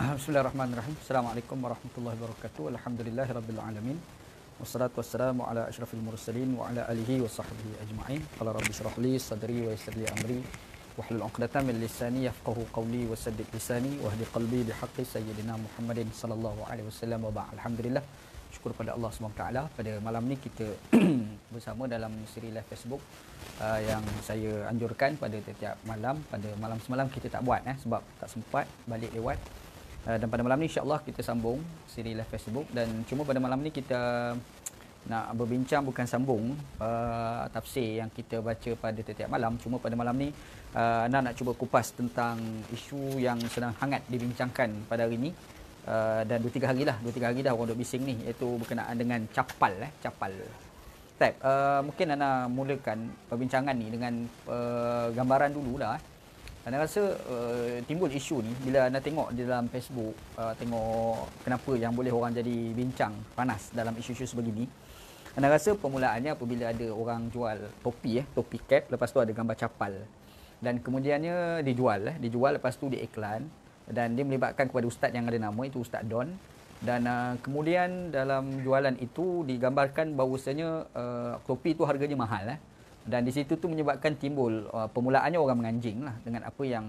Bismillahirrahmanirrahim. Assalamualaikum warahmatullahi wabarakatuh. Alhamdulillahirabbil alamin. Wassalatu wassalamu ala asyrafil mursalin wa ala alihi wa sahbihi ajma'in. Qala rabbi shrah li sadri wa yassir li amri wahlul 'uqdatam min lisani yafqahu qawli wa saddid lisani wahdi qalbi bihaqqi sayyidina Muhammadin sallallahu alaihi wasallam wa ba'd. Alhamdulillah. Syukur pada Allah SWT. Pada malam ni kita bersama dalam siri live Facebook yang saya anjurkan pada setiap malam. Pada malam semalam kita tak buat sebab tak sempat balik lewat. Dan pada malam ni insya-Allah kita sambung siri live Facebook, dan cuma pada malam ni kita nak berbincang, bukan sambung tafsir yang kita baca pada setiap malam. Cuma pada malam ni nak cuba kupas tentang isu yang sedang hangat dibincangkan pada hari ini. Dan 2-3 hari dah orang duk bising ni, iaitu berkenaan dengan capal. Baik, mungkin Ana mulakan perbincangan ni dengan gambaran dulu dah. Ana rasa timbul isu ni bila Ana tengok di dalam Facebook, tengok kenapa yang boleh orang jadi bincang panas dalam isu-isu sebegini. Ana rasa permulaannya apabila ada orang jual topi cap, lepas tu ada gambar capal. Dan kemudiannya dijual lepas tu diiklan, dan dia melibatkan kepada ustaz yang ada nama, itu Ustaz Don. Dan kemudian dalam jualan itu digambarkan bahawasanya topi itu harganya mahal. Dan di situ tu menyebabkan timbul permulaannya orang menganjing lah dengan apa yang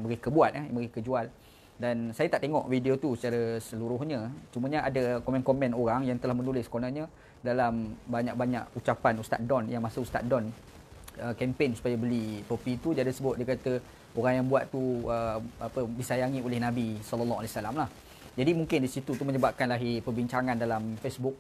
mereka buat, mereka jual. Dan saya tak tengok video tu secara seluruhnya, cumanya ada komen-komen orang yang telah menulis kononnya dalam banyak-banyak ucapan Ustaz Don, yang masa Ustaz Don kempen supaya beli topi tu, dia ada sebut, dia kata orang yang buat tu disayangi oleh Nabi sallallahu alaihi wasallam lah. Jadi mungkin di situ tu menyebabkan lahir perbincangan dalam Facebook,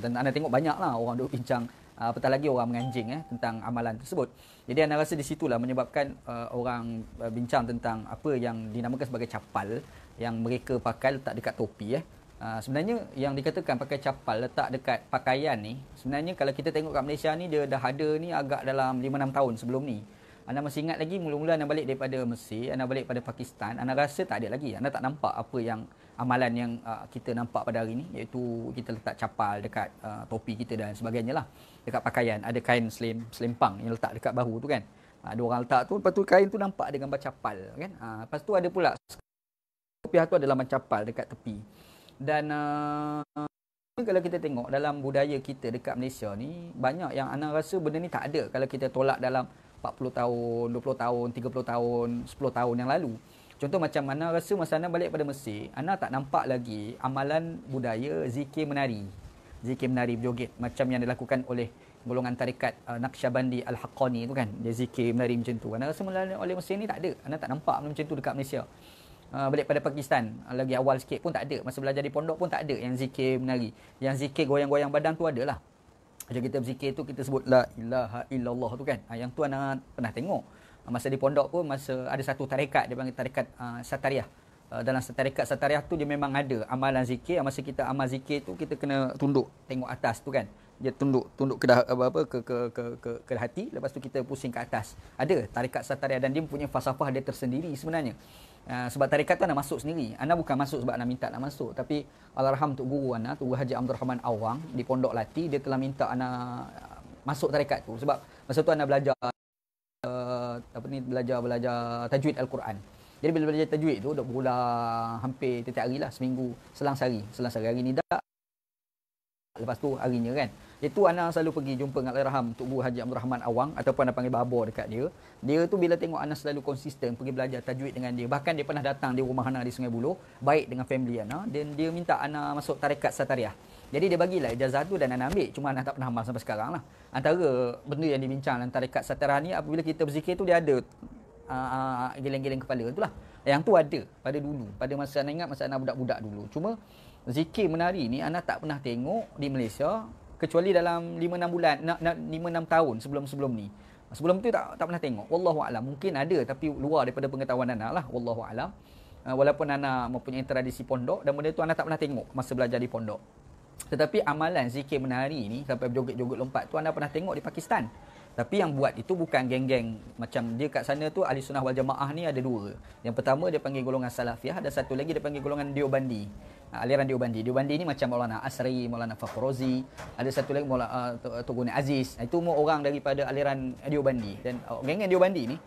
dan anda tengok banyaklah orang duk bincang, apatah lagi orang menganjing tentang amalan tersebut. Jadi anda rasa di situlah menyebabkan orang bincang tentang apa yang dinamakan sebagai capal yang mereka pakai letak dekat topi. Sebenarnya yang dikatakan pakai capal letak dekat pakaian ni, sebenarnya kalau kita tengok kat Malaysia ni, dia dah ada ni agak dalam 5-6 tahun sebelum ni. Anda masih ingat lagi mula-mula anda balik daripada Mesir, anda balik pada Pakistan, anda rasa tak ada lagi. Anda tak nampak apa yang amalan yang kita nampak pada hari ni, iaitu kita letak capal dekat topi kita dan sebagainya lah. Dekat pakaian ada kain selempang yang letak dekat bahu tu kan. Ada orang letak tu, lepas tu kain tu nampak ada gambar capal kan. Lepas tu ada pula topi tu ada laman capal dekat tepi. Dan kalau kita tengok dalam budaya kita dekat Malaysia ni, banyak yang Ana rasa benda ni tak ada kalau kita tolak dalam 40 tahun, 20 tahun, 30 tahun, 10 tahun yang lalu. Contoh macam Ana rasa masa Ana balik pada Mesir, Ana tak nampak lagi amalan budaya zikir menari. Zikir menari berjoget macam yang dilakukan oleh golongan tarikat Naqsyabandi Al-Haqqani tu kan. Dia zikir menari macam tu. Ana rasa oleh Mesir ni tak ada. Ana tak nampak macam tu dekat Malaysia. Balik pada Pakistan lagi awal sikit pun tak ada. Masa belajar di pondok pun tak ada yang zikir menari. Yang zikir goyang-goyang badan tu adalah. Macam kita berzikir tu kita sebut la ilaha illallah tu kan. Yang tu Ana pernah tengok. Masa di pondok pun, masa ada satu tarikat, dia panggil tarikat Satariyah. Dalam tarikat Satariyah tu dia memang ada amalan zikir. Masa kita amal zikir tu kita kena tunduk tengok atas tu kan. Dia tunduk ke hati, lepas tu kita pusing ke atas. Ada tarikat Satariyah dan dia punya falsafah dia tersendiri sebenarnya. Sebab tarikat tu Ana masuk sendiri. Ana bukan masuk sebab Ana minta nak masuk, tapi Allahyarham Tok Guru Ana, Tok Guru Haji Abdul Rahman Awang di Pondok Lati, dia telah minta Ana masuk tarikat tu sebab masa tu Ana belajar belajar tajwid Al-Quran. Jadi bila belajar tajwid tu duk berulang hampir setiap hari lah, seminggu selang sehari hari ni dah, lepas tu harinya kan. Itu Ana selalu pergi jumpa dengan Allahyarham Tok Guru Haji Abdul Rahman Awang, ataupun Ana panggil babo dekat dia. Dia tu bila tengok Ana selalu konsisten pergi belajar tajwid dengan dia. Bahkan dia pernah datang di rumah Ana di Sungai Buloh, baik dengan family Ana, dan dia minta Ana masuk tarikat Satariyah. Jadi dia bagilah ijazah tu dan Ana ambil. Cuma Ana tak pernah amal sampai sekarang lah. Antara benda yang dibincang dalam tarikat Satariyah ni, apabila kita berzikir tu dia ada geleng-geleng kepala tu lah. Yang tu ada pada dulu, pada masa Ana ingat masa Ana budak-budak dulu. Cuma zikir menari ni Ana tak pernah tengok di Malaysia kecuali dalam 5-6 bulan, 5-6 tahun sebelum ni. Sebelum tu tak pernah tengok. Wallahu a'lam. Mungkin ada tapi luar daripada pengetahuan Ana lah. Wallahu a'lam. Walaupun Ana mempunyai tradisi pondok, dan benda tu Ana tak pernah tengok masa belajar di pondok. Tetapi amalan zikir menari ni sampai berjoget-joget lompat tu Ana pernah tengok di Pakistan. Tapi yang buat itu bukan geng-geng macam dia kat sana tu. Ahli Sunnah wal Jamaah ni ada dua. Yang pertama dia panggil golongan Salafiyah, dan satu lagi dia panggil golongan Deobandi. Aliran Deobandi. Deobandi ni macam Maulana Asri, Maulana Fakhrozi, ada satu lagi Maulana Tok Guru Aziz. Itu semua orang daripada aliran Deobandi. Dan geng-geng Deobandi ni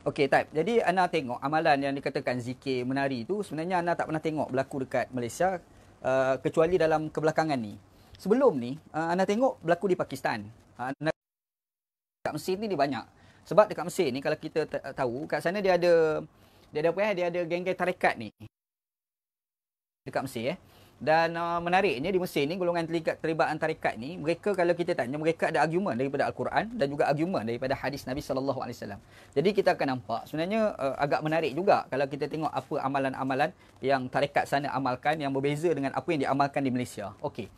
Okey, type. Jadi Ana tengok amalan yang dikatakan zikir, menari tu sebenarnya Ana tak pernah tengok berlaku dekat Malaysia kecuali dalam kebelakangan ni. Sebelum ni Ana tengok berlaku di Pakistan. Dekat Mesir ni dia banyak. Sebab dekat Mesir ni kalau kita tahu kat sana dia ada apa dia ada geng-geng tarekat ni dekat Mesir. Dan menariknya di Mesir ni golongan terlibat tarekat ni, mereka kalau kita tanya mereka ada argument daripada Al-Quran dan juga argument daripada hadis Nabi sallallahu alaihi wasallam. Jadi kita akan nampak sebenarnya agak menarik juga kalau kita tengok apa amalan-amalan yang tarekat sana amalkan yang berbeza dengan apa yang diamalkan di Malaysia. Okey.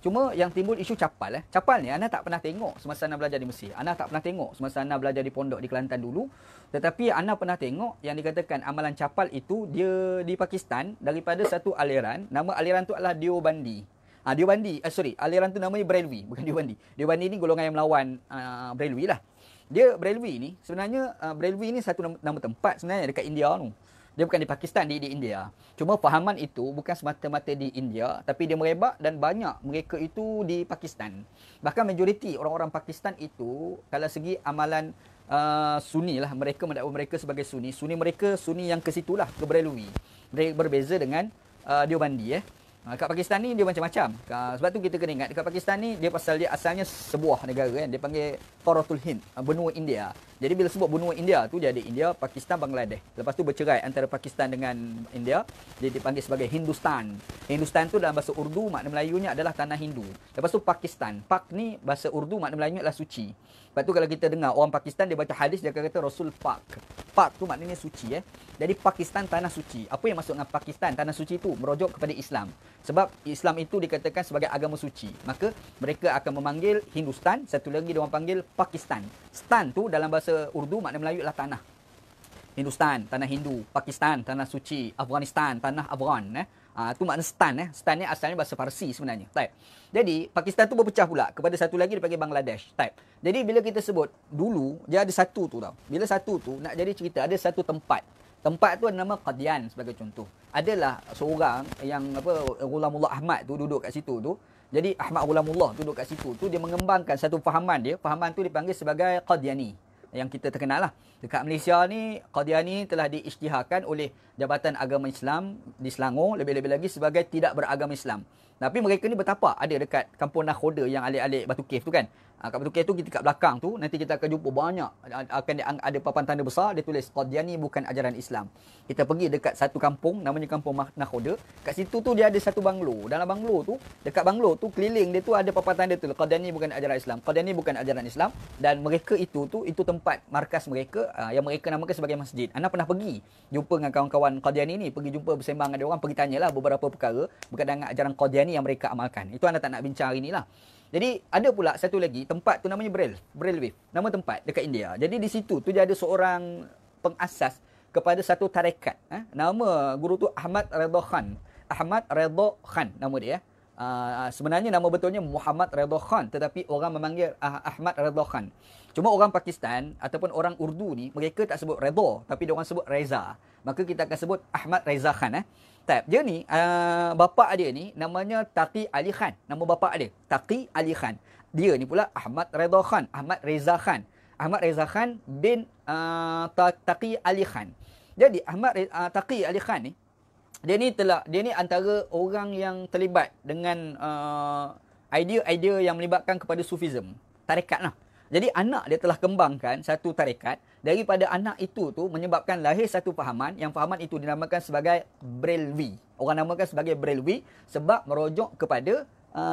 Cuma yang timbul isu capal. Capal ni Ana tak pernah tengok semasa Ana belajar di Mesir. Ana tak pernah tengok semasa Ana belajar di pondok di Kelantan dulu. Tetapi Ana pernah tengok yang dikatakan amalan capal itu dia di Pakistan daripada satu aliran. Nama aliran tu adalah Deobandi. Aliran tu namanya Brelwi, bukan Deobandi. Deobandi ni golongan yang melawan Brelwi lah. Dia Brelwi ni sebenarnya Brelwi ni satu nama tempat sebenarnya dekat India tu. Dia bukan di Pakistan, di India. Cuma fahaman itu bukan semata-mata di India, tapi dia merebak dan banyak mereka itu di Pakistan. Bahkan majoriti orang-orang Pakistan itu, kalau segi amalan Sunni lah, mereka mendakwa mereka sebagai Sunni. Sunni mereka, Sunni yang ke situlah, ke Brelwi. Berbeza dengan Deobandi. Kat Pakistan ni dia macam-macam. Sebab tu kita kena ingat dekat Pakistan ni dia asalnya sebuah negara kan. Dia panggil Qaratul Hind, benua India. Jadi bila sebut benua India tu dia ada India, Pakistan, Bangladesh. Lepas tu bercerai antara Pakistan dengan India, dia dipanggil sebagai Hindustan. Hindustan tu dalam bahasa Urdu makna Melayunya adalah tanah Hindu. Lepas tu Pakistan. Pak ni bahasa Urdu makna Melayunya adalah suci. Lepas tu kalau kita dengar orang Pakistan dia baca hadis dia akan kata Rasul Pak. Pak tu maknanya suci Jadi Pakistan tanah suci. Apa yang maksud dengan Pakistan tanah suci tu? Merujuk kepada Islam. Sebab Islam itu dikatakan sebagai agama suci. Maka mereka akan memanggil Hindustan, satu lagi dia orang panggil Pakistan. Stan tu dalam bahasa Urdu makna Melayu adalah tanah. Hindustan, tanah Hindu. Pakistan, tanah suci. Afghanistan, tanah Afghan. Itu makna stan. Stan ni asalnya bahasa Parsi sebenarnya. Type. Jadi, Pakistan tu berpecah pula kepada satu lagi dipanggil Bangladesh. Type. Jadi, bila kita sebut dulu, dia ada satu tu tau. Bila satu tu, nak jadi cerita, ada satu tempat. Tempat tu ada nama Qadian sebagai contoh. Adalah seorang yang Ghulamullah Ahmad tu duduk kat situ tu. Jadi Ahmad Ghulamullah duduk kat situ tu dia mengembangkan satu fahaman dia. Fahaman tu dipanggil sebagai Qadiani. Yang kita terkenal lah. Dekat Malaysia ni Qadiani telah diisytiharkan oleh Jabatan Agama Islam di Selangor lebih-lebih lagi sebagai tidak beragama Islam. Tapi mereka ni bertapak ada dekat kampung Nakhoda yang alik-alik Batu Cave tu kan. Kat Batu Cave tu kita kat belakang tu nanti kita akan jumpa banyak akan ada papan tanda besar dia tulis Qadiani bukan ajaran Islam. Kita pergi dekat satu kampung namanya Kampung Nakhoda. Kat situ tu dia ada satu banglo. Dalam banglo tu dekat banglo tu keliling dia tu ada papan tanda tu Qadiani bukan ajaran Islam. Qadiani bukan ajaran Islam dan mereka itu tempat markas mereka yang mereka namakan sebagai masjid. Ana pernah pergi jumpa dengan kawan-kawan Qadiani ni, pergi jumpa bersembang dengan dia orang, pergi tanyalah beberapa perkara berkaitan dengan ajaran Qadiani yang mereka amalkan. Itu anda tak nak bincang hari ni lah. Jadi ada pula satu lagi tempat tu namanya Brelwi. Nama tempat dekat India. Jadi di situ tu dia ada seorang pengasas kepada satu tarekat. Nama guru tu Ahmad Redha Khan. Ahmad Redha Khan nama dia. Sebenarnya nama betulnya Muhammad Redha Khan tetapi orang memanggil Ahmad Redha Khan. Cuma orang Pakistan ataupun orang Urdu ni mereka tak sebut Redha tapi dia orang sebut Reza. Maka kita akan sebut Ahmad Reza Khan Dia ni bapa dia ni namanya Taqi Ali Khan. Nama bapa dia Taqi Ali Khan. Dia ni pula Ahmad Redha Khan, Ahmad Reza Khan. Ahmad Reza Khan bin Taqi Ali Khan. Jadi Ahmad Taqi Ali Khan ni dia ni antara orang yang terlibat dengan idea-idea yang melibatkan kepada Sufism, tarekat lah. Jadi anak dia telah kembangkan satu tarekat. Daripada anak itu tu menyebabkan lahir satu fahaman. Yang fahaman itu dinamakan sebagai Brelwi. Orang namakan sebagai Brelwi sebab merujuk kepada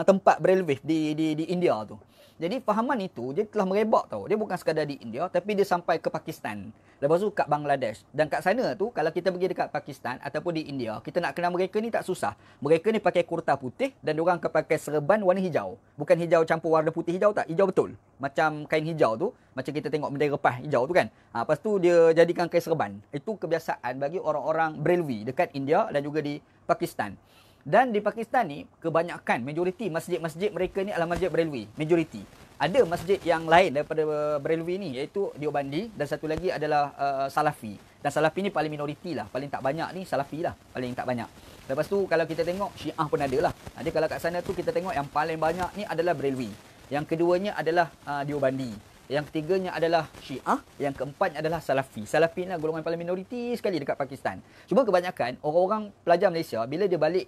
tempat Brelwi di India tu. Jadi fahaman itu dia telah merebak tau. Dia bukan sekadar di India tapi dia sampai ke Pakistan. Lepas tu kat Bangladesh. Dan kat sana tu kalau kita pergi dekat Pakistan ataupun di India, kita nak kenal mereka ni tak susah. Mereka ni pakai kurta putih dan diorang akan pakai serban warna hijau. Bukan hijau campur warna putih hijau tak. Hijau betul. Macam kain hijau tu. Macam kita tengok bendera PAS hijau tu kan. Lepas tu dia jadikan kain serban. Itu kebiasaan bagi orang-orang Brelwi dekat India dan juga di Pakistan. Dan di Pakistan ni, kebanyakan, majoriti masjid-masjid mereka ni adalah masjid Brelwi. Majoriti. Ada masjid yang lain daripada Brelwi ni, iaitu Deobandi dan satu lagi adalah Salafi. Dan Salafi ni paling minoriti lah. Paling tak banyak ni Salafi lah. Paling tak banyak. Lepas tu kalau kita tengok, Syiah pun ada lah. Jadi kalau kat sana tu kita tengok yang paling banyak ni adalah Brelwi. Yang keduanya adalah Deobandi. yang ketiganya adalah Syiah, yang keempatnya adalah Salafi. Salafi ni golongan paling minoriti sekali dekat Pakistan. Cuma kebanyakan orang-orang pelajar Malaysia bila dia balik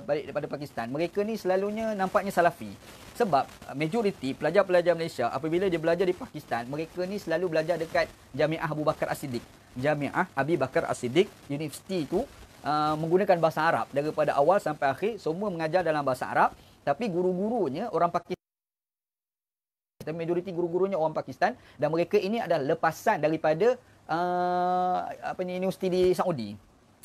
daripada Pakistan, mereka ni selalunya nampaknya Salafi. Sebab majoriti pelajar-pelajar Malaysia apabila dia belajar di Pakistan, mereka ni selalu belajar dekat Jamiah Abu Bakar As-Siddiq. Jamiah Abi Bakar As-Siddiq, universiti itu menggunakan bahasa Arab daripada awal sampai akhir, semua mengajar dalam bahasa Arab, tapi guru-gurunya orang Pakistan. Majoriti guru-gurunya orang Pakistan, dan mereka ini adalah lepasan daripada universiti di Saudi.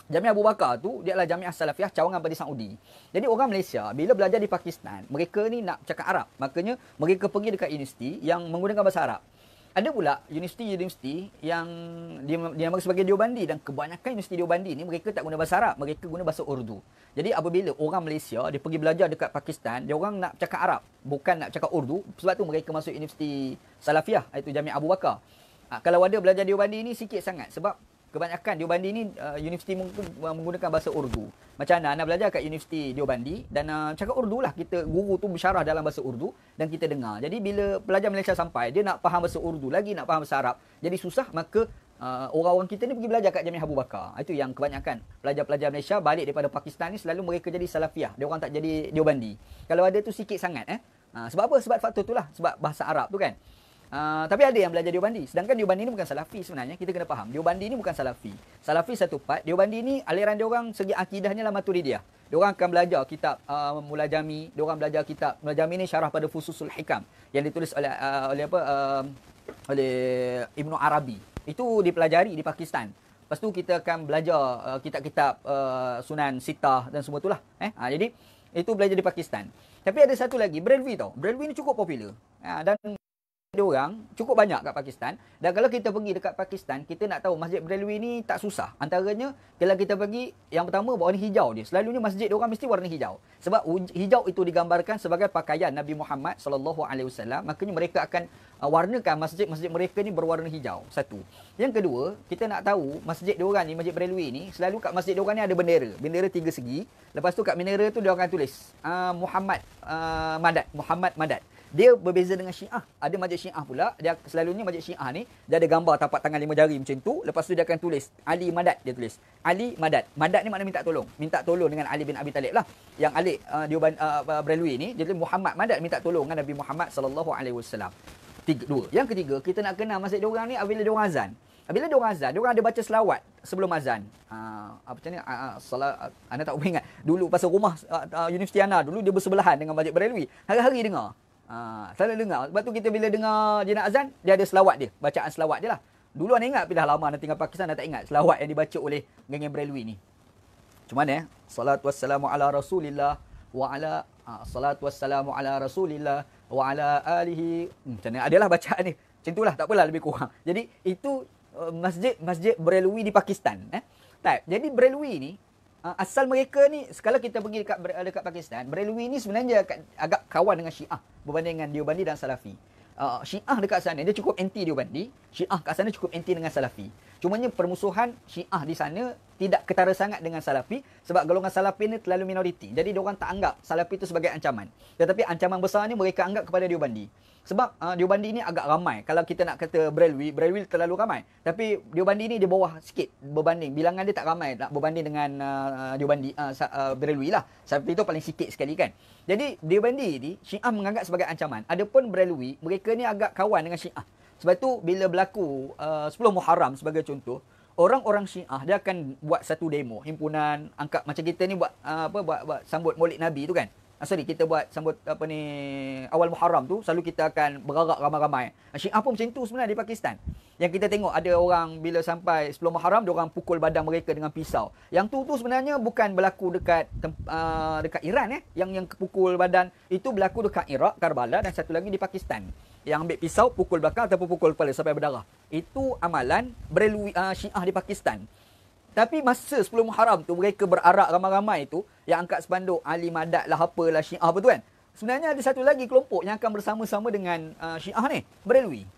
Jamiah Abu Bakar tu dia adalah Jamiah Salafiyah cawangan pada Saudi. Jadi orang Malaysia bila belajar di Pakistan, mereka ni nak cakap Arab. Makanya mereka pergi dekat universiti yang menggunakan bahasa Arab. Ada pula universiti-universiti yang dinamakan sebagai Deobandi, dan kebanyakan universiti Deobandi ni mereka tak guna bahasa Arab, mereka guna bahasa Urdu. Jadi apabila orang Malaysia dia pergi belajar dekat Pakistan, dia orang nak cakap Arab, bukan nak cakap Urdu. Sebab tu mereka masuk universiti Salafiyah, iaitu Jamiah Abu Bakar. Kalau ada belajar Deobandi ni sikit sangat, sebab kebanyakan Deobandi ni universiti menggunakan bahasa Urdu. Macam mana belajar kat universiti Deobandi dan cakap Urdu lah, kita guru tu bersyarah dalam bahasa Urdu dan kita dengar. Jadi bila pelajar Malaysia sampai, dia nak faham bahasa Urdu lagi, nak faham bahasa Arab. Jadi susah, maka orang-orang kita ni pergi belajar kat Jamiah Abu Bakar. Itu yang kebanyakan pelajar-pelajar Malaysia balik daripada Pakistan ni selalu mereka jadi Salafiyah. Dia orang tak jadi Deobandi. Kalau ada tu sikit sangat sebab apa? Sebab faktor itulah, sebab bahasa Arab tu kan. Tapi ada yang belajar Deobandi. Sedangkan Deobandi ni bukan Salafi sebenarnya. Kita kena faham. Deobandi ni bukan Salafi. Salafi satu part. Deobandi ni aliran diorang segi akidahnya lah Maturidiyah. Diorang akan belajar kitab Mulajami. Diorang belajar kitab Mulajami ni syarah pada Fususul Hikam yang ditulis oleh Ibnu Arabi. Itu dipelajari di Pakistan. Lepas tu kita akan belajar kitab-kitab Sunan Sittah dan semua itulah. Jadi itu belajar di Pakistan. Tapi ada satu lagi, Brelwi tau. Brelwi ni cukup popular. Dan orang cukup banyak kat Pakistan. Dan kalau kita pergi dekat Pakistan, kita nak tahu Masjid Brelwi ni tak susah. Antaranya, kalau kita pergi, yang pertama warna hijau dia. Selalunya masjid diorang mesti warna hijau. Sebab hijau itu digambarkan sebagai pakaian Nabi Muhammad SAW. Makanya mereka akan warnakan masjid-masjid mereka ni berwarna hijau. Satu. Yang kedua, kita nak tahu masjid diorang ni, Masjid Brelwi ni, selalu kat masjid diorang ni ada bendera. Bendera 3 segi. Lepas tu kat bendera tu diorang akan tulis Muhammad Madad. Dia berbeza dengan Syiah. Ada masjid Syiah pula. Dia selalunya masjid Syiah ni, dia ada gambar tapak tangan 5 jari macam tu. Lepas tu dia akan tulis Ali Madad, dia tulis. Ali Madad. Madad ni makna minta tolong. Minta tolong dengan Ali bin Abi Talib lah. Yang Ali Brelwi ni, dia tulis Muhammad Madad minta tolong dengan Nabi Muhammad SAW. Dua. Yang ketiga, kita nak kenal masjid diorang ni apabila diorang azan. Apabila diorang azan, diorang ada baca selawat sebelum azan. Apa macam ni? Anda tak boleh ingat. Dulu pasal rumah Universiti Ana dulu dia bersebelahan dengan Masjid Brelwi. Hari-hari dengar. Selalu dengar. Sebab tu kita bila dengar dia nak azan, dia ada selawat dia. Bacaan selawat dia lah. Dulu anda ingat, bila lama anda tinggal Pakistan, anda tak ingat selawat yang dibaca oleh geng Brelwi ni. Macam mana? Salatu wassalamu ala Rasulillah wa ala salatu wassalamu ala Rasulillah wa ala alihi. Macam mana? Adalah bacaan ni. Macam itulah, tak apalah lebih kurang. Jadi itu masjid Brelwi di Pakistan. Jadi Brelwi ni asal mereka ni, kalau kita pergi dekat Pakistan, Brelwi ni sebenarnya agak kawan dengan Syiah berbanding dengan Deobandi dan Salafi. Syiah dekat sana dia cukup anti Deobandi, Syiah kat sana cukup anti dengan Salafi. Cumanya permusuhan Syiah di sana tidak ketara sangat dengan Salafi sebab golongan Salafi ni terlalu minoriti. Jadi diorang tak anggap Salafi itu sebagai ancaman. Tetapi ancaman besar ni mereka anggap kepada Deobandi. Sebab Deobandi ni agak ramai. Kalau kita nak kata Brelwi terlalu ramai. Tapi Deobandi ni dia bawah sikit berbanding. Bilangan dia tak ramai nak berbanding dengan Deobandi, Brelwi lah. Sampai itu paling sikit sekali kan. Jadi Deobandi ni Syiah menganggap sebagai ancaman. Adapun Brelwi, mereka ni agak kawan dengan Syiah. Sebab tu bila berlaku 10 Muharram sebagai contoh, orang-orang Syiah dia akan buat satu demo, himpunan angkat macam kita ni buat buat sambut Maulid Nabi tu kan. Kita buat sambut awal Muharram tu, selalu kita akan berarak ramai-ramai. Syiah pun macam tu sebenarnya di Pakistan. Yang kita tengok ada orang bila sampai 10 Muharram, dia orang pukul badan mereka dengan pisau. Yang tu sebenarnya bukan berlaku dekat Iran Yang pukul badan itu berlaku dekat Iraq, Karbala, dan satu lagi di Pakistan. Yang ambil pisau pukul belakang ataupun pukul kepala sampai berdarah. Itu amalan Brelwi Syiah di Pakistan. Tapi masa 10 Muharram tu mereka berarak ramai-ramai tu, yang angkat spanduk Ali Madad lah apalah Syiah apa tu kan. Sebenarnya ada satu lagi kelompok yang akan bersama-sama dengan Syiah ni, Brelwi.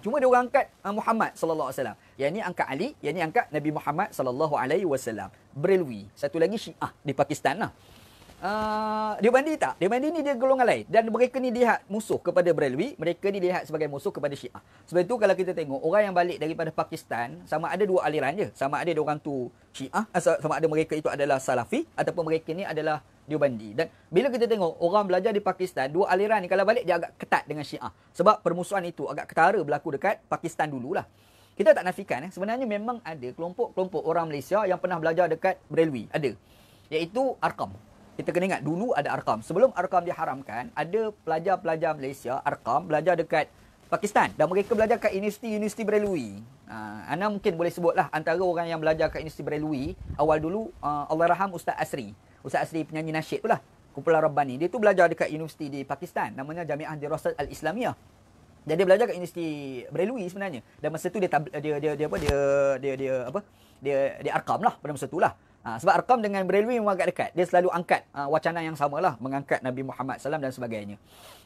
Cuma dia orang angkat Muhammad sallallahu alaihi wasallam. Yang ni angkat Ali, yang ni angkat Nabi Muhammad sallallahu alaihi wasallam. Brelwi. Satu lagi Syiah di Pakistan lah. Deobandi tak. Deobandi ni dia golongan lain. Dan mereka ni lihat musuh kepada Berelwi. Mereka ni lihat sebagai musuh kepada Syiah. Sebab itu kalau kita tengok, orang yang balik daripada Pakistan, sama ada dua aliran je. Sama ada diorang tu Syiah, sama ada mereka itu adalah Salafi, ataupun mereka ni adalah Deobandi. Dan bila kita tengok, orang belajar di Pakistan, dua aliran ni kalau balik, dia agak ketat dengan Syiah. Sebab permusuhan itu agak ketara berlaku dekat Pakistan dululah. Kita tak nafikan, sebenarnya memang ada kelompok-kelompok orang Malaysia yang pernah belajar dekat Berelwi. Ada. Iaitu Arkam. Kita kena ingat, dulu ada Arkam. Sebelum Arkam diharamkan, ada pelajar-pelajar Malaysia, Arkam, belajar dekat Pakistan. Dan mereka belajar kat Universiti Berelwi. Ana mungkin boleh sebutlah antara orang yang belajar kat Universiti Berelwi, awal dulu, Allahyarham Ustaz Asri. Ustaz Asri penyanyi nasyid tu lah. Kumpulan Rabbani. Dia tu belajar dekat universiti di Pakistan. Namanya Jamiah Dirasat Al-Islamiyah. Jadi dia belajar kat Universiti Berelwi sebenarnya. Dan masa tu dia Arkam lah pada masa tu lah. Sebab Arkam dengan Berelwi memang agak dekat. Dia selalu angkat wacana yang samalah, mengangkat Nabi Muhammad SAW dan sebagainya.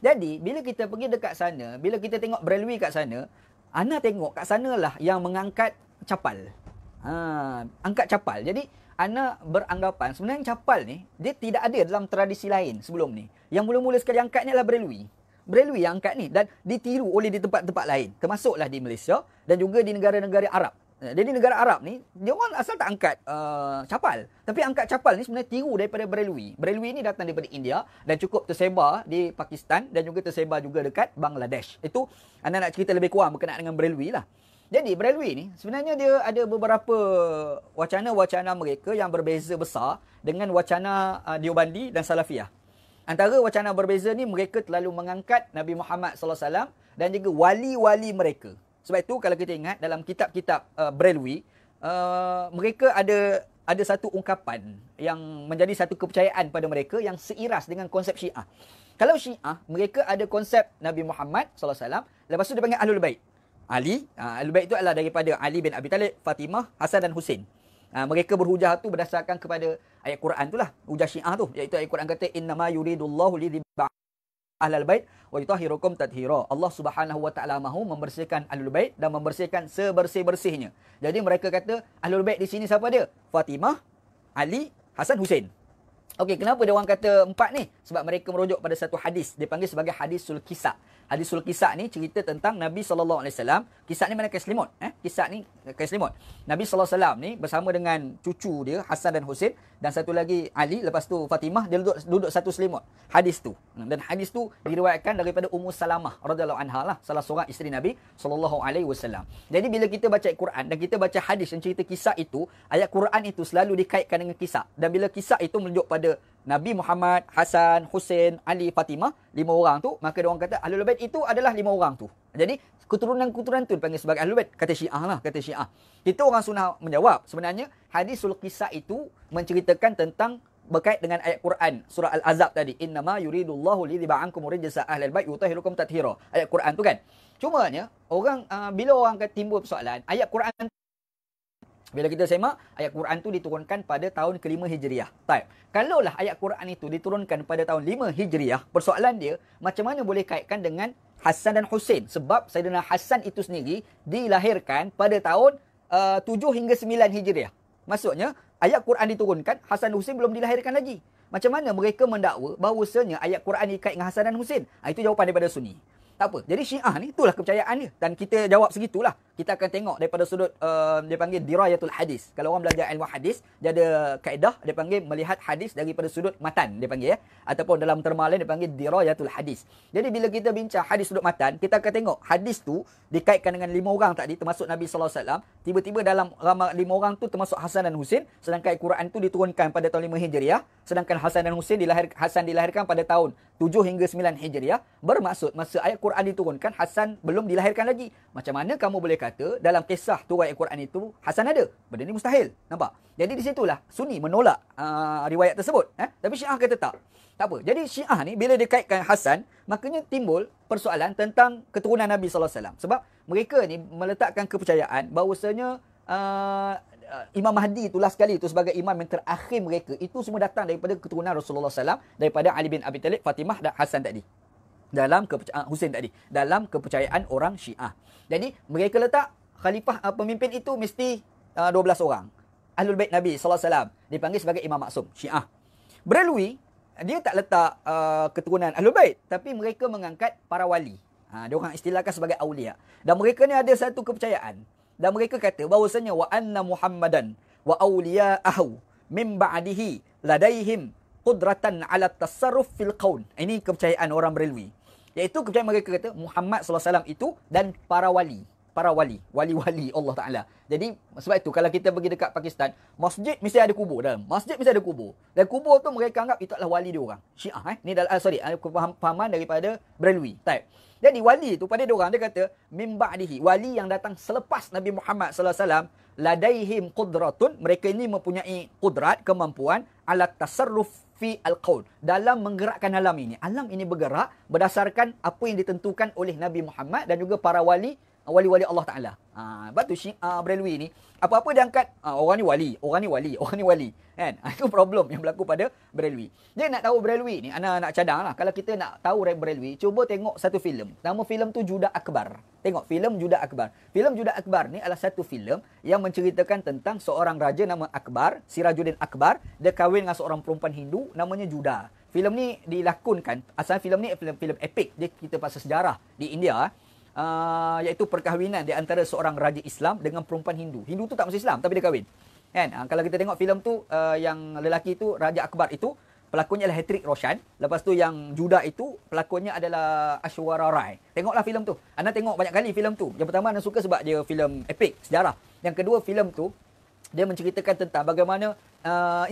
Jadi bila kita pergi dekat sana, bila kita tengok Berelwi kat sana, ana tengok kat sanalah yang mengangkat capal. Angkat capal. Jadi ana beranggapan sebenarnya capal ni dia tidak ada dalam tradisi lain sebelum ni. Yang mula-mula sekali angkat ni adalah Berelwi. Berelwi yang angkat ni dan ditiru oleh di tempat-tempat lain, termasuklah di Malaysia dan juga di negara-negara Arab. Jadi negara Arab ni, dia orang asal tak angkat capal. Tapi angkat capal ni sebenarnya tiru daripada Berelwi. Berelwi ni datang daripada India dan cukup tersebar di Pakistan dan juga tersebar juga dekat Bangladesh. Itu anda nak cerita lebih kurang berkenaan dengan Berelwi lah. Jadi Berelwi ni sebenarnya dia ada beberapa wacana-wacana mereka yang berbeza besar dengan wacana Deobandi dan Salafiyah. Antara wacana berbeza ni, mereka terlalu mengangkat Nabi Muhammad SAW dan juga wali-wali mereka. Sebab itu kalau kita ingat dalam kitab-kitab Berelwi, mereka ada satu ungkapan yang menjadi satu kepercayaan pada mereka yang seiras dengan konsep Syiah. Kalau Syiah, mereka ada konsep Nabi Muhammad SAW, lepas tu dia panggil Ahlul Bait. Ahlul Bait itu adalah daripada Ali bin Abi Talib, Fatimah, Hasan dan Husain. Mereka berhujah tu berdasarkan kepada ayat Quran tu lah. Hujah Syiah tu. Iaitu ayat Quran kata, Innama yuridullahu lidhiba ahlal bait wa yutahhirukum tathira. Allah Subhanahu wa taala mahu membersihkan Ahlul Bait dan membersihkan sebersih-bersihnya. Jadi mereka kata Ahlul Bait di sini siapa dia? Fatimah, Ali, Hasan, Husain. Okey, kenapa dia orang kata empat ni? Sebab mereka merujuk pada satu hadis. Dipanggil sebagai hadisul kisah. Hadisul kisah ni cerita tentang Nabi SAW. Kisah ni mana keselimut? Kisah ni keselimut. Nabi SAW ni bersama dengan cucu dia, Hasan dan Husain. Dan satu lagi Ali, lepas tu Fatimah, dia duduk satu selimut. Hadis tu. Dan hadis tu diriwayatkan daripada Ummu Salamah radhiyallahu anha lah, salah seorang isteri Nabi SAW. Jadi bila kita baca Quran dan kita baca hadis yang cerita kisah itu, ayat Quran itu selalu dikaitkan dengan kisah. Dan bila kisah itu menunjuk pada Nabi Muhammad, Hasan, Husain, Ali, Fatimah, 5 orang tu, maka dia orang kata Ahlul Bait itu adalah 5 orang tu. Jadi keturunan-keturunan tu dipanggil sebagai Ahlul Bait. Kata Syiah lah, kata Syiah. Kita orang Sunnah menjawab, sebenarnya hadisul kisah itu menceritakan tentang berkait dengan ayat Quran surah Al-Ahzab tadi, innama yuridullahu lidhiba ankum rijsa ahlal bait yutahhirukum tathira. Ayat Quran tu kan. Cumanya orang bila orang kata timbul persoalan, ayat Quran bila kita semak, ayat Quran tu diturunkan pada tahun ke-5 Hijriah. Baik. Kalaulah ayat Quran itu diturunkan pada tahun 5 Hijriah, persoalan dia macam mana boleh kaitkan dengan Hasan dan Husain? Sebab Sayyidina Hasan itu sendiri dilahirkan pada tahun 7 hingga 9 Hijriah. Maksudnya, ayat Quran diturunkan, Hasan dan Husain belum dilahirkan lagi. Macam mana mereka mendakwa bahawasanya ayat Quran dikait dengan Hasan dan Husain? Itu jawapan daripada Sunni. Tak apa. Jadi Syiah ni, itulah kepercayaan dia. Dan kita jawab segitulah. Kita akan tengok daripada sudut, dia panggil dirayatul hadis. Kalau orang belajar ilmu hadis, dia ada kaedah, dia panggil melihat hadis daripada sudut matan, dia panggil ya. Ataupun dalam terma lain, dia panggil dirayatul hadis. Jadi bila kita bincang hadis sudut matan, kita akan tengok hadis tu dikaitkan dengan 5 orang tadi, termasuk Nabi SAW. Tiba-tiba dalam 5 orang tu termasuk Hasan dan Husain. Sedangkan Quran tu diturunkan pada tahun 5 Hijriah. Sedangkan Hasan dan Husain Hasan dilahirkan pada tahun 7 hingga 9 Hijriah. Bermaksud masa ayat Quran diturunkan, Hasan belum dilahirkan lagi. Macam mana kamu boleh kata dalam kisah turun ayat Quran itu Hasan ada? Benda ni mustahil. Nampak? Jadi di situlah Sunni menolak riwayat tersebut. Tapi Syiah kata tak. Tak apa. Jadi Syiah ni bila dikaitkan Hasan, maknanya timbul persoalan tentang keturunan Nabi SAW. Sebab mereka ni meletakkan kepercayaan bahawasanya Imam Mahdi itulah sekali itu sebagai imam yang terakhir mereka. Itu semua datang daripada keturunan Rasulullah SAW, daripada Ali bin Abi Talib, Fatimah dan Hasan tadi. Dalam kepercayaan Husain tadi, dalam kepercayaan orang Syiah. Jadi mereka letak khalifah pemimpin itu mesti 12 orang. Ahlul Bait Nabi SAW dipanggil sebagai imam maksum, Syiah. Berelwi dia tak letak keturunan Ahlul Bait, tapi mereka mengangkat para wali. Dia orang istilahkan sebagai aulia. Dan mereka ni ada satu kepercayaan. Dan mereka kata bahawasanya wa anna Muhammadan wa awliya'ahu min ba'dihi ladaihim qudratan 'ala tasarruf fil qaun. Ini kepercayaan orang Berelwi. Iaitu kepercayaan mereka kata Muhammad sallallahu alaihi wasallam itu dan para wali, wali-wali Allah Taala. Jadi sebab itu kalau kita pergi dekat Pakistan, masjid mesti ada kubur dalam. Masjid mesti ada kubur. Dan kubur tu mereka anggap itu adalah wali dia orang. Syiah Ni dalam kefahaman daripada Berelwi. Baik. Jadi wali tu pada dia orang dia kata min ba'dihi, wali yang datang selepas Nabi Muhammad sallallahu alaihi wasallam, ladaihim qudratun, mereka ini mempunyai kudrat, kemampuan ala tasarruf fi al-qaul, dalam menggerakkan alam ini. Alam ini bergerak berdasarkan apa yang ditentukan oleh Nabi Muhammad dan juga para wali-wali Allah Taala. Sebab tu Berelwi ni apa-apa dia angkat orang ni wali, orang ni wali. Kan? Itu problem yang berlaku pada Berelwi. Dia nak tahu Berelwi ni, ana nak cadanglah. Kalau kita nak tahu Berelwi, cuba tengok satu filem. Nama filem tu Judah Akbar. Tengok filem Judah Akbar. Filem Judah Akbar ni adalah satu filem yang menceritakan tentang seorang raja nama Akbar, Sirajuddin Akbar. Dia kahwin dengan seorang perempuan Hindu namanya Judah. Filem ni dilakonkan, asal filem ni filem epik. Dia cerita pasal sejarah di India. Iaitu perkahwinan di antara seorang raja Islam dengan perempuan Hindu. Hindu tu tak masuk Islam tapi dia kahwin. Kan? Kalau kita tengok filem tu, yang lelaki tu Raja Akbar itu pelakonnya adalah Hrithik Roshan. Lepas tu yang Judah itu pelakonnya adalah Aishwarya Rai. Tengoklah filem tu. Anda tengok banyak kali filem tu. Yang pertama anda suka sebab dia filem epik, sejarah. Yang kedua filem tu dia menceritakan tentang bagaimana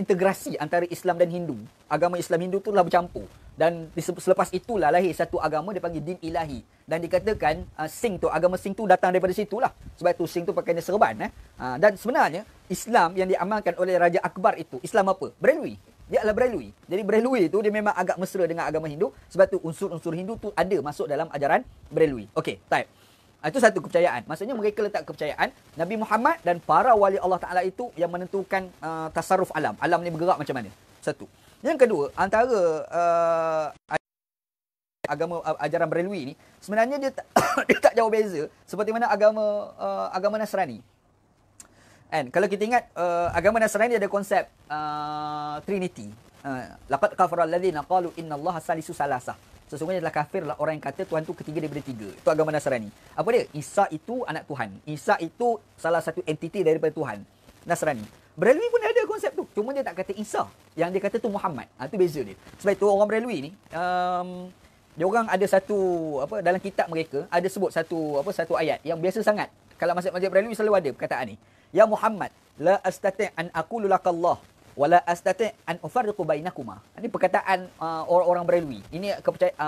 integrasi antara Islam dan Hindu. Agama Islam Hindu tu telah bercampur. Dan selepas itulah lahir satu agama dipanggil din ilahi. Dan dikatakan Sing tu, agama Sing tu datang daripada situlah. Sebab tu Sing tu pakai serban. Dan sebenarnya Islam yang diamalkan oleh Raja Akbar itu, Islam apa? Berelwi. Dia adalah Berelwi. Jadi Berelwi tu dia memang agak mesra dengan agama Hindu. Sebab tu unsur-unsur Hindu tu ada masuk dalam ajaran Berelwi. Okey, baik. Itu satu kepercayaan. Maksudnya mereka letak kepercayaan Nabi Muhammad dan para wali Allah Ta'ala itu yang menentukan tasarruf alam. Alam ni bergerak macam mana. Satu. Yang kedua, antara agama ajaran Berelwi ni, sebenarnya dia tak jauh beza seperti mana agama Nasrani. And kalau kita ingat, agama Nasrani ada konsep Trinity. Laqad kafara alladhina qalu innallaha salisu salasah. Sesungguhnya adalah kafirlah orang yang kata Tuhan tu ketiga daripada tiga. Itu agama Nasrani. Apa dia? Isa itu anak Tuhan. Isa itu salah satu entiti daripada Tuhan. Nasrani. Berelwi pun ada konsep tu. Cuma dia tak kata Isa. Yang dia kata tu Muhammad. Itu beza dia. Sebab itu orang Berelwi ni, dia orang ada satu, dalam kitab mereka ada sebut satu ayat yang biasa sangat. Kalau masjid-masjid Berelwi selalu ada perkataan ni. Ya Muhammad, la astati' an aqulu lakallah wala astati' an ufarriqu bainakuma. Ini perkataan orang-orang Berelwi. Ini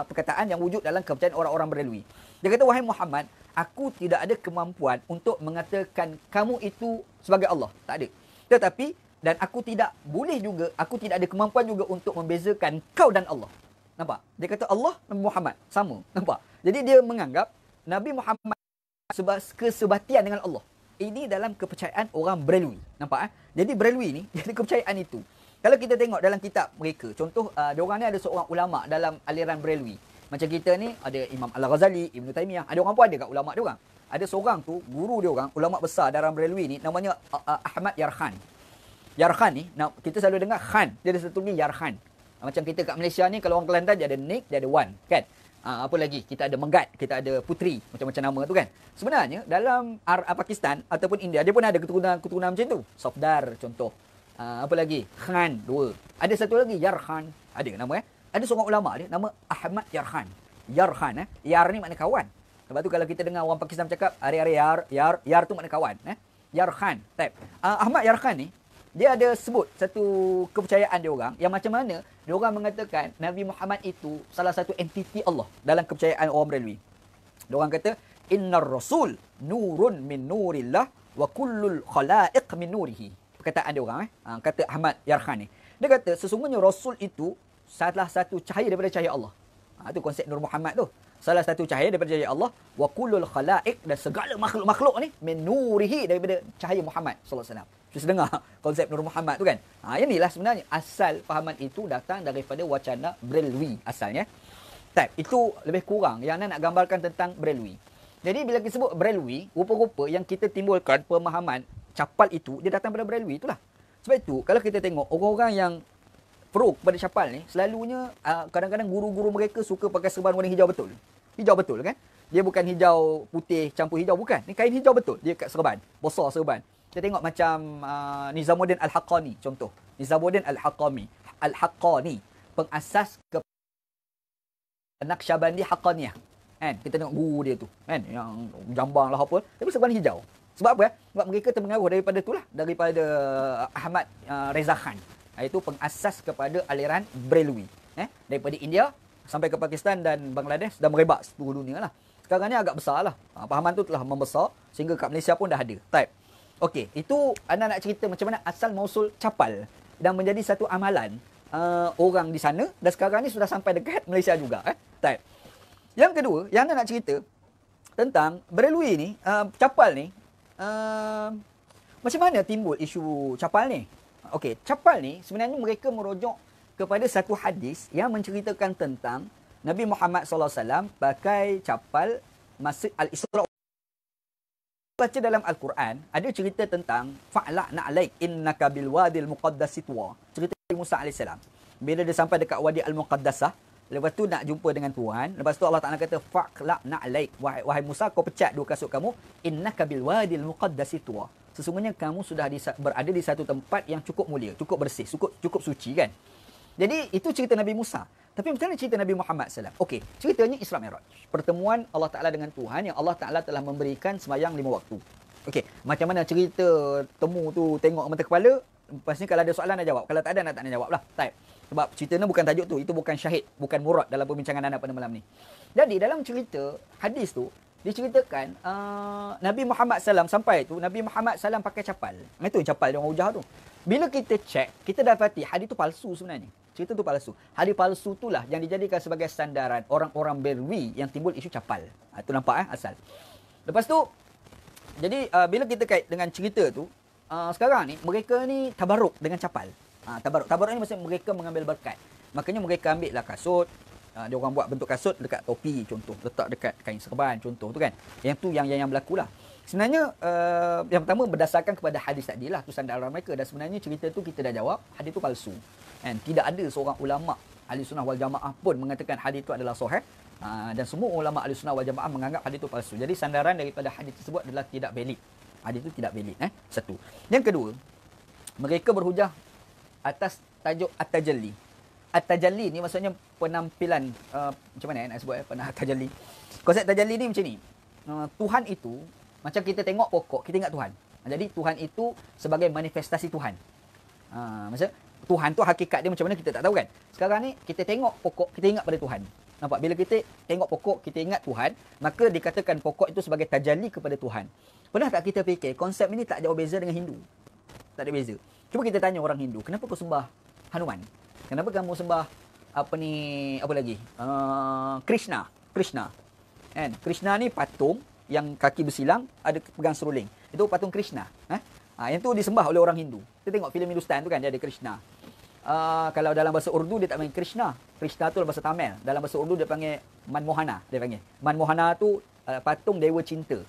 perkataan yang wujud dalam kepercayaan orang-orang Berelwi. Dia kata, wahai Muhammad, aku tidak ada kemampuan untuk mengatakan kamu itu sebagai Allah. Tak ada. Tetapi, dan aku tidak ada kemampuan juga untuk membezakan kau dan Allah. Nampak? Dia kata Allah, Nabi Muhammad. Sama. Nampak? Jadi dia menganggap Nabi Muhammad kesebatian dengan Allah. Ini dalam kepercayaan orang Berelwi. Nampak? Jadi Berelwi ni, jadi kepercayaan itu. Kalau kita tengok dalam kitab mereka, contoh, diorang ni ada seorang ulama dalam aliran Berelwi. Macam kita ni, ada Imam Al-Ghazali, Ibn Taymiyah. Ada orang pun ada kat ulama diorang. Ada seorang tu, guru diorang, ulama besar dalam Berelwi ni, namanya Ahmad Yarkhan. Yarkhan ni, kita selalu dengar Khan. Dia ada satu lagi Yarkhan. Macam kita kat Malaysia ni, kalau orang Kelantan, dia ada Nik, dia ada Wan. Kan? Apa lagi? Kita ada Megat, kita ada Putri. Macam-macam nama tu kan. Sebenarnya, dalam Pakistan ataupun India, dia pun ada keturunan macam tu. Safdar, contoh. Apa lagi? Khan, dua. Ada satu lagi, Yarkhan. Ada nama Ada seorang ulama dia, nama Ahmad Yarkhan. Yarkhan, Yar ni makna kawan. Sebab tu kalau kita dengar orang Pakistan cakap, hari-hari Yar tu makna kawan. Yarkhan. Ahmad Yarkhan ni, dia ada sebut satu kepercayaan dia orang yang macam mana dia orang mengatakan Nabi Muhammad itu salah satu entiti Allah dalam kepercayaan orang Berelwi. Dia orang kata innar rasul nurun min nurillah wa kullul khalaiq min nurihi. Perkataan dia orang kata Ahmad Yarkhan ni. Dia kata sesungguhnya rasul itu salah satu cahaya daripada cahaya Allah. Itu konsep Nur Muhammad tu. Salah satu cahaya daripada cahaya Allah wa kullul khalaiq, dan segala makhluk-makhluk ni min nurihi, daripada cahaya Muhammad sallallahu alaihi wasallam. Kita dengar konsep Nur Muhammad tu kan. Inilah sebenarnya asal fahaman itu datang daripada wacana Berelwi asalnya. Itu lebih kurang yang nak gambarkan tentang Berelwi. Jadi bila kita sebut Berelwi, rupa-rupa yang kita timbulkan pemahaman capal itu, dia datang daripada Berelwi itulah. Sebab itu kalau kita tengok orang-orang yang pro kepada capal ni, selalunya kadang-kadang guru-guru mereka suka pakai serban warna hijau betul. Hijau betul kan? Dia bukan hijau putih campur hijau, bukan. Ni kain hijau betul. Dia kat serban. Besar serban. Kita tengok macam Nizamuddin Al-Haqqani contoh. Nizamuddin Al-Haqqani, pengasas ke Naqsyabandi Haqqaniyah. Kan? Kita tengok guru dia tu, kan? Yang jambang lah apa. Tapi serban hijau. Sebab apa? Sebab mereka terpengaruh daripada itulah, daripada Ahmad Reza Khan. Iaitu pengasas kepada aliran Brelwi. Daripada India sampai ke Pakistan dan Bangladesh dan merebak seluruh dunia lah. Sekarang ni agak besar lah. Pahaman tu telah membesar sehingga kat Malaysia pun dah ada. Type. Okey, itu anda nak cerita macam mana asal mausul capal dan menjadi satu amalan orang di sana dan sekarang ni sudah sampai dekat Malaysia juga. Type. Yang kedua, yang anda nak cerita tentang Brelwi ni, capal ni, macam mana timbul isu capal ni? Okey, capal ni sebenarnya mereka merujuk kepada satu hadis yang menceritakan tentang Nabi Muhammad SAW pakai capal masa Al-Isra. Baca dalam Al-Quran, ada cerita tentang fa'la na'alaik innaka bil wadil muqaddasi tuwa. Cerita Musa AS. Bila dia sampai dekat Wadi Al-Muqaddasah, lepas tu nak jumpa dengan Tuhan, lepas tu Allah Ta'ala kata fa'la na'alaik, wahai Musa, kau pecat dua kasut kamu, innaka bil wadil muqaddasi tuwa. Sesungguhnya kamu sudah berada di satu tempat yang cukup mulia, cukup bersih, cukup suci kan. Jadi itu cerita Nabi Musa. Tapi macam mana cerita Nabi Muhammad SAW? Okey, ceritanya Isra Mi'raj. Pertemuan Allah Ta'ala dengan Tuhan yang Allah Ta'ala telah memberikan sembahyang 5 waktu. Okey, macam mana cerita temu tu tengok mata kepala? Lepas ni kalau ada soalan nak jawab. Kalau tak ada, tak nak jawab lah. Type. Sebab cerita ni bukan tajuk tu. Itu bukan syahid. Bukan murad dalam perbincangan anda pada malam ni. Jadi dalam cerita hadis tu, diceritakan Nabi Muhammad SAW sampai tu, Nabi Muhammad SAW pakai capal. Itu capal dia orang hujah tu. Bila kita cek, kita dapati hadis tu palsu sebenarnya. Cerita tu palsu. Hadis palsu itulah yang dijadikan sebagai sandaran orang-orang Berwi yang timbul isu capal. Itu nampak asal. Lepas tu, jadi bila kita kait dengan cerita tu, sekarang ni mereka ni tabarruk dengan capal. Tabarruk ni maksudnya mereka mengambil berkat. Makanya mereka ambil lah kasut. Dia orang buat bentuk kasut dekat topi contoh, letak dekat kain serban contoh tu kan. Yang tu yang berlaku lah. Sebenarnya yang pertama berdasarkan kepada hadis tadi lah, tu sandaran mereka, dan sebenarnya cerita tu kita dah jawab, hadis tu palsu. Kan? Tidak ada seorang ulama Ahli Sunnah wal Jamaah pun mengatakan hadis itu adalah sahih. Dan semua ulama Ahli Sunnah wal Jamaah menganggap hadis itu palsu. Jadi sandaran daripada hadis tersebut adalah tidak valid. Hadis itu tidak valid. Satu. Yang kedua, mereka berhujah atas tajuk At-Tajalli. At-Tajalli ni maksudnya penampilan, macam mana nak sebut At-Tajalli. Konsep Tajalli ni macam ni. Tuhan itu, macam kita tengok pokok, kita ingat Tuhan. Jadi Tuhan itu sebagai manifestasi Tuhan. Maksudnya Tuhan tu hakikat dia macam mana kita tak tahu kan. Sekarang ni kita tengok pokok, kita ingat pada Tuhan. Nampak? Bila kita tengok pokok, kita ingat Tuhan, maka dikatakan pokok itu sebagai tajalli kepada Tuhan. Pernah tak kita fikir konsep ini tak jauh beza dengan Hindu? Tak ada beza. Cuba kita tanya orang Hindu, kenapa kau sembah Hanuman? Kenapa kamu sembah apa lagi? Krishna. Kan? Krishna ni patung yang kaki bersilang, ada pegang seruling. Itu patung Krishna. Yang tu disembah oleh orang Hindu. Kita tengok filem Hindustan tu kan, dia ada Krishna. Kalau dalam bahasa Urdu dia tak panggil Krishna. Krishna tu dalam bahasa Tamil. Dalam bahasa Urdu dia panggil Manmohana. Dia panggil. Manmohana tu patung Dewa Cinta.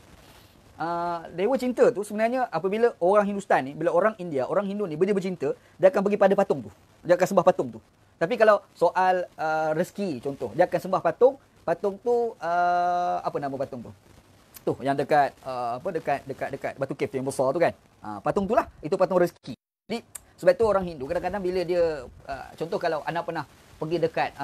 Dewa Cinta tu sebenarnya apabila orang Hindustan ni, bila orang India, orang Hindu ni dia bercinta, dia akan pergi pada patung tu. Dia akan sembah patung tu. Tapi kalau soal rezeki contoh, dia akan sembah patung. Patung tu apa nama patung tu? Tu yang dekat dekat Batu Cave yang besar tu kan. Patung tu lah, itu patung rezeki. Jadi sebab tu orang Hindu kadang-kadang bila dia contoh kalau anda pernah pergi dekat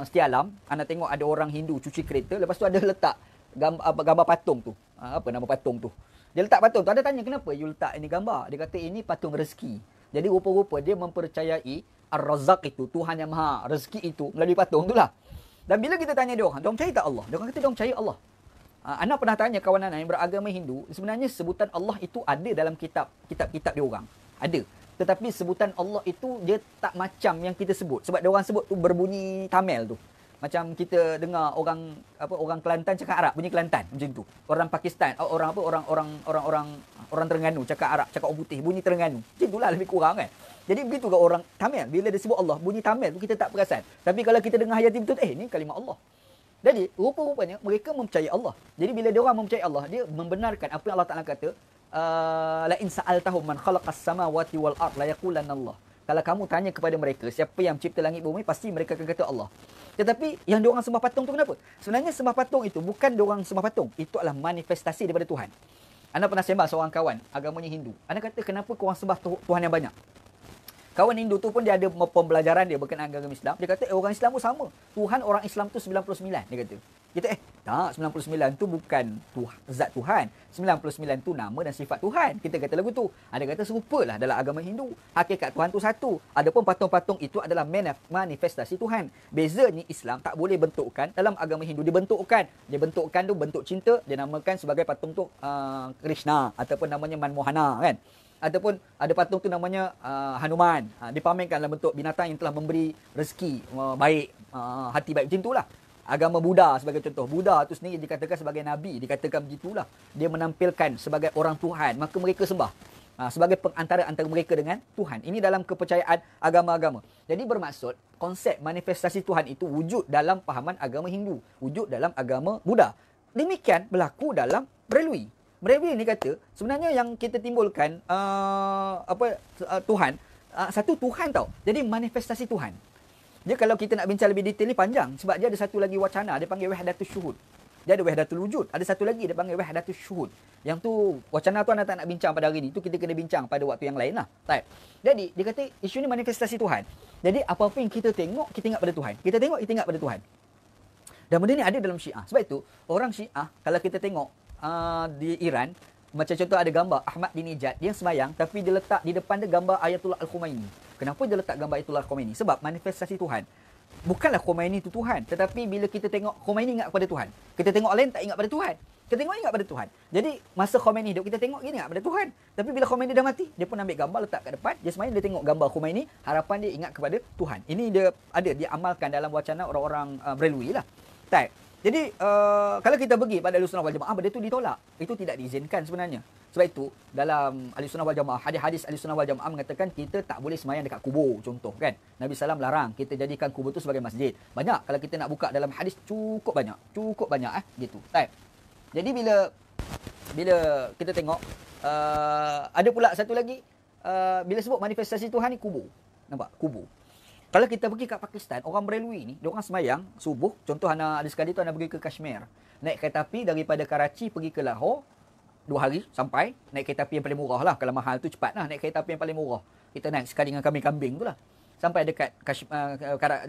Setia Alam, anda tengok ada orang Hindu cuci kereta, lepas tu ada letak gambar patung tu. Apa nama patung tu? Dia letak patung tu, ada tanya kenapa you letak ini gambar? Dia kata ini patung rezeki. Jadi rupa-rupa dia mempercayai Ar-Razzaq itu, Tuhan yang Maha rezeki itu melalui patung tu lah. Dan bila kita tanya dia orang percaya tak Allah? Dia orang kata dia percaya Allah. Anda pernah tanya kawan anda yang beragama Hindu, sebenarnya sebutan Allah itu ada dalam kitab-kitab dia orang. Ada. Tetapi sebutan Allah itu dia tak macam yang kita sebut. Sebab dia orang sebut tu berbunyi Tamil tu. Macam kita dengar orang Kelantan cakap Arab, bunyi Kelantan macam tu. Orang Pakistan, orang Terengganu cakap Arab, cakap orang putih, bunyi Terengganu. Macam itulah lebih kurang kan. Jadi begitu ke orang Tamil, bila dia sebut Allah, bunyi Tamil tu kita tak perasan. Tapi kalau kita dengar hayati betul, ni kalimah Allah. Jadi rupa-rupanya mereka mempercayai Allah. Jadi bila dia orang mempercayai Allah, dia membenarkan apa yang Allah Taala kata, la in sa'altahum man khalaqas samawati wal ard la yaqulanna Allah. Kalau kamu tanya kepada mereka, siapa yang mencipta langit bumi, pasti mereka akan kata Allah. Tetapi yang diorang sembah patung tu kenapa? Sebenarnya sembah patung itu bukan diorang sembah patung. Itu adalah manifestasi daripada Tuhan. Anda pernah sembah seorang kawan, agamanya Hindu. Anda kata, kenapa korang sembah Tuhan yang banyak? Kawan Hindu tu pun dia ada pembelajaran dia berkenaan agama Islam. Dia kata, orang Islam pun sama. Tuhan orang Islam tu 99, dia kata. Kita tak, 99 tu bukan zat Tuhan. 99 tu nama dan sifat Tuhan. Kita kata lagu tu. Ada kata serupalah dalam agama Hindu. Hakikat Tuhan tu satu. Adapun patung-patung itu adalah manifestasi Tuhan. Bezanya Islam tak boleh bentukkan. Dalam agama Hindu dibentukkan. Dia bentukkan tu bentuk cinta. Dia namakan sebagai patung tu Krishna. Ataupun namanya Manmohana, kan. Ataupun ada patung tu namanya Hanuman. Dipamerkan dalam bentuk binatang yang telah memberi rezeki baik, hati baik. Macam itulah. Agama Buddha sebagai contoh. Buddha tu sendiri dikatakan sebagai Nabi. Dikatakan begitulah. Dia menampilkan sebagai orang Tuhan. Maka mereka sembah. Sebagai pengantara antara mereka dengan Tuhan. Ini dalam kepercayaan agama-agama. Jadi bermaksud konsep manifestasi Tuhan itu wujud dalam fahaman agama Hindu. Wujud dalam agama Buddha. Demikian berlaku dalam Berelui. Berelui ni kata, sebenarnya yang kita timbulkan Tuhan, satu Tuhan tau. Jadi manifestasi Tuhan. Dia kalau kita nak bincang lebih detail ni panjang. Sebab dia ada satu lagi wacana, dia panggil Wahdatus Syuhud. Dia ada Wahdatul Wujud. Ada satu lagi dia panggil Wahdatus Syuhud. Yang tu, wacana tu anda tak nak bincang pada hari ni. Tu kita kena bincang pada waktu yang lain lah. Right. Jadi, dia kata isu ni manifestasi Tuhan. Jadi, apa-apa yang kita tengok, kita ingat pada Tuhan. Kita tengok, kita ingat pada Tuhan. Dan benda ni ada dalam Syiah. Sebab itu, orang Syiah, kalau kita tengok di Iran, macam contoh ada gambar Ahmadinejad, dia sembahyang tapi dia letak di depan dia gambar Ayatullah Al-Khomeini. Kenapa dia letak gambar Ayatullah Al-Khomeini? Sebab manifestasi Tuhan. Bukanlah Khomeini itu Tuhan, tetapi bila kita tengok Khomeini ingat kepada Tuhan. Kita tengok lain tak ingat pada Tuhan. Kita tengok ingat pada Tuhan. Jadi masa Khomeini hidup kita tengok dia ingat pada Tuhan. Tapi bila Khomeini dah mati, dia pun ambil gambar letak kat depan, dia sembahyang, dia tengok gambar Khomeini, harapan dia ingat kepada Tuhan. Ini dia ada diamalkan dalam wacana orang-orang Berelui lah. Tak. Jadi, kalau kita pergi pada Ahlussunnah wal Jamaah, benda itu ditolak. Itu tidak diizinkan sebenarnya. Sebab itu, dalam Ahlussunnah wal Jamaah, hadis-hadis Ahlussunnah wal Jamaah mengatakan kita tak boleh sembahyang dekat kubur, contoh kan. Nabi SAW larang kita jadikan kubur itu sebagai masjid. Banyak, kalau kita nak buka dalam hadis, cukup banyak gitu. Right. Jadi, bila kita tengok, ada pula satu lagi, bila sebut manifestasi Tuhan ni kubur. Nampak? Kubur. Kalau kita pergi kat Pakistan, orang Berelui ni, diorang sembahyang subuh. Contoh ada sekali tu anda pergi ke Kashmir. Naik kereta api daripada Karachi pergi ke Lahore. 2 hari sampai. Naik kereta api yang paling murah lah. Kalau mahal tu cepat lah. Naik kereta api yang paling murah. Kita naik sekali dengan kambing-kambing tu lah. Sampai dekat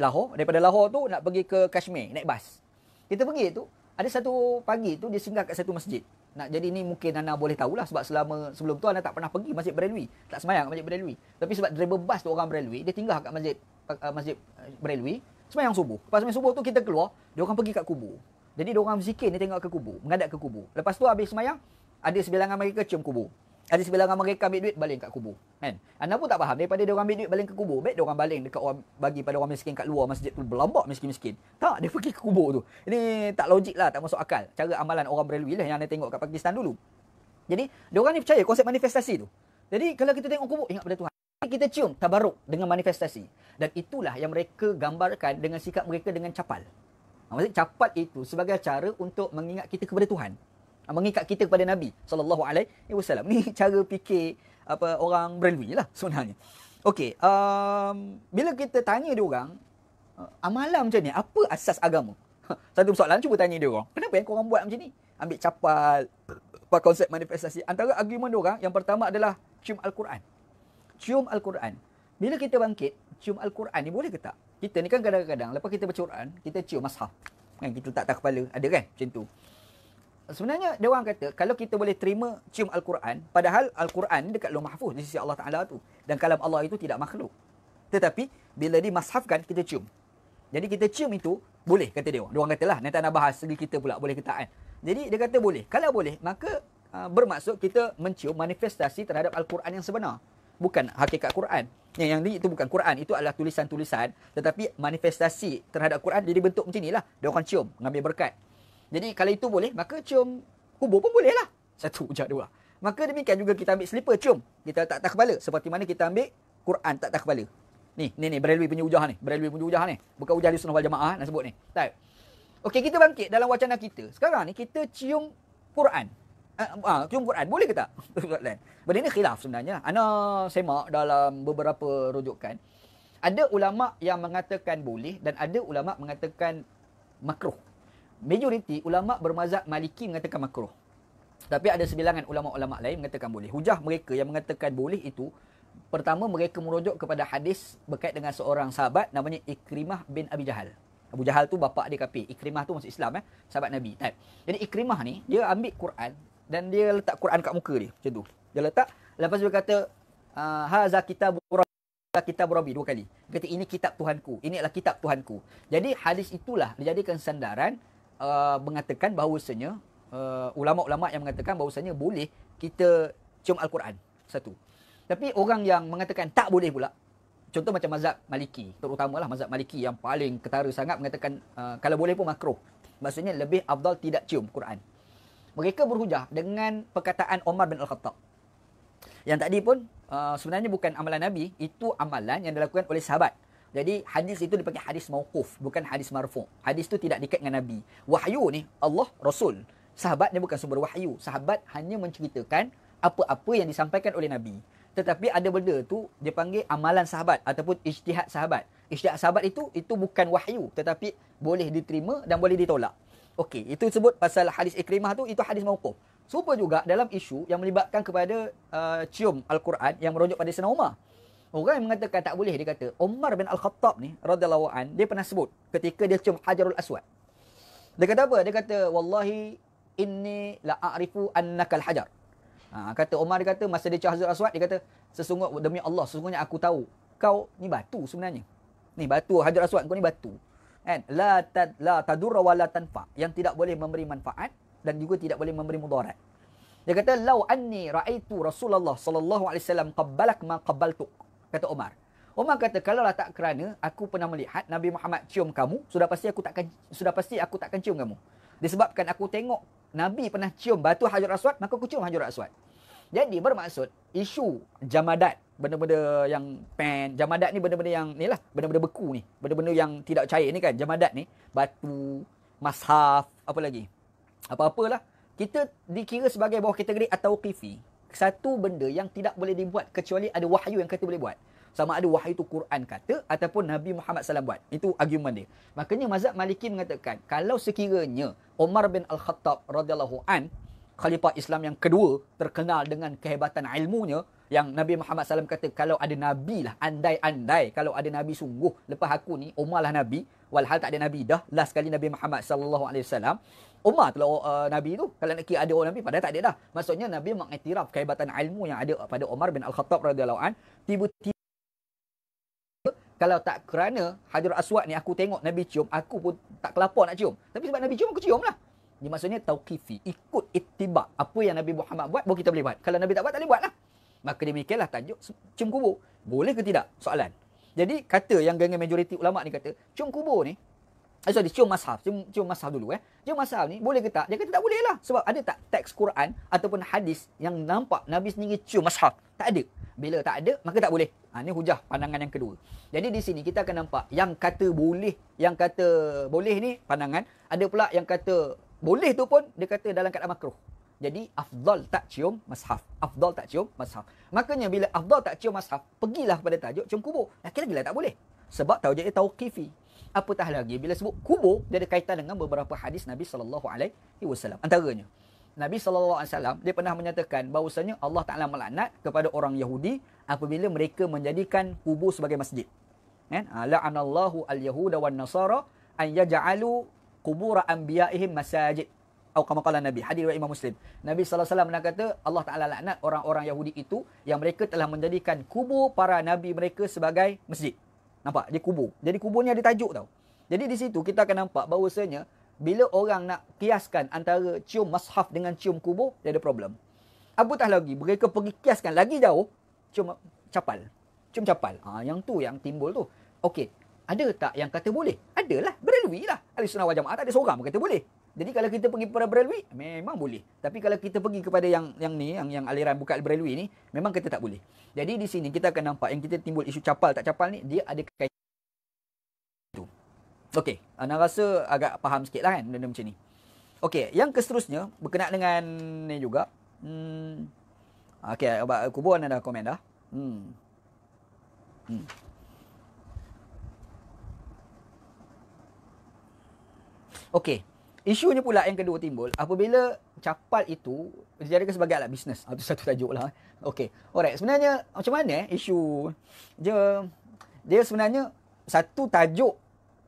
Lahore. Daripada Lahore tu nak pergi ke Kashmir. Naik bas. Kita pergi tu. Ada satu pagi tu dia singgah kat satu masjid. Jadi ni mungkin anda boleh tahulah sebab sebelum tu anda tak pernah pergi masjid Berelui. Tak sembahyang kat masjid Berelui. Tapi sebab driver bas tu orang Berelui, dia tinggal kat masjid Berelui, sembahyang subuh. Lepas sembahyang subuh tu kita keluar, dia orang pergi kat kubur. Jadi dia orang berzikir ni tengok ke kubur, menghadap ke kubur. Lepas tu habis sembahyang, ada sebilangan mereka cium kubur. Ada sebilangan mereka ambil duit baling kat kubur. Kan? Anda pun tak faham, daripada dia orang ambil duit baling ke kubur, baik dia orang baling dekat orang, bagi pada orang miskin kat luar masjid tu, berlambak miskin-miskin. Tak, dia pergi ke kubur tu. Ini tak logik lah, tak masuk akal. Cara amalan orang Berelui lah yang anda tengok kat Pakistan dulu. Jadi, dia orang ni percaya konsep manifestasi tu. Jadi, kalau kita tengok kubur, ingat pada Tuhan. Kita cium tabaruk dengan manifestasi. Dan itulah yang mereka gambarkan dengan sikap mereka dengan capal. Maksudnya capat itu sebagai cara untuk mengingat kita kepada Tuhan. Mengikat kita kepada Nabi SAW. Ni cara fikir orang Berelui lah sebenarnya. Okey, bila kita tanya dia orang, amalan macam ni, apa asas agama? Satu soalan cuba tanya dia orang. Kenapa yang korang buat macam ni? Ambil capal, konsep manifestasi. Antara argumen dia orang, yang pertama adalah cium Al-Quran. Cium Al-Quran. Bila kita bangkit, cium Al-Quran ni boleh ke tak? Kita ni kan kadang-kadang, lepas kita baca Quran, kita cium mushaf. Kan, kita letak atas kepala. Ada kan? Macam tu. Sebenarnya, dia orang kata, kalau kita boleh terima cium Al-Quran, padahal Al-Quran ni dekat Lauh Mahfuz di sisi Allah Ta'ala tu. Dan kalam Allah itu tidak makhluk. Tetapi, bila dimashafkan, kita cium. Jadi, kita cium itu, boleh, kata dia orang. Dia orang kata lah, nanti nak bahas segi kita pula, boleh ke tak kan? Jadi, dia kata boleh. Kalau boleh, maka bermaksud kita mencium manifestasi terhadap Al-Quran yang sebenar. Bukan hakikat Quran. Yang itu bukan Quran. Itu adalah tulisan-tulisan. Tetapi manifestasi terhadap Quran jadi bentuk macam inilah. Dia orang cium, mengambil berkat. Jadi kalau itu boleh, maka cium kubur pun boleh lah. Satu ujar dua. Maka demikian juga kita ambil slipper cium. Kita letak atas kepala. Seperti mana kita ambil Quran tak atas kepala. Ni Berelui punya ujah ni. Berelui punya ujah ni. Bukan ujah Ahlussunnah wal Jamaah nak sebut ni. Tak. Okey, kita bangkit dalam wacana kita. Sekarang ni kita cium Quran. cium Quran boleh ke tak? Benda ni khilaf sebenarnya. Ana semak dalam beberapa rujukan. Ada ulama yang mengatakan boleh dan ada ulama mengatakan makruh. Majoriti ulama bermazhab Maliki mengatakan makruh. Tapi ada sebilangan ulama-ulama lain mengatakan boleh. Hujah mereka yang mengatakan boleh itu, pertama mereka merujuk kepada hadis berkait dengan seorang sahabat namanya Ikrimah bin Abi Jahal. Abu Jahal tu bapak dia kafir. Ikrimah tu masuk Islam, sahabat Nabi. Jadi Ikrimah ni dia ambil Quran dan dia letak Quran kat muka dia macam tu. Dia letak, lepas dia kata haza kitab Rabbi 2 kali. Dia kata ini kitab Tuhanku. Ini adalah kitab Tuhanku. Jadi hadis itulah dijadikan sandaran mengatakan bahawasanya ulama-ulama yang mengatakan bahawasanya boleh kita cium Al-Quran. Satu. Tapi orang yang mengatakan tak boleh pula, contoh macam mazhab Maliki, terutamalah mazhab Maliki yang paling ketara sangat mengatakan kalau boleh pun makruh. Maksudnya lebih afdal tidak cium Quran. Mereka berhujah dengan perkataan Umar bin Al-Khattab. Yang tadi pun sebenarnya bukan amalan Nabi, itu amalan yang dilakukan oleh sahabat. Jadi hadis itu dipanggil hadis mauquf, bukan hadis marfu'. Hadis itu tidak dikait dengan Nabi. Wahyu ni Allah, Rasul. Sahabat ni bukan sumber wahyu. Sahabat hanya menceritakan apa-apa yang disampaikan oleh Nabi. Tetapi ada benda tu dia panggil amalan sahabat ataupun ijtihad sahabat. Ijtihad sahabat itu bukan wahyu tetapi boleh diterima dan boleh ditolak. Okey, itu sebut pasal hadis Ikrimah tu, itu hadis mauquf. Serupa juga dalam isu yang melibatkan kepada cium Al-Quran yang merujuk pada Sayyidina Umar. Orang yang mengatakan tak boleh, dia kata Umar bin Al-Khattab ni radhiyallahu an, dia pernah sebut ketika dia cium Hajarul Aswad. Dia kata apa? Dia kata wallahi inni la a'rifu annaka al-hajar. Kata Umar, dia kata masa dia cium Hajarul Aswad, dia kata demi Allah, sesungguhnya aku tahu kau ni batu sebenarnya. Ni batu, Hajarul Aswad kau ni batu. Kan? La tadurra wa la tanfa, yang tidak boleh memberi manfaat dan juga tidak boleh memberi mudarat. Dia kata lau anni ra'aitu Rasulullah sallallahu alaihi wasallam qabbalak ma qabbaltuk. Kata Umar. Umar kata kalaulah tak kerana aku pernah melihat Nabi Muhammad cium kamu, sudah pasti aku takkan cium kamu. Disebabkan aku tengok Nabi pernah cium batu Hajarul Aswad, maka aku cium Hajarul Aswad. Jadi bermaksud isu jamadat, benda-benda yang jamadat ni benda-benda yang ni lah, benda-benda beku ni, benda-benda yang tidak cair ni kan, jamadat ni, batu, mashaf, apa lagi? Apa-apalah, kita dikira sebagai bawah kategori at-tauqifi. Satu benda yang tidak boleh dibuat kecuali ada wahyu yang kata boleh buat. Sama ada wahyu itu Quran kata ataupun Nabi Muhammad SAW buat. Itu argument dia. Makanya mazhab Maliki mengatakan kalau sekiranya Umar bin Al-Khattab radhiyallahu an, khalifah Islam yang kedua, terkenal dengan kehebatan ilmunya, yang Nabi Muhammad SAW kata kalau ada Nabi lah, andai-andai kalau ada Nabi sungguh lepas aku ni, Umar lah Nabi, walhal tak ada Nabi dah, last kali Nabi Muhammad SAW, Umar tu lah Nabi tu. Kalau nak kira ada orang Nabi, padahal tak ada dah. Maksudnya Nabi mengiktiraf kehebatan ilmu yang ada pada Umar bin Al-Khattab radhiyallahu an. Tiba-tiba kalau tak kerana Hajarul Aswad ni aku tengok Nabi cium, aku pun tak kelapar nak cium. Tapi sebab Nabi cium, aku cium lah. Dia maksudnya tauqifi, ikut ittiba. Apa yang Nabi Muhammad buat, baru kita boleh buat. Kalau Nabi tak buat, tak boleh buat lah. Maka demikianlah tajuk cium kubur. Boleh ke tidak? Soalan. Jadi kata yang dengan majoriti ulama ni kata, cium kubur ni, cium mashaf. Cium mashaf dulu. Cium mashaf ni boleh ke tak? Dia kata tak boleh lah. Sebab ada tak teks Quran ataupun hadis yang nampak Nabi sendiri cium mashaf? Tak ada. Bila tak ada, maka tak boleh. Ini hujah pandangan yang kedua. Jadi di sini kita akan nampak yang kata boleh ni pandangan. Ada pula yang kata boleh tu pun dia kata dalam keadaan makruh. Jadi afdal tak cium mashaf. Afdal tak cium mashaf. Makanya bila afdal tak cium mashaf, pergilah pada tajuk cium kubur. Lagi-lagi tak boleh. Sebab tajuk dia tauqifi. Apatah lagi bila sebut kubur, dia ada kaitan dengan beberapa hadis Nabi SAW. Antaranya, Nabi SAW dia pernah menyatakan bahawasanya Allah Ta'ala melaknat kepada orang Yahudi apabila mereka menjadikan kubur sebagai masjid. La'anallahu al-yahuda wan nasara an yaj'alu qubur anbiya'ihim masajid. Atau kama qala Nabi, hadis riwayat Imam Muslim. Nabi SAW pernah kata Allah Ta'ala laknat orang-orang Yahudi itu yang mereka telah menjadikan kubur para nabi mereka sebagai masjid. Nampak? Dia kubur. Jadi kubur ni ada tajuk tau. Jadi di situ kita akan nampak bahawasanya bila orang nak kiaskan antara cium mashaf dengan cium kubur, dia ada problem. Apatah lagi, mereka pergi kiaskan lagi jauh, cium capal. Cium capal. Yang tu yang timbul tu. Okey, ada tak yang kata boleh? Adalah, beralui lah. Ahlussunnah wal Jamaah tak ada seorang pun kata boleh. Jadi kalau kita pergi kepada beralui, memang boleh. Tapi kalau kita pergi kepada yang aliran bukan beralui ni, memang kita tak boleh. Jadi di sini kita akan nampak yang kita timbul isu capal tak capal ni, dia ada kaitan tu. Okey, anda rasa agak faham sikit lah kan benda macam ni. Okey, yang seterusnya berkenaan dengan ni juga. Okey, kubur anda dah komen dah. Hmm. Okey. Isunya pula yang kedua timbul apabila capal itu dijadikan sebagai alat bisnes. Itu satu tajuk lah. Okey. Alright. Sebenarnya macam mana isu dia sebenarnya satu tajuk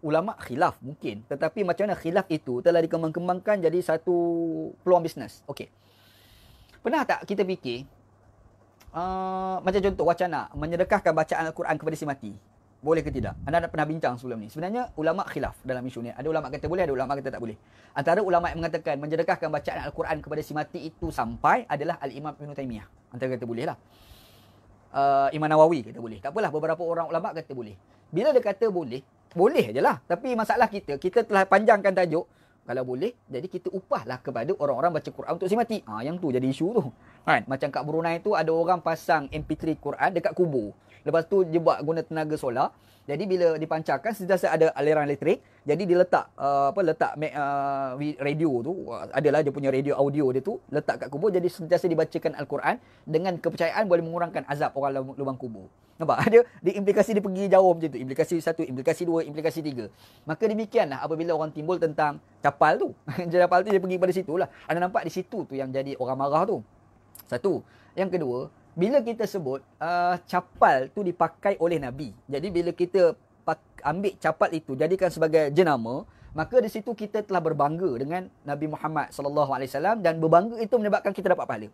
ulama khilaf mungkin. Tetapi macam mana khilaf itu telah dikembang-kembangkan jadi satu peluang bisnes. Okey. Pernah tak kita fikir macam contoh wacana menyedekahkan bacaan Al-Quran kepada si mati? Boleh ke tidak? Anda dah pernah bincang sebelum ni. Sebenarnya ulama khilaf dalam isu ni. Ada ulama kata boleh, ada ulama kata tak boleh. Antara ulama yang mengatakan menjedekahkan bacaan Al-Quran kepada si mati itu sampai adalah Al-Imam Ibn Taymiyah. Antara kata boleh lah. Imam Nawawi kata boleh. Tak apalah, beberapa orang ulama kata boleh. Bila dia kata boleh, boleh je lah. Tapi masalah kita telah panjangkan tajuk. Kalau boleh, jadi kita upahlah kepada orang-orang baca Quran untuk si mati. Yang tu jadi isu tu. Kan? Macam kat Brunei tu ada orang pasang MP3 Quran dekat kubur. Lepas tu dia buat guna tenaga solar. Jadi bila dipancarkan sentiasa ada aliran elektrik. Jadi dia letak radio tu, adalah dia punya radio audio dia tu letak kat kubur, jadi sentiasa dibacakan Al-Quran dengan kepercayaan boleh mengurangkan azab orang lubang kubur. Nampak? Dia implikasi dia pergi jauh macam tu. Implikasi 1, implikasi 2, implikasi 3. Maka demikianlah apabila orang timbul tentang capal tu. Capal tu dia pergi pada situlah. Anda nampak di situ tu yang jadi orang marah tu. Satu. Yang kedua, bila kita sebut capal tu dipakai oleh Nabi. Jadi bila kita ambil capal itu jadikan sebagai jenama, maka di situ kita telah berbangga dengan Nabi Muhammad sallallahu alaihi wasallam dan berbangga itu menyebabkan kita dapat pahala.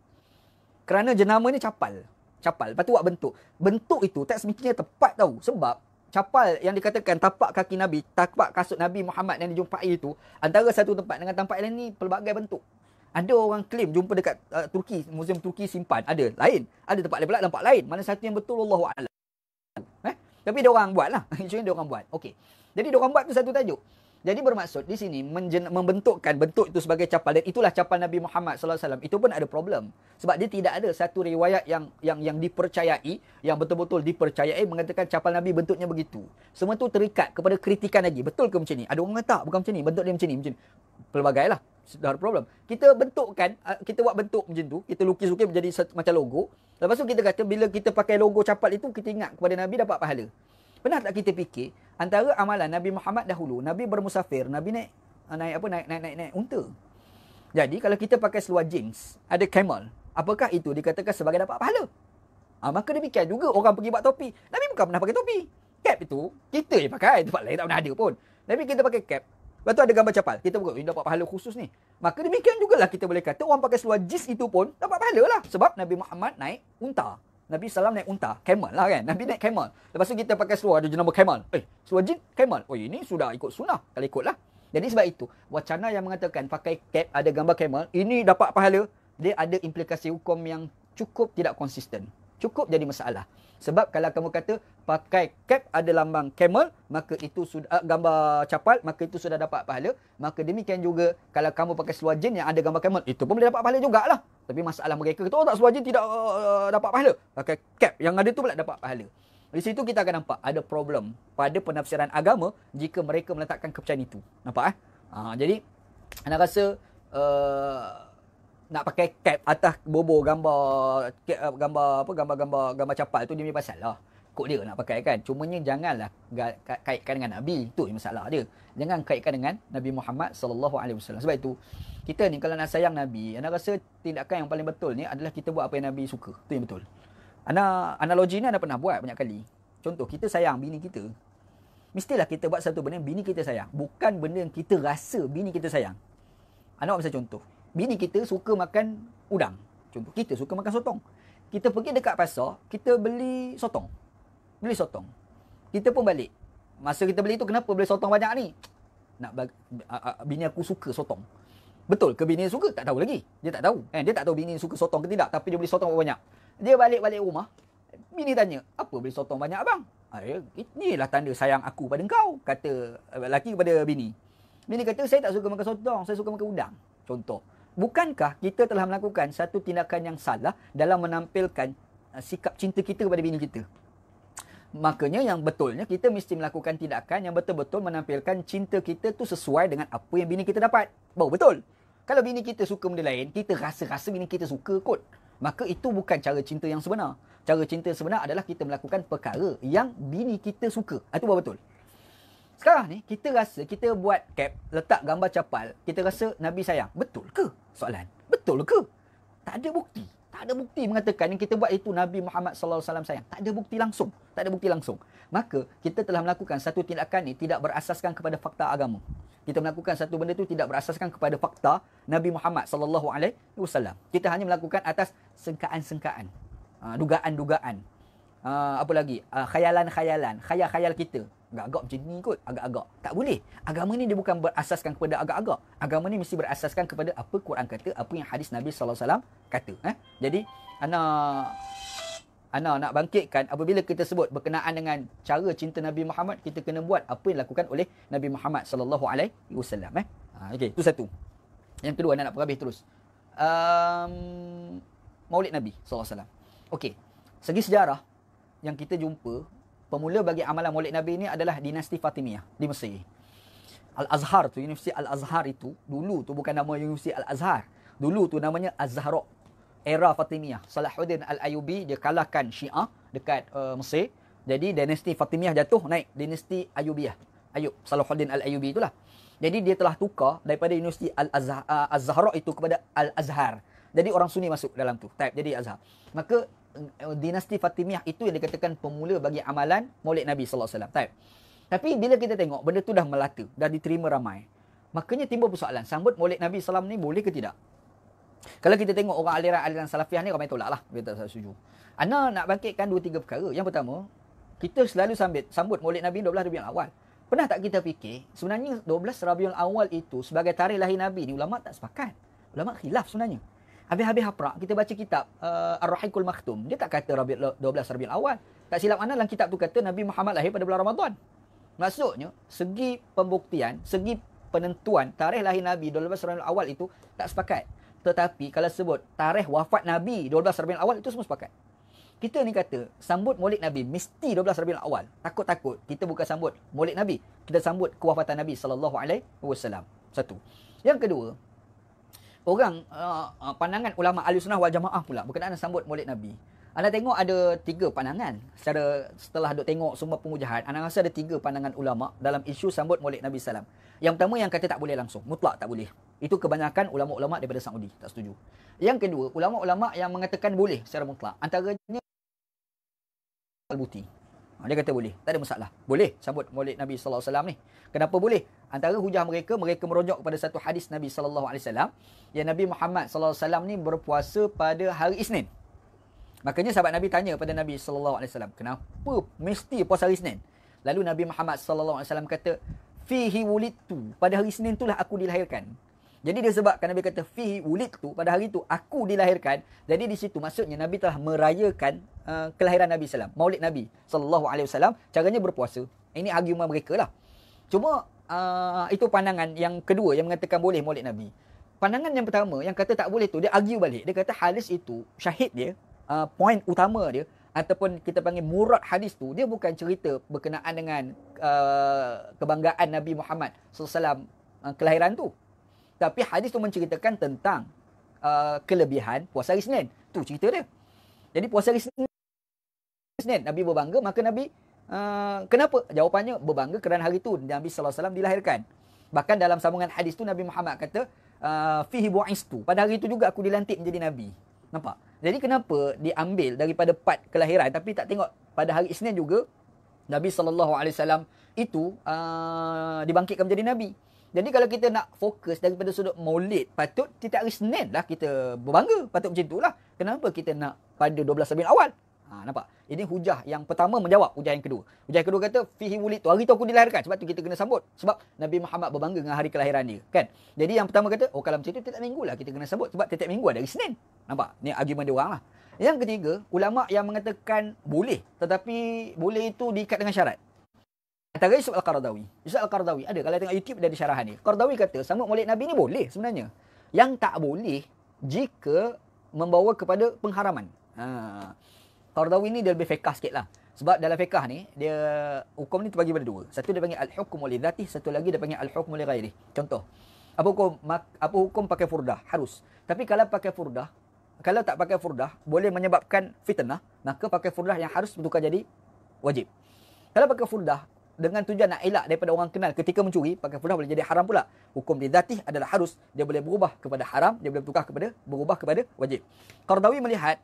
Kerana jenama ni capal. Lepas tu buat bentuk. Bentuk itu tak semestinya tepat tahu. Sebab capal yang dikatakan tapak kaki Nabi, tapak kasut Nabi Muhammad yang dijumpai itu, antara satu tempat dengan tempat lain ni pelbagai bentuk. Ada orang claim jumpa dekat Turki, Museum Turki simpan. Ada lain. Ada tempat lain pula nampak lain. Mana satu yang betul, Allahu a'lam. Tapi dia orang buat lah. Isunya dia orang buat. Okey. Jadi dia orang buat tu satu tajuk. Jadi bermaksud di sini membentukkan bentuk itu sebagai capal, dan itulah capal Nabi Muhammad sallallahu alaihi wasallam. Itu pun ada problem. Sebab dia tidak ada satu riwayat yang dipercayai, yang betul-betul dipercayai mengatakan capal Nabi bentuknya begitu. Semua tu terikat kepada kritikan lagi. Betul ke macam ni? Ada orang kata bukan macam ni, bentuk dia macam ni. Pelbagailah. Sudah ada problem. Kita bentukkan, kita buat bentuk macam tu, kita lukis-lukis menjadi macam logo. Lepas tu kita kata bila kita pakai logo capal itu, kita ingat kepada Nabi dapat pahala. Pernah tak kita fikir antara amalan Nabi Muhammad dahulu, Nabi bermusafir, Nabi naik unta. Jadi kalau kita pakai seluar jeans, ada camel, apakah itu dikatakan sebagai dapat pahala? Maka demikian juga orang pergi buat topi. Nabi bukan pernah pakai topi. Cap itu kita je pakai, tempat lain tak pernah ada pun. Nabi kita pakai cap. Lepas tu ada gambar capal. Kita bukan dapat pahala khusus ni. Maka demikian jugalah kita boleh kata orang pakai seluar jeans itu pun dapat pahala lah. Sebab Nabi Muhammad naik unta. Nabi SAW naik unta. Camel lah kan. Nabi naik camel. Lepas tu kita pakai seluar ada jenama camel. Seluar jeans camel. Ini sudah ikut sunnah. Kalau ikutlah. Jadi sebab itu, wacana yang mengatakan pakai cap ada gambar camel, ini dapat pahala, dia ada implikasi hukum yang cukup tidak konsisten. Cukup jadi masalah. Sebab kalau kamu kata pakai cap ada lambang camel, maka itu sudah gambar capal, maka itu sudah dapat pahala. Maka demikian juga kalau kamu pakai seluar jeans yang ada gambar camel, itu pun boleh dapat pahala jugalah. Tapi masalah mereka kata, tak, seluar jeans tidak dapat pahala. Pakai cap yang ada tu pula dapat pahala. Di situ kita akan nampak ada problem pada penafsiran agama jika mereka meletakkan kepercayaan itu. Nampak jadi anda rasa nak pakai cap atas bobo gambar capal tu dia punya pasal lah. Kok dia nak pakai kan. Cumanya janganlah kaitkan dengan Nabi. Itu masalah dia. Jangan kaitkan dengan Nabi Muhammad sallallahu alaihi wasallam. Sebab itu kita ni kalau nak sayang Nabi, anda rasa tindakan yang paling betul ni adalah kita buat apa yang Nabi suka. Itu yang betul. Analogi ni anda pernah buat banyak kali. Contoh, kita sayang bini kita. Mestilah kita buat satu benda yang bini kita sayang. Bukan benda yang kita rasa bini kita sayang. Anda buat misal contoh. Bini kita suka makan udang. Contoh, kita suka makan sotong. Kita pergi dekat pasar, kita beli sotong. Kita pun balik. Masa kita beli tu, kenapa beli sotong banyak ni? Bini aku suka sotong. Betul ke bini suka? Tak tahu lagi. Dia tak tahu. Dia tak tahu bini suka sotong ke tidak. Tapi dia beli sotong banyak. Dia balik rumah, bini tanya, apa beli sotong banyak abang? Inilah tanda sayang aku pada engkau, kata lelaki kepada bini. Bini kata, saya tak suka makan sotong, saya suka makan udang. Contoh. Bukankah kita telah melakukan satu tindakan yang salah dalam menampilkan sikap cinta kita kepada bini kita? Makanya yang betulnya kita mesti melakukan tindakan yang betul-betul menampilkan cinta kita tu sesuai dengan apa yang bini kita dapat. Baru betul. Kalau bini kita suka benda lain, kita rasa-rasa bini kita suka kot. Maka itu bukan cara cinta yang sebenar. Cara cinta sebenar adalah kita melakukan perkara yang bini kita suka. Itu betul. Sekarang ni, kita rasa kita buat cap, letak gambar capal, kita rasa Nabi sayang. Betul ke? Soalan. Betul ke? Tak ada bukti. Tak ada bukti mengatakan yang kita buat itu Nabi Muhammad sallallahu alaihi wasallam sayang. Tak ada bukti langsung. Tak ada bukti langsung. Maka kita telah melakukan satu tindakan ni tidak berasaskan kepada fakta agama. Kita melakukan satu benda tu tidak berasaskan kepada fakta Nabi Muhammad sallallahu alaihi wasallam. Kita hanya melakukan atas sengkaan-sengkaan, dugaan-dugaan. Apa lagi? Khayalan-khayalan, khayal-khayal kita. Agak-agak macam ni kot, agak-agak. Tak boleh. Agama ni dia bukan berasaskan kepada agak-agak. Agama ni mesti berasaskan kepada apa Quran kata, apa yang hadis Nabi sallallahu alaihi wasallam kata. Jadi, ana nak bangkitkan apabila kita sebut berkenaan dengan cara cinta Nabi Muhammad, kita kena buat apa yang dilakukan oleh Nabi Muhammad sallallahu alaihi wasallam. Okey, itu satu. Yang kedua, nak perhabis terus. Maulid Nabi sallallahu alaihi wasallam. Okey. Segi sejarah yang kita jumpa, pemula bagi amalan Maulid Nabi ini adalah dinasti Fatimiyah di Mesir. Al-Azhar tu, Universiti Al-Azhar itu, dulu tu bukan nama Universiti Al-Azhar. Dulu tu namanya Az-Zahra. Era Fatimiyah. Salahuddin Al-Ayyubi dia kalahkan Syiah dekat Mesir. Jadi dinasti Fatimiyah jatuh, naik dinasti Ayyubiyah. Ayyub, Salahuddin Al-Ayyubi itulah. Jadi dia telah tukar daripada Universiti Al-Zahra itu kepada Al-Azhar. Jadi orang Sunni masuk dalam tu. Type jadi Azhar. Maka dinasti Fatimiyah itu yang dikatakan pemula bagi amalan Maulid Nabi sallallahu alaihi wasallam. Tapi bila kita tengok benda tu dah melata, dah diterima ramai, makanya timbul persoalan, sambut Maulid Nabi sallallahu alaihi wasallam ni boleh ke tidak? Kalau kita tengok orang aliran-aliran Salafiyah ni ramai tolak lah, kita tak setuju. Ana nak bangkitkan 2-3 perkara. Yang pertama, kita selalu sambut Maulid Nabi 12 Rabiul Awal. Pernah tak kita fikir sebenarnya 12 Rabiul Awal itu sebagai tarikh lahir Nabi ni ulama tak sepakat. Ulama khilaf sebenarnya. Habis-habis haprak, kita baca kitab Ar-Rahiqul Makhtum. Dia tak kata 12 Rabiul Awal. Tak silap mana dalam kitab tu kata Nabi Muhammad lahir pada bulan Ramadan. Maksudnya, segi pembuktian, segi penentuan tarikh lahir Nabi 12 Rabiul Awal itu tak sepakat. Tetapi kalau sebut tarikh wafat Nabi 12 Rabiul Awal itu semua sepakat. Kita ni kata sambut Maulid Nabi mesti 12 Rabiul Awal. Takut-takut kita bukan sambut Maulid Nabi, kita sambut kewafatan Nabi sallallahu alaihi wasallam. Satu. Yang kedua, orang pandangan ulama Ahlussunnah wal Jamaah pula berkenaan sambut Maulid Nabi. Anda tengok ada 3 pandangan. Setelah duk tengok semua pengujahan, anda rasa ada 3 pandangan ulama dalam isu sambut Maulid Nabi sallam. Yang pertama yang kata tak boleh langsung, mutlak tak boleh. Itu kebanyakan ulama-ulama daripada Saudi tak setuju. Yang kedua, ulama-ulama yang mengatakan boleh secara mutlak. Antaranya Al-Buti. Dia kata boleh, tak ada masalah. Boleh sambut Maulid Nabi sallallahu alaihi wasallam ni. Kenapa boleh? Antara hujah mereka merujuk kepada satu hadis Nabi sallallahu alaihi wasallam yang Nabi Muhammad sallallahu alaihi wasallam ni berpuasa pada hari Isnin. Makanya sahabat Nabi tanya kepada Nabi sallallahu alaihi wasallam, kenapa mesti puasa hari Isnin? Lalu Nabi Muhammad sallallahu alaihi wasallam kata, fihi wulidtu, pada hari Isnin itulah aku dilahirkan. Jadi dia sebabkan Nabi kata fihi wulidtu, pada hari itu aku dilahirkan. Jadi di situ maksudnya Nabi telah merayakan kelahiran Nabi sallam, Maulid Nabi sallallahu alaihi wasallam, caranya berpuasa. Ini argumen mereka lah. Cuma itu pandangan yang kedua yang mengatakan boleh Maulid Nabi. Pandangan yang pertama yang kata tak boleh tu, dia argue balik. Dia kata hadis itu, syahid dia, poin utama dia ataupun kita panggil murad hadis tu, dia bukan cerita berkenaan dengan kebanggaan Nabi Muhammad sallallahu alaihi wasallam kelahiran tu. Tapi hadis tu menceritakan tentang kelebihan puasa hari Isnin. Tu cerita dia. Jadi puasa hari Isnin Nabi berbangga, maka Nabi kenapa? Jawapannya berbangga kerana hari itu Nabi sallallahu alaihi wasallam dilahirkan. Bahkan dalam sambungan hadis tu Nabi Muhammad kata fihi bu'istu, pada hari itu juga aku dilantik menjadi nabi. Nampak? Jadi kenapa diambil daripada part kelahiran tapi tak tengok pada hari Isnin juga Nabi sallallahu alaihi wasallam itu dibangkitkan menjadi nabi. Jadi kalau kita nak fokus daripada sudut Maulid, patut tiap hari Senin lah kita berbangga. Patut macam itulah. Kenapa kita nak pada 12 Rabiul Awal? Nampak? Ini hujah yang pertama menjawab hujah yang kedua. Hujah yang kedua kata fihi wulidtu, hari tu aku dilahirkan, sebab tu kita kena sambut. Sebab Nabi Muhammad berbangga dengan hari kelahiran dia, kan? Jadi yang pertama kata, kalau macam tu tiap minggu lah kita kena sambut, sebab tiap minggu ada hari Senin. Nampak? Ni argument dia orang lah. Yang ketiga, ulama yang mengatakan boleh, tetapi boleh itu diikat dengan syarat. Antara Yusuf Al-Qaradawi. Yusuf Al-Qaradawi ada, kalau tengok YouTube dia ada syarahan ni. Qaradawi kata sambut Maulid Nabi ni boleh sebenarnya. Yang tak boleh jika membawa kepada pengharaman. Qaradawi ni dia lebih fiqh sikit lah. Sebab dalam fiqh ni, dia hukum ni terbagi pada dua. Satu dia panggil al-hukmu li dzatih, satu lagi dia panggil al-hukmu li ghairih. Contoh, Apa hukum pakai furdah? Harus. Tapi kalau pakai furdah, kalau tak pakai furdah boleh menyebabkan fitnah, maka pakai furdah yang harus bertukar jadi wajib. Kalau pakai furdah dengan tujuan nak elak daripada orang kenal ketika mencuri, pakai furdah boleh jadi haram pula. Hukum di dzatih adalah harus, dia boleh berubah kepada haram, dia boleh berubah kepada wajib. Qaradawi melihat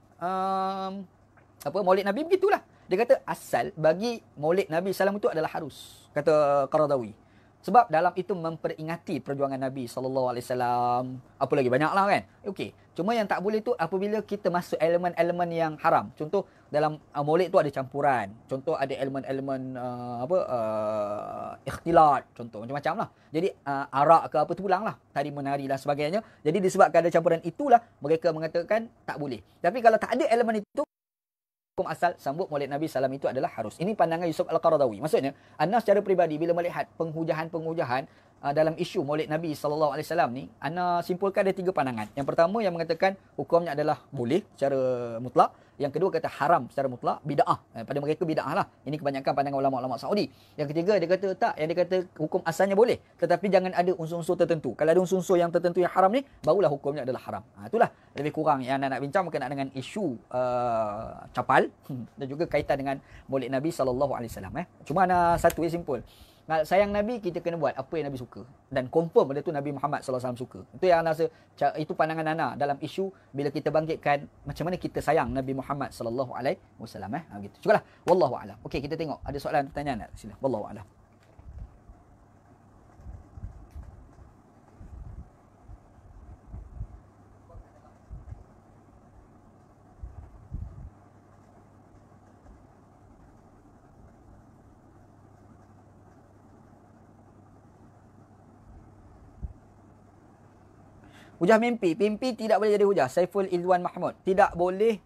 Maulid Nabi begitulah. Dia kata asal bagi Maulid Nabi SAW itu adalah harus, kata Qaradawi. Sebab dalam itu memperingati perjuangan Nabi SAW. Apa lagi? Banyaklah kan? Okey. Cuma yang tak boleh tu apabila kita masuk elemen-elemen yang haram. Contoh dalam maulid tu ada campuran. Contoh ada elemen-elemen ikhtilat. Contoh macam-macam lah. Jadi arak ke apa tu pulang lah. Tari menari dan sebagainya. Jadi disebabkan ada campuran itulah mereka mengatakan tak boleh. Tapi kalau tak ada elemen itu, hukum asal sambut Maulid Nabi SAW itu adalah harus. Ini pandangan Yusuf Al-Qaradawi. Maksudnya, Ana secara peribadi bila melihat penghujahan-penghujahan dalam isu Maulid Nabi SAW ni, Ana simpulkan ada 3 pandangan. Yang pertama yang mengatakan hukumnya adalah boleh secara mutlak. Yang kedua kata haram secara mutlak, bid'ah. Pada mereka bid'ah lah. Ini kebanyakan pandangan ulama-ulama Saudi. Yang ketiga dia kata tak, yang dia kata hukum asalnya boleh. Tetapi jangan ada unsur-unsur tertentu. Kalau ada unsur-unsur yang tertentu yang haram ni, barulah hukumnya adalah haram. Itulah lebih kurang yang nak bincang berkenaan dengan isu capal dan juga kaitan dengan Maulid Nabi SAW. Cuma ada satu yang simpul. Sayang Nabi, kita kena buat apa yang Nabi suka. Dan confirm benda tu Nabi Muhammad SAW suka. Itu yang rasa, itu pandangan Ana dalam isu bila kita bangkitkan macam mana kita sayang Nabi Muhammad SAW. Gitu. Cukuplah. Wallahu a'lam. Okey, kita tengok. Ada soalan pertanyaan tak? Sila. Wallahu a'lam. Hujah mimpi. Mimpi tidak boleh jadi hujah. Saiful Ilwan Mahmud. Tidak boleh.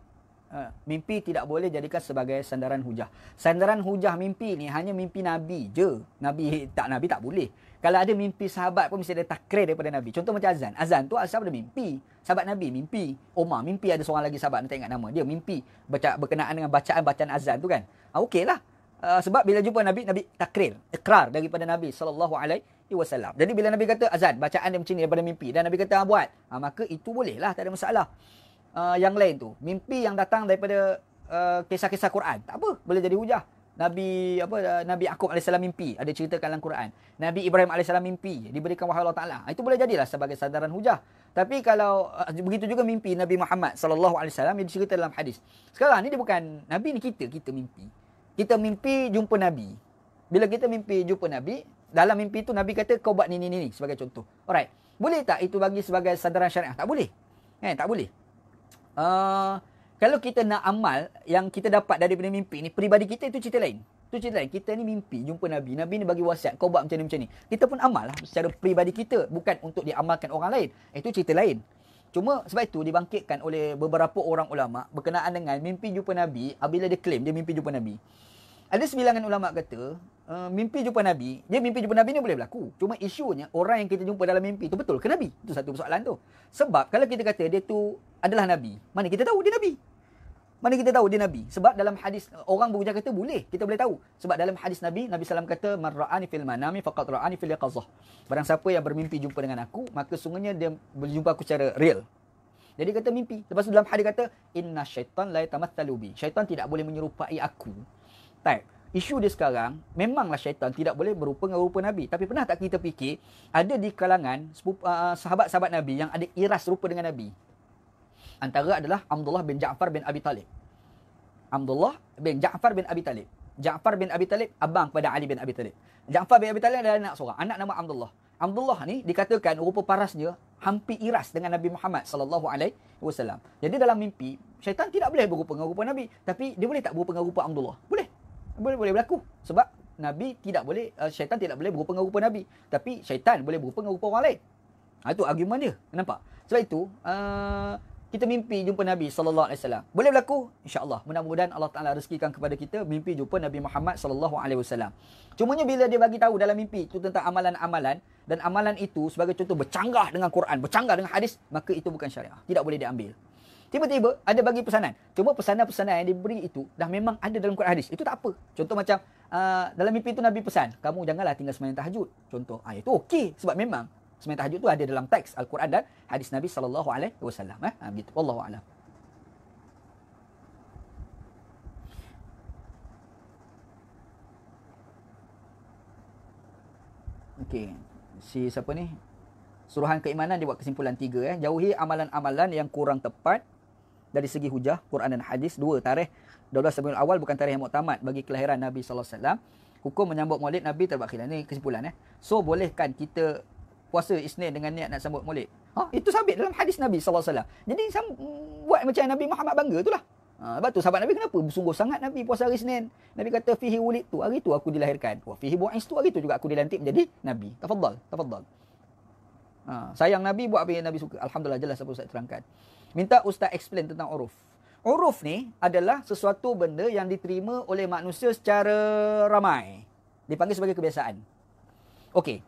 Mimpi tidak boleh jadikan sebagai sandaran hujah. Sandaran hujah mimpi ni hanya mimpi Nabi je. Nabi tak boleh. Kalau ada mimpi sahabat pun mesti ada takrir daripada Nabi. Contoh macam azan. Azan tu asal daripada mimpi. Sahabat Nabi mimpi. Omar mimpi, ada seorang lagi sahabat, tak ingat nama. Dia mimpi. Berkenaan dengan bacaan azan tu kan. Okeylah. Sebab bila jumpa Nabi, Nabi takrir, ikrar daripada Nabi SAW. Jadi bila Nabi kata azan, bacaan dia macam ni daripada mimpi, dan Nabi kata buat, maka itu bolehlah, tak ada masalah. Yang lain tu, mimpi yang datang daripada kisah-kisah Quran, tak apa, boleh jadi hujah. Nabi Yaqub AS mimpi, ada ceritakan dalam Quran. Nabi Ibrahim AS mimpi, diberikan wahyu Allah Ta'ala. Itu boleh jadilah sebagai sandaran hujah. Tapi kalau begitu juga mimpi Nabi Muhammad SAW yang dicerita dalam hadis. Sekarang ni dia bukan Nabi ni, kita mimpi. Kita mimpi jumpa Nabi. Bila kita mimpi jumpa Nabi, dalam mimpi tu Nabi kata kau buat ni sebagai contoh. Alright. Boleh tak itu bagi sebagai sandaran syariah? Tak boleh. Tak boleh. Kalau kita nak amal yang kita dapat daripada mimpi ni, peribadi kita itu cerita lain. Itu cerita lain. Kita ni mimpi jumpa Nabi. Nabi ni bagi wasiat, kau buat macam ni. Kita pun amal lah secara peribadi kita, bukan untuk diamalkan orang lain. Itu cerita lain. Cuma sebab itu dibangkitkan oleh beberapa orang ulama berkenaan dengan mimpi jumpa Nabi. Apabila dia claim dia mimpi jumpa Nabi, ada sebilangan ulama kata mimpi jumpa Nabi, dia mimpi jumpa Nabi ni boleh berlaku. Cuma isunya orang yang kita jumpa dalam mimpi tu betul ke Nabi? Itu satu persoalan tu. Sebab kalau kita kata dia tu adalah Nabi, mana kita tahu dia Nabi? Mana kita tahu dia Nabi? Sebab dalam hadis orang berujar kata boleh, kita boleh tahu. Sebab dalam hadis Nabi SAW kata man ra'ani fil manami faqad ra'ani fil yaqazah. Barang siapa yang bermimpi jumpa dengan aku, maka sungguhnya dia berjumpa aku secara real. Jadi kata mimpi. Lepas tu dalam hadis kata inna syaitan la yatamathalu bi. Syaitan tidak boleh menyerupai aku. Isu dia sekarang, memanglah syaitan tidak boleh berupa dengan rupa Nabi. Tapi pernah tak kita fikir, ada di kalangan sahabat-sahabat Nabi yang ada iras rupa dengan Nabi. Antara adalah Abdullah bin Ja'far bin Abi Talib. Abdullah bin Ja'far bin Abi Talib. Ja'far bin Abi Talib, abang kepada Ali bin Abi Talib. Ja'far bin Abi Talib adalah anak seorang. Anak nama Abdullah. Abdullah ni dikatakan rupa parasnya hampir iras dengan Nabi Muhammad SAW. Jadi dalam mimpi, syaitan tidak boleh berupa dengan rupa Nabi. Tapi dia boleh tak berupa dengan rupa Abdullah? Boleh berlaku. Sebab Nabi tidak boleh, syaitan tidak boleh berupa dengan rupa Nabi. Tapi syaitan boleh berupa dengan rupa orang lain. Itu argument dia. Nampak? Sebab itu, kita mimpi jumpa Nabi SAW. Boleh berlaku? InsyaAllah. Mudah-mudahan Allah Ta'ala rezekikan kepada kita mimpi jumpa Nabi Muhammad SAW. Cumanya bila dia bagi tahu dalam mimpi itu tentang amalan-amalan, dan amalan itu sebagai contoh bercanggah dengan Quran, bercanggah dengan hadis, maka itu bukan syariah. Tidak boleh diambil. Tiba-tiba ada bagi pesanan. Cuma pesanan-pesanan yang diberi itu dah memang ada dalam Quran hadis. Itu tak apa. Contoh macam dalam mimpi itu Nabi pesan, kamu janganlah tinggal sembahyang tahajud. Contoh. Itu okey sebab memang Sembahyang tahajud tu ada dalam teks Al-Quran dan hadis Nabi sallallahu alaihi wasallam. Begitu. Wallahu a'lam. Okey. Si siapa ni? Suruhan keimanan dia buat kesimpulan 3. Jauhi amalan-amalan yang kurang tepat dari segi hujah Quran dan hadis. 2. Tarikh 12 Rabiul Awal bukan tarikh yang muktamad bagi kelahiran Nabi sallallahu alaihi wasallam. Hukum menyambut Maulid Nabi terdapat khilaf. Ni kesimpulan. So bolehkan kita puasa Isnin dengan niat nak sambut Maulid? Itu sabit dalam hadis Nabi sallallahu alaihi wasallam. Jadi buat macam Nabi Muhammad bangga itulah. Sebab tu sahabat Nabi kenapa bersungguh sangat Nabi puasa hari Isnin? Nabi kata fihi wulidtu, hari tu aku dilahirkan. Wa fihi bu'istu, hari tu juga aku dilantik menjadi nabi. Tafadhal, tafadhal. Sayang Nabi buat apa yang Nabi suka. Alhamdulillah, jelas apa Ustaz terangkan. Minta Ustaz explain tentang uruf. Uruf ni adalah sesuatu benda yang diterima oleh manusia secara ramai. Dipanggil sebagai kebiasaan. Okey.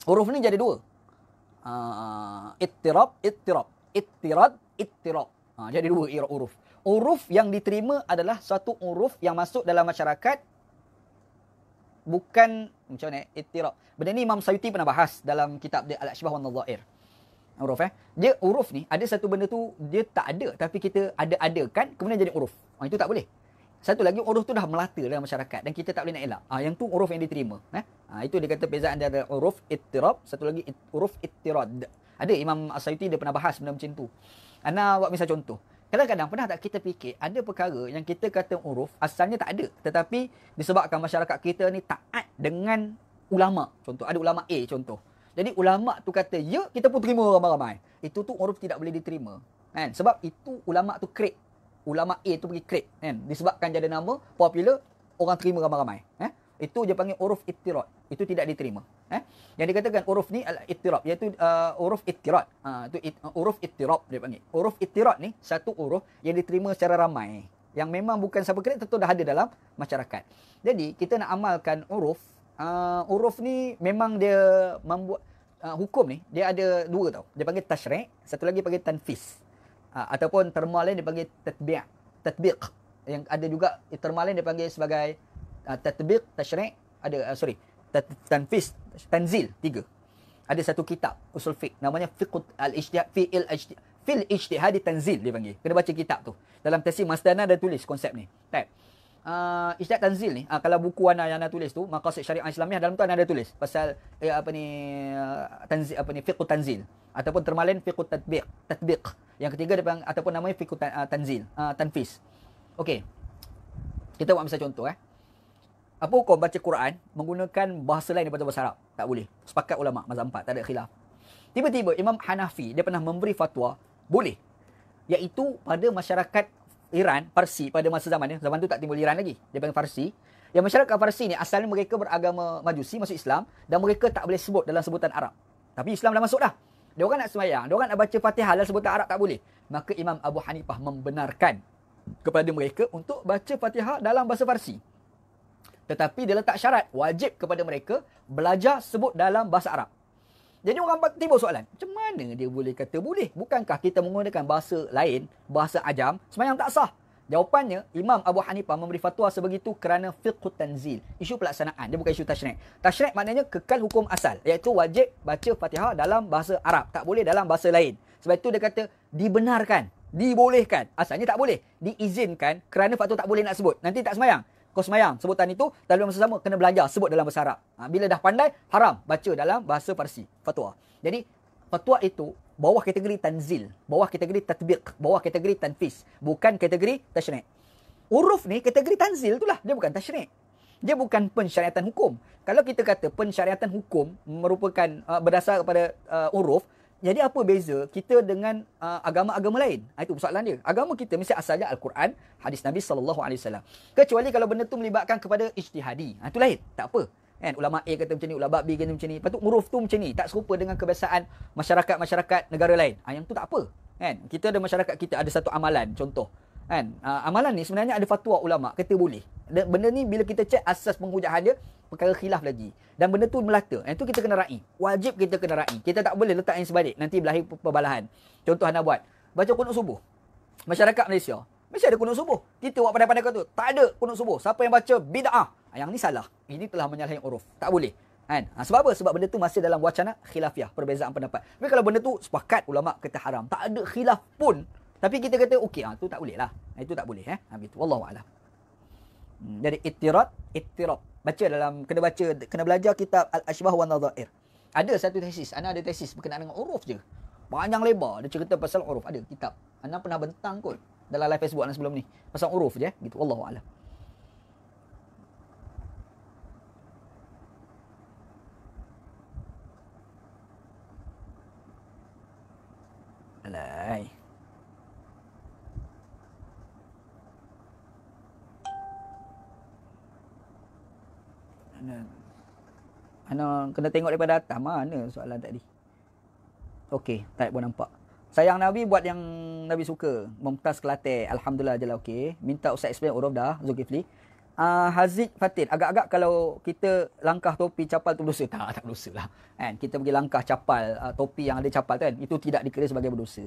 Uruf ni jadi 2. Ittirab, ittirab. Ittirad, ittirab. Jadi 2 uruf. Uruf yang diterima adalah satu uruf yang masuk dalam masyarakat. Bukan macam mana ittirab. Benda ni Imam Sayuti pernah bahas dalam kitab dia Al-Ashbah wan Nadhair. Uruf Dia uruf ni ada satu benda tu dia tak ada tapi kita ada-adakan kemudian jadi uruf. Itu tak boleh. Satu lagi uruf tu dah melata dalam masyarakat dan kita tak boleh nak elak. Yang tu uruf yang diterima. Itu dia kata perbezaan antara uruf ittirab, satu lagi uruf ittirad. Ada Imam As-Sayuti dia pernah bahas benda macam tu. Ana buat misal contoh. Kadang-kadang pernah tak kita fikir ada perkara yang kita kata uruf asalnya tak ada tetapi disebabkan masyarakat kita ni taat dengan ulama. Contoh ada ulama A contoh. Jadi ulama tu kata ya, kita pun terima ramai-ramai. Itu tu uruf tidak boleh diterima. Kan? Sebab itu ulama tu create. Ulama A tu pergi create. Kan? Disebabkan jadi nama popular, orang terima ramai-ramai. Itu dia panggil uruf ittirad. Itu tidak diterima. Yang dikatakan uruf ni adalah ittirab, iaitu uruf ittirad. Uruf ittirab dia panggil. Uruf ittirad ni satu uruf yang diterima secara ramai. Yang memang bukan siapa create, tentu dah ada dalam masyarakat. Jadi kita nak amalkan uruf. Uruf ni memang dia membuat hukum ni dia ada 2 tau. Dia panggil tasyri', satu lagi panggil tanfis. Ataupun terma lain dia panggil tatbiq. Yang ada juga terma lain dia panggil sebagai tatbiq, tasyri', ada tanfis, tanzil, 3. Ada satu kitab usul fiqh namanya Fiqh al-Ijtihad fil Ijtihad tanzil dia panggil. Kena baca kitab tu. Dalam tafsir Masdana ada tulis konsep ni. Baik. Ijtihad tanzil ni kalau buku Ana yang Ana tulis tu Maqasid Syariah Islamiah, dalam tu Ana ada tulis pasal tanzil, fiqh tanzil ataupun termalin fiqh tatbiq. Yang ketiga dia ataupun namanya fiqh tanzil, tanfis. Okey. Kita buat misal contoh Apa hukum baca Quran menggunakan bahasa lain daripada bahasa Arab? Tak boleh. Sepakat ulama mazhab 4, tak ada khilaf. Tiba-tiba Imam Hanafi dia pernah memberi fatwa boleh. Iaitu pada masyarakat Iran, Parsi pada masa zaman tu tak timbul Iran lagi. Dia panggil Parsi. Yang masyarakat Parsi ni asalnya mereka beragama Majusi, masuk Islam dan mereka tak boleh sebut dalam sebutan Arab. Tapi Islam dah masuk dah. Dia orang nak sembahyang, dia orang nak baca Fatihah dalam sebutan Arab tak boleh. Maka Imam Abu Hanifah membenarkan kepada mereka untuk baca Fatihah dalam bahasa Parsi. Tetapi dia letak syarat wajib kepada mereka belajar sebut dalam bahasa Arab. Jadi orang timbul soalan, macam mana dia boleh kata boleh? Bukankah kita menggunakan bahasa lain, bahasa ajam, sembahyang tak sah? Jawapannya, Imam Abu Hanifah memberi fatwa sebegitu kerana fiqh tanzil. Isu pelaksanaan, dia bukan isu tasyri'. Tasyri' maknanya kekal hukum asal, iaitu wajib baca Fatihah dalam bahasa Arab, tak boleh dalam bahasa lain. Sebab itu dia kata dibenarkan, dibolehkan. Asalnya tak boleh, diizinkan kerana faktor tak boleh nak sebut. Nanti tak sembahyang. Kau sembahyang, sebutan itu dalam masa sama kena belajar sebut dalam bahasa Arab. Bila dah pandai, haram baca dalam bahasa Parsi. Fatwa. Jadi, fatwa itu bawah kategori tanzil, bawah kategori tatbiq, bawah kategori tanfis, bukan kategori tasyri'. Uruf ni kategori tanzil itulah, dia bukan tasyri'. Dia bukan pensyariatan hukum. Kalau kita kata pensyariatan hukum merupakan berdasar kepada uruf, jadi apa beza kita dengan agama-agama lain? Itu persoalan dia. Agama kita mesti asalnya Al-Quran, hadis Nabi SAW. Kecuali kalau benda tu melibatkan kepada ijtihadi. Itu lain. Tak apa. Kan? Ulama A kata macam ni, ulama B kata macam ni. Lepas tu uruf tu macam ni. Tak serupa dengan kebiasaan masyarakat-masyarakat negara lain. Yang tu tak apa. Kan? Kita ada masyarakat kita ada satu amalan. Contoh. Kan? Amalan ni sebenarnya ada fatwa ulama. Kata boleh. Dan benda ni bila kita cek asas penghujahan dia, perkara khilaf lagi. Dan benda tu melata. Itu kita kena ra'i. Wajib kita kena ra'i. Kita tak boleh letak yang sebalik. Nanti berlahir perbalahan. Contoh anda buat. Baca kunut subuh. Masyarakat Malaysia. Mesti ada kunut subuh. Kita buat pandai-pandai kata tak ada kunut subuh. Siapa yang baca bid'ah. Yang ni salah. Ini telah menyalahi uruf. Tak boleh. Kan? Sebab apa? Sebab benda tu masih dalam wacana khilafiah, perbezaan pendapat. Tapi kalau benda tu sepakat ulama kata haram, tak ada khilaf pun, tapi kita kata okey, tu tak boleh lah. Itu tak boleh begitu. Wallahu a'lam. Jadi ittirab. Baca dalam kena belajar kitab Al-Ashbah wa Nadhair. Ada satu tesis, ana ada tesis berkenaan dengan uruf je. Panjang lebar dia cerita pasal uruf, ada kitab. Ana pernah bentang kot dalam live Facebook ana sebelum ni. Pasal uruf je gitu. Wallahu a'lam. Alai. Ana kena tengok daripada atas. Mana soalan tadi? Okey, tak pun nampak. Sayang Nabi buat yang Nabi suka. Mumtaz Kelate. Alhamdulillah je lah okey. Minta Ustaz explain uruf dah, Zulkifli. Haziq Fatin. Agak-agak kalau kita langkah topi capal tu berdosa. Tak berdosa lah. Kan? Kita pergi langkah capal, topi yang ada capal tu kan. Itu tidak dikira sebagai berdosa.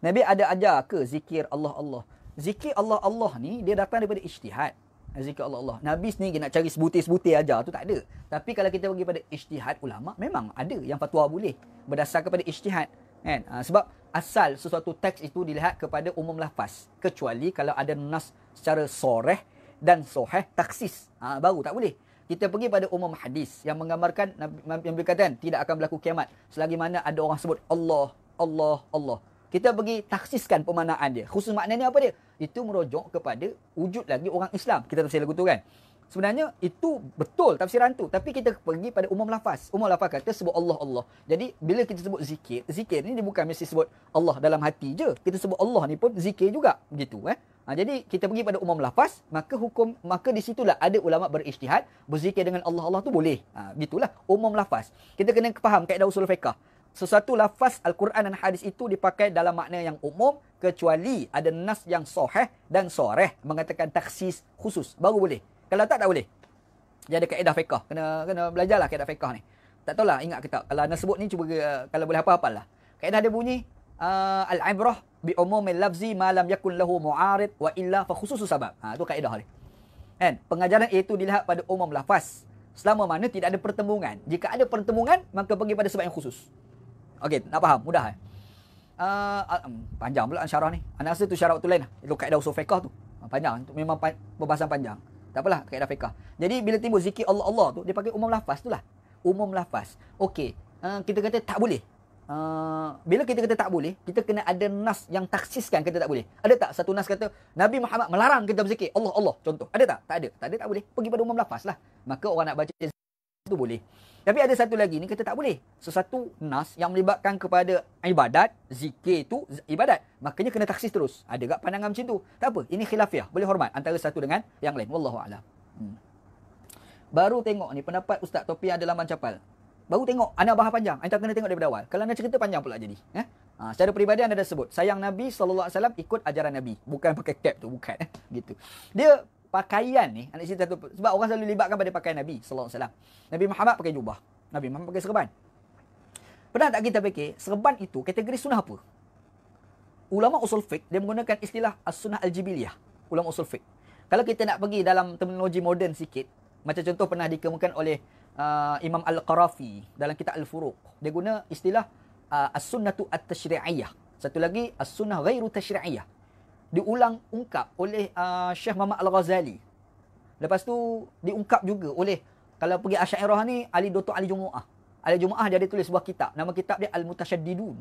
Nabi ada ajar ke zikir Allah? Zikir Allah ni dia datang daripada ijtihad. Zikir Allah. Nabi sendiri nak cari sebutir-sebutir ajar tu tak ada. Tapi kalau kita pergi pada ijtihad ulama, memang ada yang fatwa boleh berdasarkan pada ijtihad. Kan? Sebab asal sesuatu teks itu dilihat kepada umum lafaz. Kecuali kalau ada nas secara soreh dan soheh taksis. Baru tak boleh. Kita pergi pada umum hadis yang menggambarkan yang berkata tidak akan berlaku kiamat selagi mana ada orang sebut Allah. Kita pergi taksiskan pemaknaan dia. Khusus maknanya apa dia? Itu merujuk kepada wujud lagi orang Islam. Kita tafsir lagu tu kan. Sebenarnya itu betul tafsiran tu. Tapi kita pergi pada umum lafaz. Umum lafaz kata sebut Allah. Jadi bila kita sebut zikir ni dia bukan mesti sebut Allah dalam hati je. Kita sebut Allah ni pun zikir juga. Begitu jadi kita pergi pada umum lafaz, maka di situlah ada ulama berijtihad, berzikir dengan Allah tu boleh. Gitulah umum lafaz. Kita kena faham kaedah usul fiqh. Sesuatu lafaz Al-Quran dan hadis itu dipakai dalam makna yang umum kecuali ada nas yang sahih dan soreh mengatakan taksis khusus, baru boleh. Kalau tak boleh. Dia ada kaedah fiqh. Kena belajarlah kaedah fiqh ni. Tak tahulah ingat ke tak. Kalau nak sebut ni cuba kalau boleh hafal lah. Kaedah dia bunyi al-ibrah bi umumil lafzi ma lam yakun lahu mu'arid wa illa fa khususus sabab. Tu kaedah dia. Kan? Pengajaran itu dilihat pada umum lafaz selama mana tidak ada pertembungan. Jika ada pertembungan maka pergi pada sebab yang khusus. Okey, nak faham? Mudah panjang pula syarah ni. Ana rasa tu syarah waktu lain lah. Itu kaedah usul fiqh tu. Panjang, memang perbahasan panjang. Tak apalah, kaedah fiqh. Jadi bila timbul zikir Allah tu, dia pakai umum lafaz tu lah. Umum lafaz. Okey, kita kata tak boleh. Bila kita kata tak boleh, kita kena ada nas yang taksiskan kata tak boleh. Ada tak satu nas kata Nabi Muhammad melarang kita berzikir Allah, contoh? Ada tak? Tak ada. Tak ada, tak boleh. Pergi pada umum lafaz lah. Maka orang nak baca itu boleh. Tapi ada satu lagi ni kata tak boleh. Sesuatu nas yang melibatkan kepada ibadat, zikir itu ibadat. Makanya kena taksis terus. Ada tak pandangan macam tu? Tak apa. Ini khilafiah. Boleh hormat antara satu dengan yang lain. Wallahu a'lam. Baru tengok ni pendapat Ustaz Topi ada laman capal. Baru tengok. Ana bahas panjang. Anda kena tengok daripada awal. Kalau anda cerita panjang pula jadi. Secara peribadi anda dah sebut. Sayang Nabi SAW ikut ajaran Nabi. Bukan pakai cap tu. Bukan. Gitu. Dia pakaian ni, anak cerita tu, sebab orang selalu libatkan pada pakaian Nabi SAW. Nabi Muhammad pakai jubah. Nabi Muhammad pakai serban. Pernah tak kita fikir, serban itu kategori sunnah apa? Ulama usul fiqh, dia menggunakan istilah as-sunnah al-jibiliyah. Ulama usul fiqh. Kalau kita nak pergi dalam terminologi moden sikit, macam contoh pernah dikemukakan oleh Imam Al-Qarafi dalam kitab Al-Furuq. Dia guna istilah as-sunnatu at-tashri'iyah. Satu lagi, as-sunnah ghairu tashri'iyah. Diulang ungkap oleh Syekh Muhammad Al-Ghazali. Lepas tu diungkap juga oleh, kalau pergi Asy'ariyah ni, Dr. Ali Jumu'ah. Ali Jumu'ah dia ada tulis sebuah kitab. Nama kitab dia Al-Mutasyaddidun.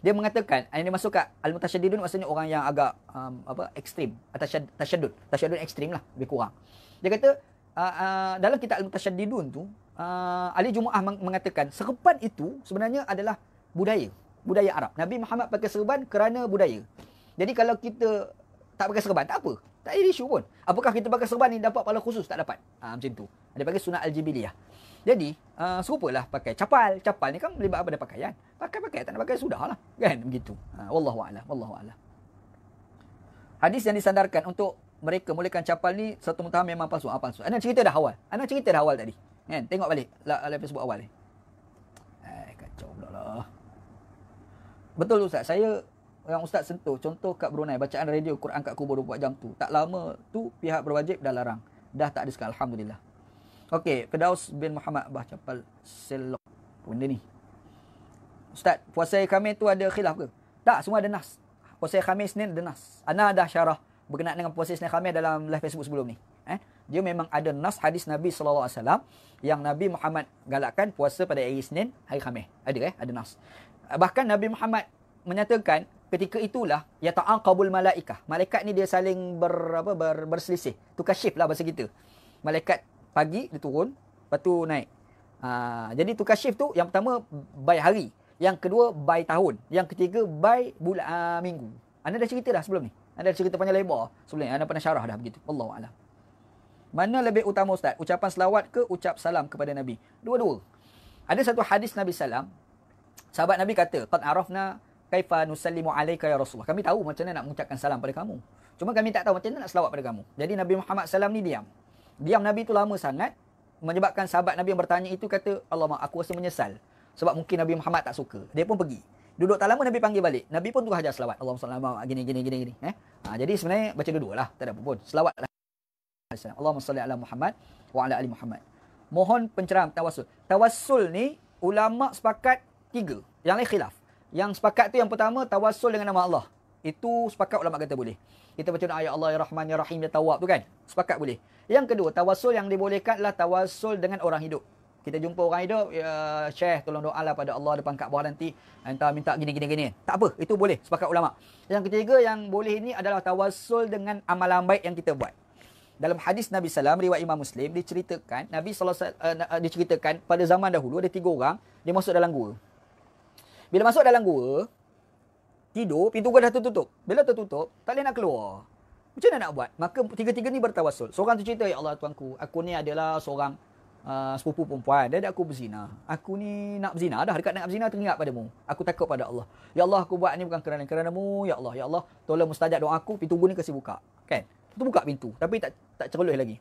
Dia mengatakan, yang dia masuk kat Al-Mutasyaddidun maksudnya orang yang agak ekstrim. Tasyaddud ekstrim lah, lebih kurang. Dia kata, dalam kitab Al-Mutasyaddidun tu, Ali Jumu'ah mengatakan, serban itu sebenarnya adalah budaya Arab. Nabi Muhammad pakai serban kerana budaya. Jadi kalau kita tak pakai serban, tak apa. Tak ada isu pun. Apakah kita pakai serban ni dapat pahala khusus? Tak dapat. Macam tu. Dia pakai sunnah al-jibiliyah. Jadi, serupalah pakai capal. Capal ni kan melibat pada pakaian. Pakai, tak nak pakai, sudahlah. Kan? Begitu. Wallahu'alam. Hadis yang disandarkan untuk mereka mulakan capal ni, satu mutaham memang palsu. Palsu. Ana cerita dah awal tadi. Kan? Tengok balik live Facebook awal ni. Kacau pula lah. Betul Ustaz. Saya yang Ustaz sentuh, contoh kat Brunei, bacaan radio Quran kat kubur 24 jam tu. Tak lama tu pihak berwajib dah larang. Dah tak ada sekarang. Alhamdulillah. Okey, Firdaus bin Muhammad baca pal selok. Benda ni. Ustaz, puasa Khamis tu ada khilaf ke? Tak, semua ada nas. Puasa Khamis Isnin ada nas. Ana dah syarah berkenaan dengan puasa Isnin Khamis dalam live Facebook sebelum ni. Dia memang ada nas hadis Nabi SAW yang Nabi Muhammad galakkan puasa pada hari Isnin, hari Khamis. Ada ada nas. Bahkan Nabi Muhammad menyatakan ketika itulah ya ta'aqabul malaikah. Malaikat ni dia saling berselisih. Tukar shift lah bahasa kita. Malaikat pagi dia turun, lepas tu naik. Jadi tukar shift tu yang pertama by hari, yang kedua by tahun, yang ketiga by bulan minggu. Anda dah cerita dah sebelum ni. Anda dah cerita panjang lebar sebelum ni. Anda pernah syarah dah begitu. Wallahu a'lam. Mana lebih utama Ustaz? Ucapan selawat ke ucap salam kepada Nabi? Dua-dua. Ada satu hadis Nabi salam. Sahabat Nabi kata, "Qad arafna kaifa nusallimu alayka ya Rasulullah." Kami tahu macam mana nak mengucapkan salam pada kamu. Cuma kami tak tahu macam mana nak selawat pada kamu. Jadi Nabi Muhammad SAW ni diam. Diam Nabi tu lama sangat menyebabkan sahabat Nabi yang bertanya itu kata, "Alamak, aku rasa menyesal." Sebab mungkin Nabi Muhammad tak suka. Dia pun pergi. Duduk tak lama Nabi panggil balik. Nabi pun tu hajar selawat. Allahumma salli ala gini. Jadi sebenarnya baca dua-dua lah. Tak ada apa pun. Selawat lah. Allahumma salli ala Muhammad wa ala ali Muhammad. Mohon pencerahan tawassul. Tawassul ni ulama sepakat 3. Yang lain khilaf. Yang sepakat tu yang pertama tawassul dengan nama Allah. Itu sepakat ulama kata boleh. Kita baca doa ya Allah ya Rahman ya Rahim ya Tawwab tu kan. Sepakat boleh. Yang kedua tawassul yang dibolehkan adalah tawassul dengan orang hidup. Kita jumpa orang hidup, ya, Syekh tolong doalah pada Allah depan Kaabah nanti. Entah minta gini. Tak apa, itu boleh. Sepakat ulama. Yang ketiga yang boleh ini adalah tawassul dengan amalan baik yang kita buat. Dalam hadis Nabi SAW, riwayat Imam Muslim, diceritakan, Nabi SAW diceritakan pada zaman dahulu ada 3 orang, dia masuk dalam gua. Bila masuk dalam gua, tidur, pintu gua dah tertutup. Bila tertutup, tak boleh nak keluar. Macam mana nak buat? Maka 3-3 ni bertawassul. Seorang tu cerita, ya Allah tuanku, aku ni adalah seorang sepupu perempuan. Dia aku berzina. Aku ni nak berzina dah. Dekat nak berzina teringat padamu. Aku takut pada Allah. Ya Allah, aku buat ni bukan kerana-keranamu. Ya Allah, tolong mustajab doa aku. Pintu gua ni kasih buka. Kan? Itu buka pintu. Tapi tak cerolah lagi.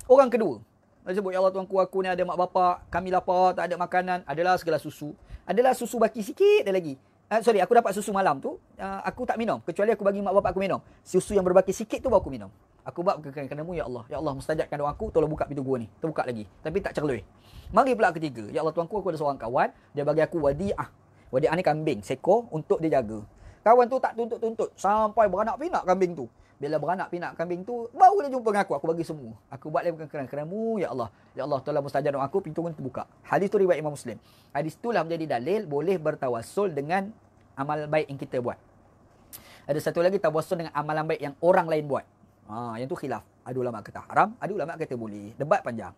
Orang kedua. Dia sebut, ya Allah tuanku, aku ni ada mak bapak. Kami lapar, tak ada makanan. Adalah segala susu. Adalah susu baki sikit dah lagi. Aku dapat susu malam tu. Aku tak minum. Kecuali aku bagi mak bapak aku minum. Susu yang berbaki sikit tu baru aku minum. Aku buat kerana-mu, ya Allah. Ya Allah, mustajabkan doa aku. Tolong buka pintu gua ni. Terbuka lagi. Tapi tak cerolah. Mari pula ketiga. Ya Allah tuanku, aku ada seorang kawan. Dia bagi aku wadi'ah. Wadi'ah ni kambing. Seekor untuk dia jaga. Kawan tu tak tuntut-tuntut. Sampai beranak pinak kambing tu. Bila beranak pinak kambing tu, baru dia jumpa dengan aku. Aku bagi semua. Aku buat dia bukan kerana-mu, ya Allah. Ya Allah, tolong mustajab doa aku, pintu pun terbuka. Hadis tu riwayat Imam Muslim. Hadis itulah menjadi dalil boleh bertawassul dengan amal baik yang kita buat. Ada satu lagi tawassul dengan amalan baik yang orang lain buat. Yang tu khilaf. Ada ulama kata haram, ada ulama kata boleh. Debat panjang.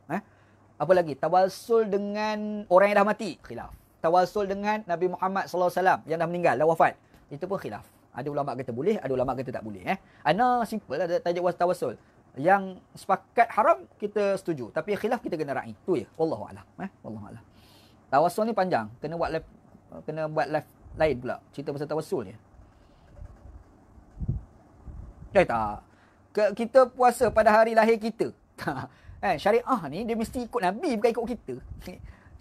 Apa lagi? Tawassul dengan orang yang dah mati. Khilaf. Tawassul dengan Nabi Muhammad SAW yang dah meninggal, dah wafat. Itu pun khilaf. Ada ulama kata boleh, ada ulama kata tak boleh. Ana simple lah tajuk tawassul. Yang sepakat haram kita setuju, tapi khilaf kita kena ra'i. Tu ya. Wallahu a'lam. Wallahu a'lam. Tawassul ni panjang, kena buat live lain pula. Cerita pasal tawassul ni. Tak. Kita puasa pada hari lahir kita. Syariah ni dia mesti ikut Nabi, bukan ikut kita.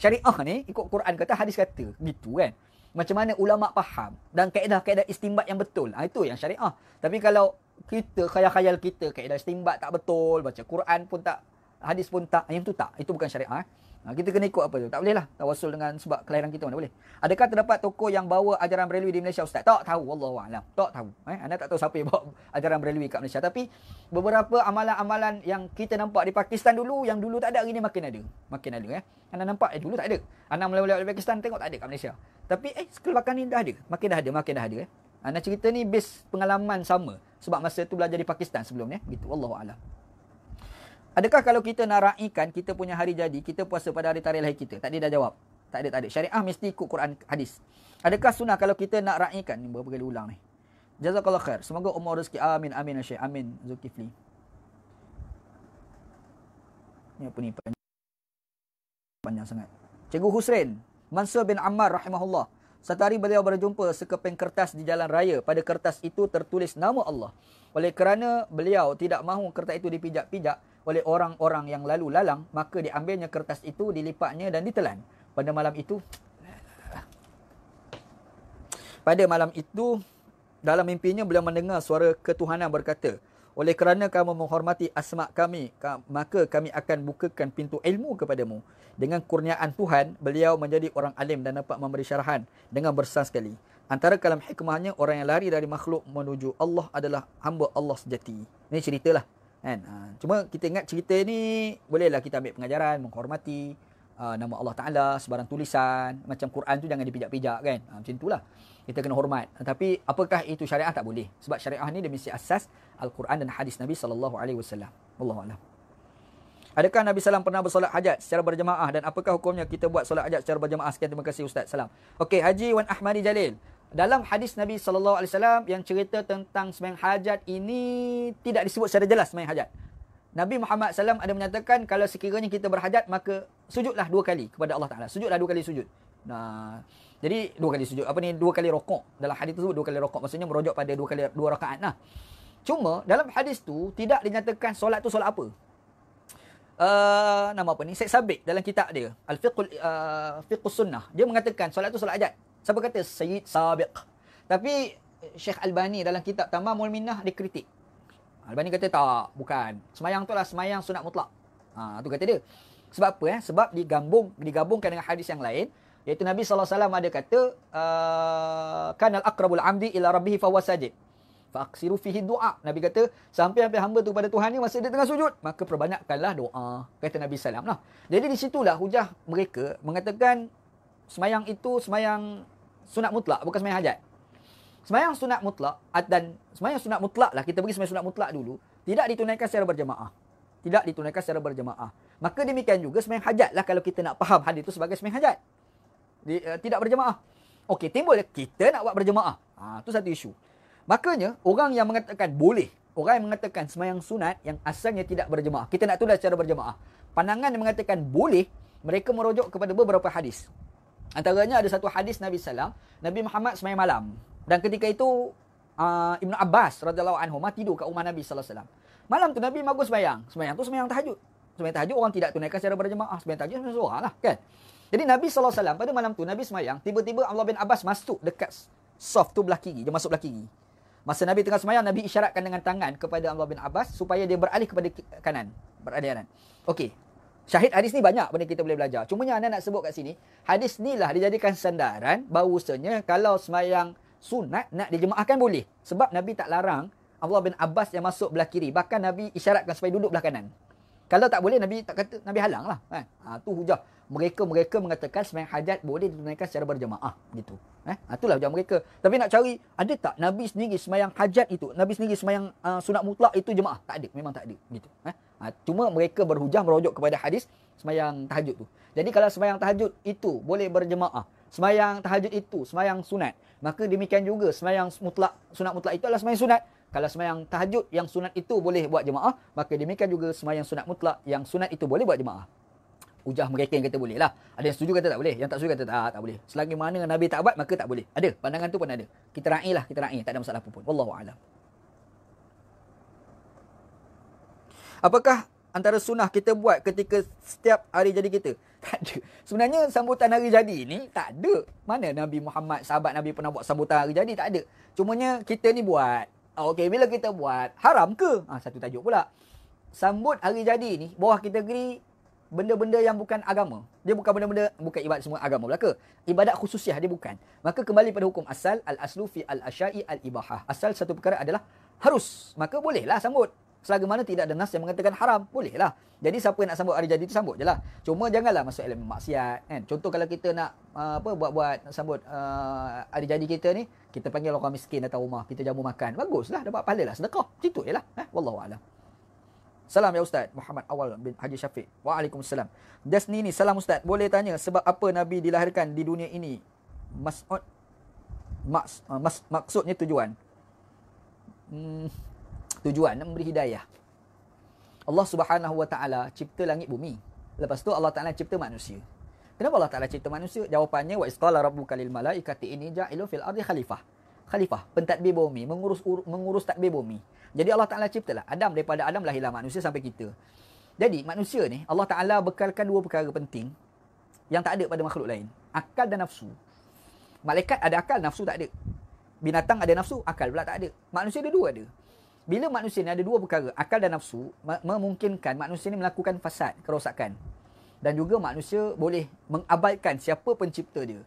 Syariah ni ikut Quran kata, hadis kata. Gitu kan. Macam mana ulama faham dan kaedah-kaedah istinbat yang betul. Itu yang syariah. Tapi kalau kita khayal-khayal kita kaedah istinbat tak betul, baca Quran pun tak, hadis pun tak, yang tu tak. Itu bukan syariah. Kita kena ikut apa tu. Tak boleh lah tawassul dengan sebab kelahiran kita, mana boleh. Adakah terdapat tokoh yang bawa ajaran Berelwi di Malaysia, Ustaz? Tak tahu, wallahualam. Tak tahu. Anda tak tahu siapa yang bawa ajaran Berelwi kat Malaysia. Tapi beberapa amalan-amalan yang kita nampak di Pakistan dulu, yang dulu tak ada, hari ni makin ada. Makin ada. Anda nampak dulu tak ada. Anda mula-mula di Pakistan tengok tak ada kat Malaysia. Tapi sekelakan ni dah ada. Makin dah ada. Anda cerita ni base pengalaman sama. Sebab masa tu belajar di Pakistan sebelum ni. Gitu. Wallahualam. Adakah kalau kita nak raikan kita punya hari jadi, kita puasa pada hari tarikh lahir kita? Tadi dah jawab. Tak ada. Syariah mesti ikut Quran hadis. Adakah sunnah kalau kita nak raikan? Ni berapa kali ulang ni. Jazakallah khair. Semoga umur rezeki. Amin. Syekh. Amin. Zulkifli. Ni apa ni? Panjang sangat. Cikgu Husrain Mansur bin Ammar rahimahullah. Satu hari beliau berjumpa sekeping kertas di jalan raya. Pada kertas itu tertulis nama Allah. Oleh kerana beliau tidak mahu kertas itu dipijak-pijak oleh orang-orang yang lalu lalang, maka diambilnya kertas itu, dilipatnya dan ditelan. Pada malam itu, dalam mimpinya beliau mendengar suara ketuhanan berkata, Oleh kerana kamu menghormati asma kami, maka kami akan bukakan pintu ilmu kepadamu. Dengan kurniaan Tuhan, beliau menjadi orang alim dan dapat memberi syarahan dengan besar sekali. Antara kalam hikmahnya, orang yang lari dari makhluk menuju Allah adalah hamba Allah sejati. Ini ceritalah. Kan? Cuma kita ingat cerita ni, bolehlah kita ambil pengajaran, menghormati nama Allah Ta'ala, sebarang tulisan. Macam Quran tu jangan dipijak-pijak kan. Macam itulah. Kita kena hormat. Tapi apakah itu syariah? Tak boleh. Sebab syariah ni dia mesti asas Al-Quran dan hadis Nabi SAW. Wallahu a'lam. Adakah Nabi SAW pernah bersolat hajat secara berjemaah dan apakah hukumnya kita buat solat hajat secara berjemaah? Sekian, terima kasih Ustaz. Salam. Okey, Haji Wan Ahmadi Jalil. Dalam hadis Nabi SAW yang cerita tentang sembahyang hajat ini tidak disebut secara jelas sembahyang hajat. Nabi Muhammad SAW ada menyatakan kalau sekiranya kita berhajat maka sujudlah 2 kali kepada Allah Ta'ala. Sujudlah 2 kali sujud. Nah, jadi 2 kali sujud. 2 kali rokok. Dalam hadis tersebut 2 kali rokok. Maksudnya merujuk pada 2 rakaat lah. Cuma dalam hadis tu tidak dinyatakan solat tu solat apa. Nama apa ni? Syekh Sabiq dalam kitab dia Fiqhus Sunnah, dia mengatakan solat tu solat hajat. Siapa kata? Sayyid Sabiq. Tapi Syekh Albani dalam kitab Tamamul Minnah dia kritik. Albani kata tak, bukan. Semayang tu lah semayang sunat mutlak. Tu kata dia. Sebab apa? Sebab digabungkan dengan hadis yang lain, iaitu Nabi SAW ada kata kanal aqrabul amdi ila rabbihi fahuwa sajid faqsiru fihi du'a. Nabi kata sampai hamba tu pada Tuhan ni masa dia tengah sujud, maka perbanyakkanlah doa, kata Nabi SAW lah. Jadi di situlah hujah mereka mengatakan semayang itu semayang sunat mutlak, bukan semayang hajat. Semayang sunat mutlak dan semayang sunat mutlak lah, kita bagi semayang sunat mutlak dulu, tidak ditunaikan secara berjemaah. Tidak ditunaikan secara berjemaah. Maka demikian juga semayang hajat lah kalau kita nak faham hadis itu sebagai semayang hajat. Tidak berjemaah. Okey, timbul kita nak buat berjemaah. Itu satu isu. Makanya, orang yang mengatakan boleh, orang yang mengatakan semayang sunat yang asalnya tidak berjemaah, kita nak tulis secara berjemaah. Pandangan yang mengatakan boleh, mereka merujuk kepada beberapa hadis. Antaranya ada satu hadis Nabi SAW, Nabi Muhammad semayang malam. Dan ketika itu, Ibn Abbas radhiyallahu anhu tidur kat rumah Nabi SAW. Malam tu Nabi bagus semayang. Semayang tu semayang tahajud. Semayang tahajud orang tidak tunaikan secara berjemaah. Semayang tahajud semayang seorang lah kan. Jadi Nabi SAW pada malam tu Nabi semayang, tiba-tiba Abdullah bin Abbas masuk dekat saf tu belah kiri. Dia masuk belah kiri. Masa Nabi tengah semayang, Nabi isyaratkan dengan tangan kepada Abdullah bin Abbas supaya dia beralih kepada kanan. Beralih kanan. Okey. Syahid hadis ni banyak benda kita boleh belajar. Cuma yang anda nak sebut kat sini, hadis ni lah dijadikan sandaran bahawasanya kalau semayang sunat nak dijemaahkan boleh. Sebab Nabi tak larang Abdullah bin Abbas yang masuk belah kiri. Bahkan Nabi isyaratkan supaya duduk belah kanan. Kalau tak boleh, Nabi tak kata, Nabi halang lah. Tu hujah. Mereka mengatakan semayang hajat boleh ditunaikan secara berjemaah. Gitu. Itulah hujah mereka. Tapi nak cari, ada tak Nabi sendiri semayang hajat itu, Nabi sendiri semayang sunat mutlak itu jemaah? Tak ada. Memang tak ada. Gitu. Cuma mereka berhujah merujuk kepada hadis semayang tahajud tu. Jadi kalau semayang tahajud itu boleh berjemaah, semayang tahajud itu semayang sunat, maka demikian juga semayang mutlak, sunat mutlak itu adalah semayang sunat. Kalau semayang tahajud yang sunat itu boleh buat jemaah, maka demikian juga semayang sunat mutlak yang sunat itu boleh buat jemaah. Hujah mereka yang kata boleh lah. Ada yang setuju kata tak boleh, yang tak setuju kata tak boleh. Selagi mana Nabi tak buat, maka tak boleh. Ada, pandangan tu pun ada. Kita ra'i lah, kita ra'i. Tak ada masalah apa pun. Wallahu a'lam. Apakah antara sunnah kita buat ketika setiap hari jadi kita? Tak ada. Sebenarnya sambutan hari jadi ni tak ada. Mana Nabi Muhammad, sahabat Nabi pernah buat sambutan hari jadi? Tak ada. Cumanya kita ni buat. Okey, bila kita buat, haram ke? Satu tajuk pula. Sambut hari jadi ni, bawah kategori benda-benda yang bukan agama. Dia bukan benda-benda, bukan ibadat semua agama belaka. Ibadat khususiah dia bukan. Maka kembali pada hukum asal, al-aslu fi al-asya'i al-ibahah. Asal satu perkara adalah harus. Maka bolehlah sambut. Selagi mana tidak ada nas yang mengatakan haram, bolehlah. Jadi siapa yang nak sambut hari jadi tu sambut je lah. Cuma janganlah masuk elemen maksiat kan. Contoh kalau kita nak buat sambut hari jadi kita ni, kita panggil orang miskin datang rumah, kita jamu makan. Baguslah, dapat pahala lah, sedekah. Situ je lah. Wallahu a'lam. Salam ya Ustaz Muhammad Awal bin Haji Syafiq. Waalaikumsalam. Jasni ni, salam Ustaz. Boleh tanya sebab apa Nabi dilahirkan di dunia ini? Maksudnya tujuan. Tujuan memberi hidayah. Allah Subhanahu wa taala cipta langit bumi. Lepas tu Allah Taala cipta manusia. Kenapa Allah Taala cipta manusia? Jawapannya wa isqala rabbuka lil malaikati inni ja'ilun fil ardi khalifah. Khalifah, pentadbir bumi, mengurus tadbir bumi. Jadi Allah Taala ciptalah Adam, daripada Adam lahirlah manusia sampai kita. Jadi manusia ni Allah Taala bekalkan dua perkara penting yang tak ada pada makhluk lain. Akal dan nafsu. Malaikat ada akal, nafsu tak ada. Binatang ada nafsu, akal pula tak ada. Manusia dia dua ada. bila manusia ni ada dua perkara, akal dan nafsu, memungkinkan manusia ni melakukan fasad, kerosakan. Dan juga manusia boleh mengabaikan siapa pencipta dia.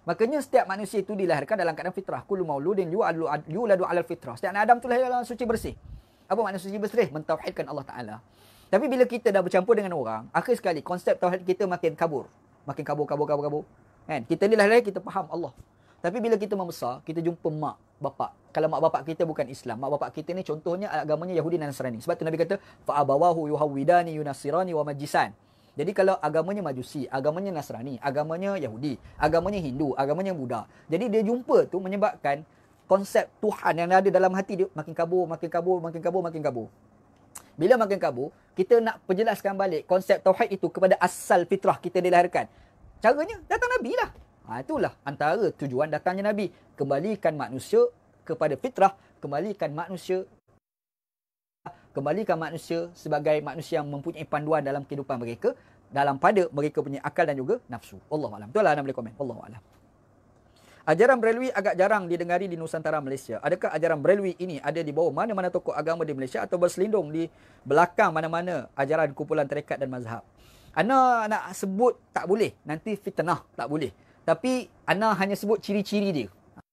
Makanya setiap manusia itu dilahirkan dalam keadaan fitrah. Kullu mauludin yuladu 'alal fitrah. Setiap anak Adam tu lahir dalam suci bersih. Apa makna suci bersih? Mentauhidkan Allah Taala. Tapi bila kita dah bercampur dengan orang, akhir sekali konsep tauhid kita makin kabur. Makin kabur. Kan? Kita ni lahir kita faham Allah. Tapi bila kita membesar, kita jumpa mak, bapak. Kalau mak bapak kita bukan Islam, mak bapak kita ni contohnya agamanya Yahudi dan Nasrani. Sebab tu Nabi kata fa abawahu yuhawidani yunasirani wa majisan. Jadi kalau agamanya Majusi, agamanya Nasrani, agamanya Yahudi, agamanya Hindu, agamanya Buddha. Jadi dia jumpa tu menyebabkan konsep Tuhan yang ada dalam hati dia makin kabur. Bila makin kabur, kita nak perjelaskan balik konsep tauhid itu kepada asal fitrah kita dilahirkan. Caranya datang Nabi lah. Itulah antara tujuan datangnya Nabi. Kembalikan manusia kepada fitrah, kembalikan manusia sebagai manusia yang mempunyai panduan dalam kehidupan mereka, dalam pada mereka punya akal dan juga nafsu. Wallahualam. Itulah anda boleh komen. Wallahualam. Ajaran Brelwi agak jarang didengari di Nusantara Malaysia. Adakah ajaran Brelwi ini ada di bawah mana-mana tokoh agama di Malaysia atau berselindung di belakang mana-mana ajaran kumpulan tarekat dan mazhab? Ana nak sebut tak boleh. Nanti fitnah tak boleh. Tapi ana hanya sebut ciri-ciri dia.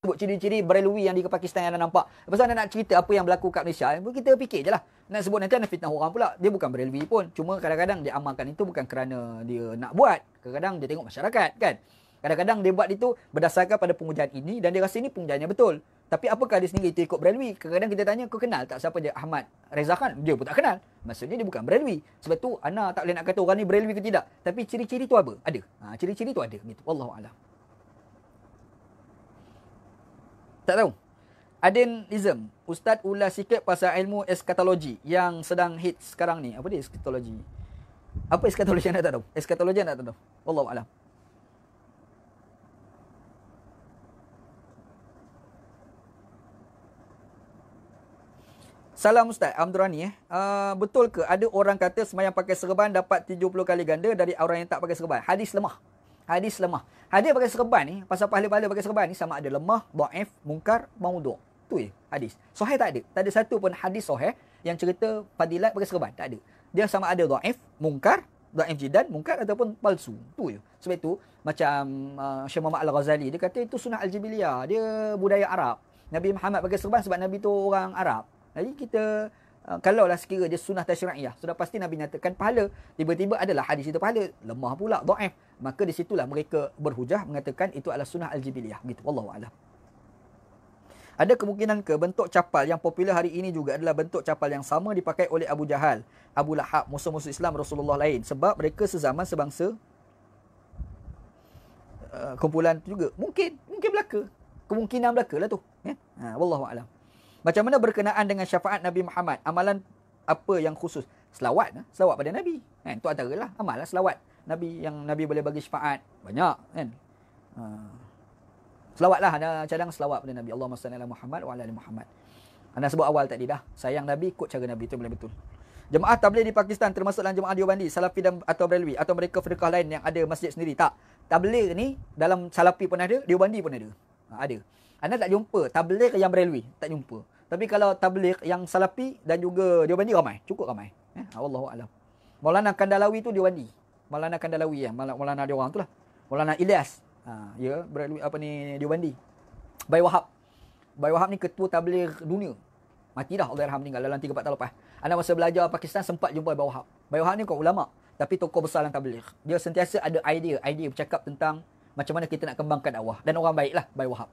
Sebut ciri-ciri Brelwi yang di Pakistan yang anda nampak. Lepas tu anda nak cerita apa yang berlaku kat Malaysia. Kita fikir je lah. Nak sebut nanti anda fitnah orang pula. Dia bukan Brelwi pun. Cuma kadang-kadang dia amalkan itu bukan kerana dia nak buat. Kadang-kadang dia tengok masyarakat kan. Kadang-kadang dia buat itu berdasarkan pada penghujaan ini dan dia rasa ini penghujaannya betul. Tapi apakah dia sendiri itu ikut Brelwi? Kadang-kadang kita tanya, kau kenal tak siapa dia Ahmad Reza Khan? Dia pun tak kenal. Maksudnya dia bukan Brelwi. Sebab tu ana tak boleh nak kata orang ni Brelwi ke tidak. Tapi ciri-ciri tu apa? Ada. Ciri-ciri tu ada. Gitu. Wallahualam. Tak tahu. Adenism. Ustaz ulas sikit pasal ilmu eskatologi yang sedang hit sekarang ni. Apa dia eskatologi? Apa eskatologi anda tak tahu? Eskatologi anda tak tahu? Wallahualam. Salam Ustaz, Abdul Rani. Betul ke ada orang kata sembahyang pakai serban dapat 70 kali ganda dari orang yang tak pakai serban? Hadis lemah. Hadis pakai serban ni, pasal pahala-pahala pakai serban ni sama ada lemah, dhaif, mungkar, maudhu'. Tu je hadis. Sahih tak ada. Tak ada satu pun hadis sahih yang cerita fadilat pakai serban. Tak ada. Dia sama ada dhaif, mungkar, dhaif jiddan, mungkar ataupun palsu. Tu je. Sebab itu macam Syekh Muhammad Al-Ghazali dia kata itu sunnah al-jibiliyah. Dia budaya Arab. Nabi Muhammad pakai serban sebab Nabi tu orang Arab. Jadi kita kalaulah sekira dia sunnah tasyri'iyah, sudah pasti Nabi nyatakan pahala, tiba-tiba adalah hadis itu pahala, lemah pula, dhaif, maka di situlah mereka berhujah mengatakan itu adalah sunnah al-jibiliyah. Gitu. Wallahu a'lam. Ada kemungkinan ke bentuk capal yang popular hari ini juga adalah bentuk capal yang sama dipakai oleh Abu Jahal, Abu Lahab, musuh-musuh Islam Rasulullah lain, sebab mereka sezaman sebangsa kumpulan juga. Mungkin belaka. Kemungkinan belaka lah tu. Wallahu a'lam. Macam mana berkenaan dengan syafaat Nabi Muhammad? Amalan apa yang khusus? Selawat pada Nabi. Kan? Itu antaralah amalan selawat Nabi yang Nabi boleh bagi syafaat. Banyak kan. Selawatlah, ada cadang selawat pada Nabi. Allahumma salli ala Muhammad wa ala ali Muhammad. Anda sebut awal tadi dah. Sayang Nabi, ikut cara Nabi. Itu betul. Jemaah tabligh di Pakistan termasuk dalam jemaah Deobandi, Salafi atau Brelwi atau mereka firqah lain yang ada masjid sendiri? Tak. Tabligh ni dalam Salafi pun ada, Deobandi pun ada. Ada. Anda tak jumpa tabligh yang Brelwi. Tak jumpa. Tapi kalau tabligh yang Salafi dan juga Deobandi ramai, cukup ramai. Wallahu a'lam. Maulana Kandalawi tu Deobandi. Maulana Kandalawi ya, Maulana dia orang tu lah. Maulana Ilyas. Ya, Deobandi. Bai Wahab ni ketua tabligh dunia. Mati dah, Allahyarham, meninggal dalam 3-4 tahun lepas. Anda masa belajar Pakistan sempat jumpa Bai Wahab. Bai Wahab ni bukan ulama, tapi tokoh besar dalam tabligh. Dia sentiasa ada idea bercakap tentang macam mana kita nak kembangkan dakwah. Dan orang baiklah Bai Wahab.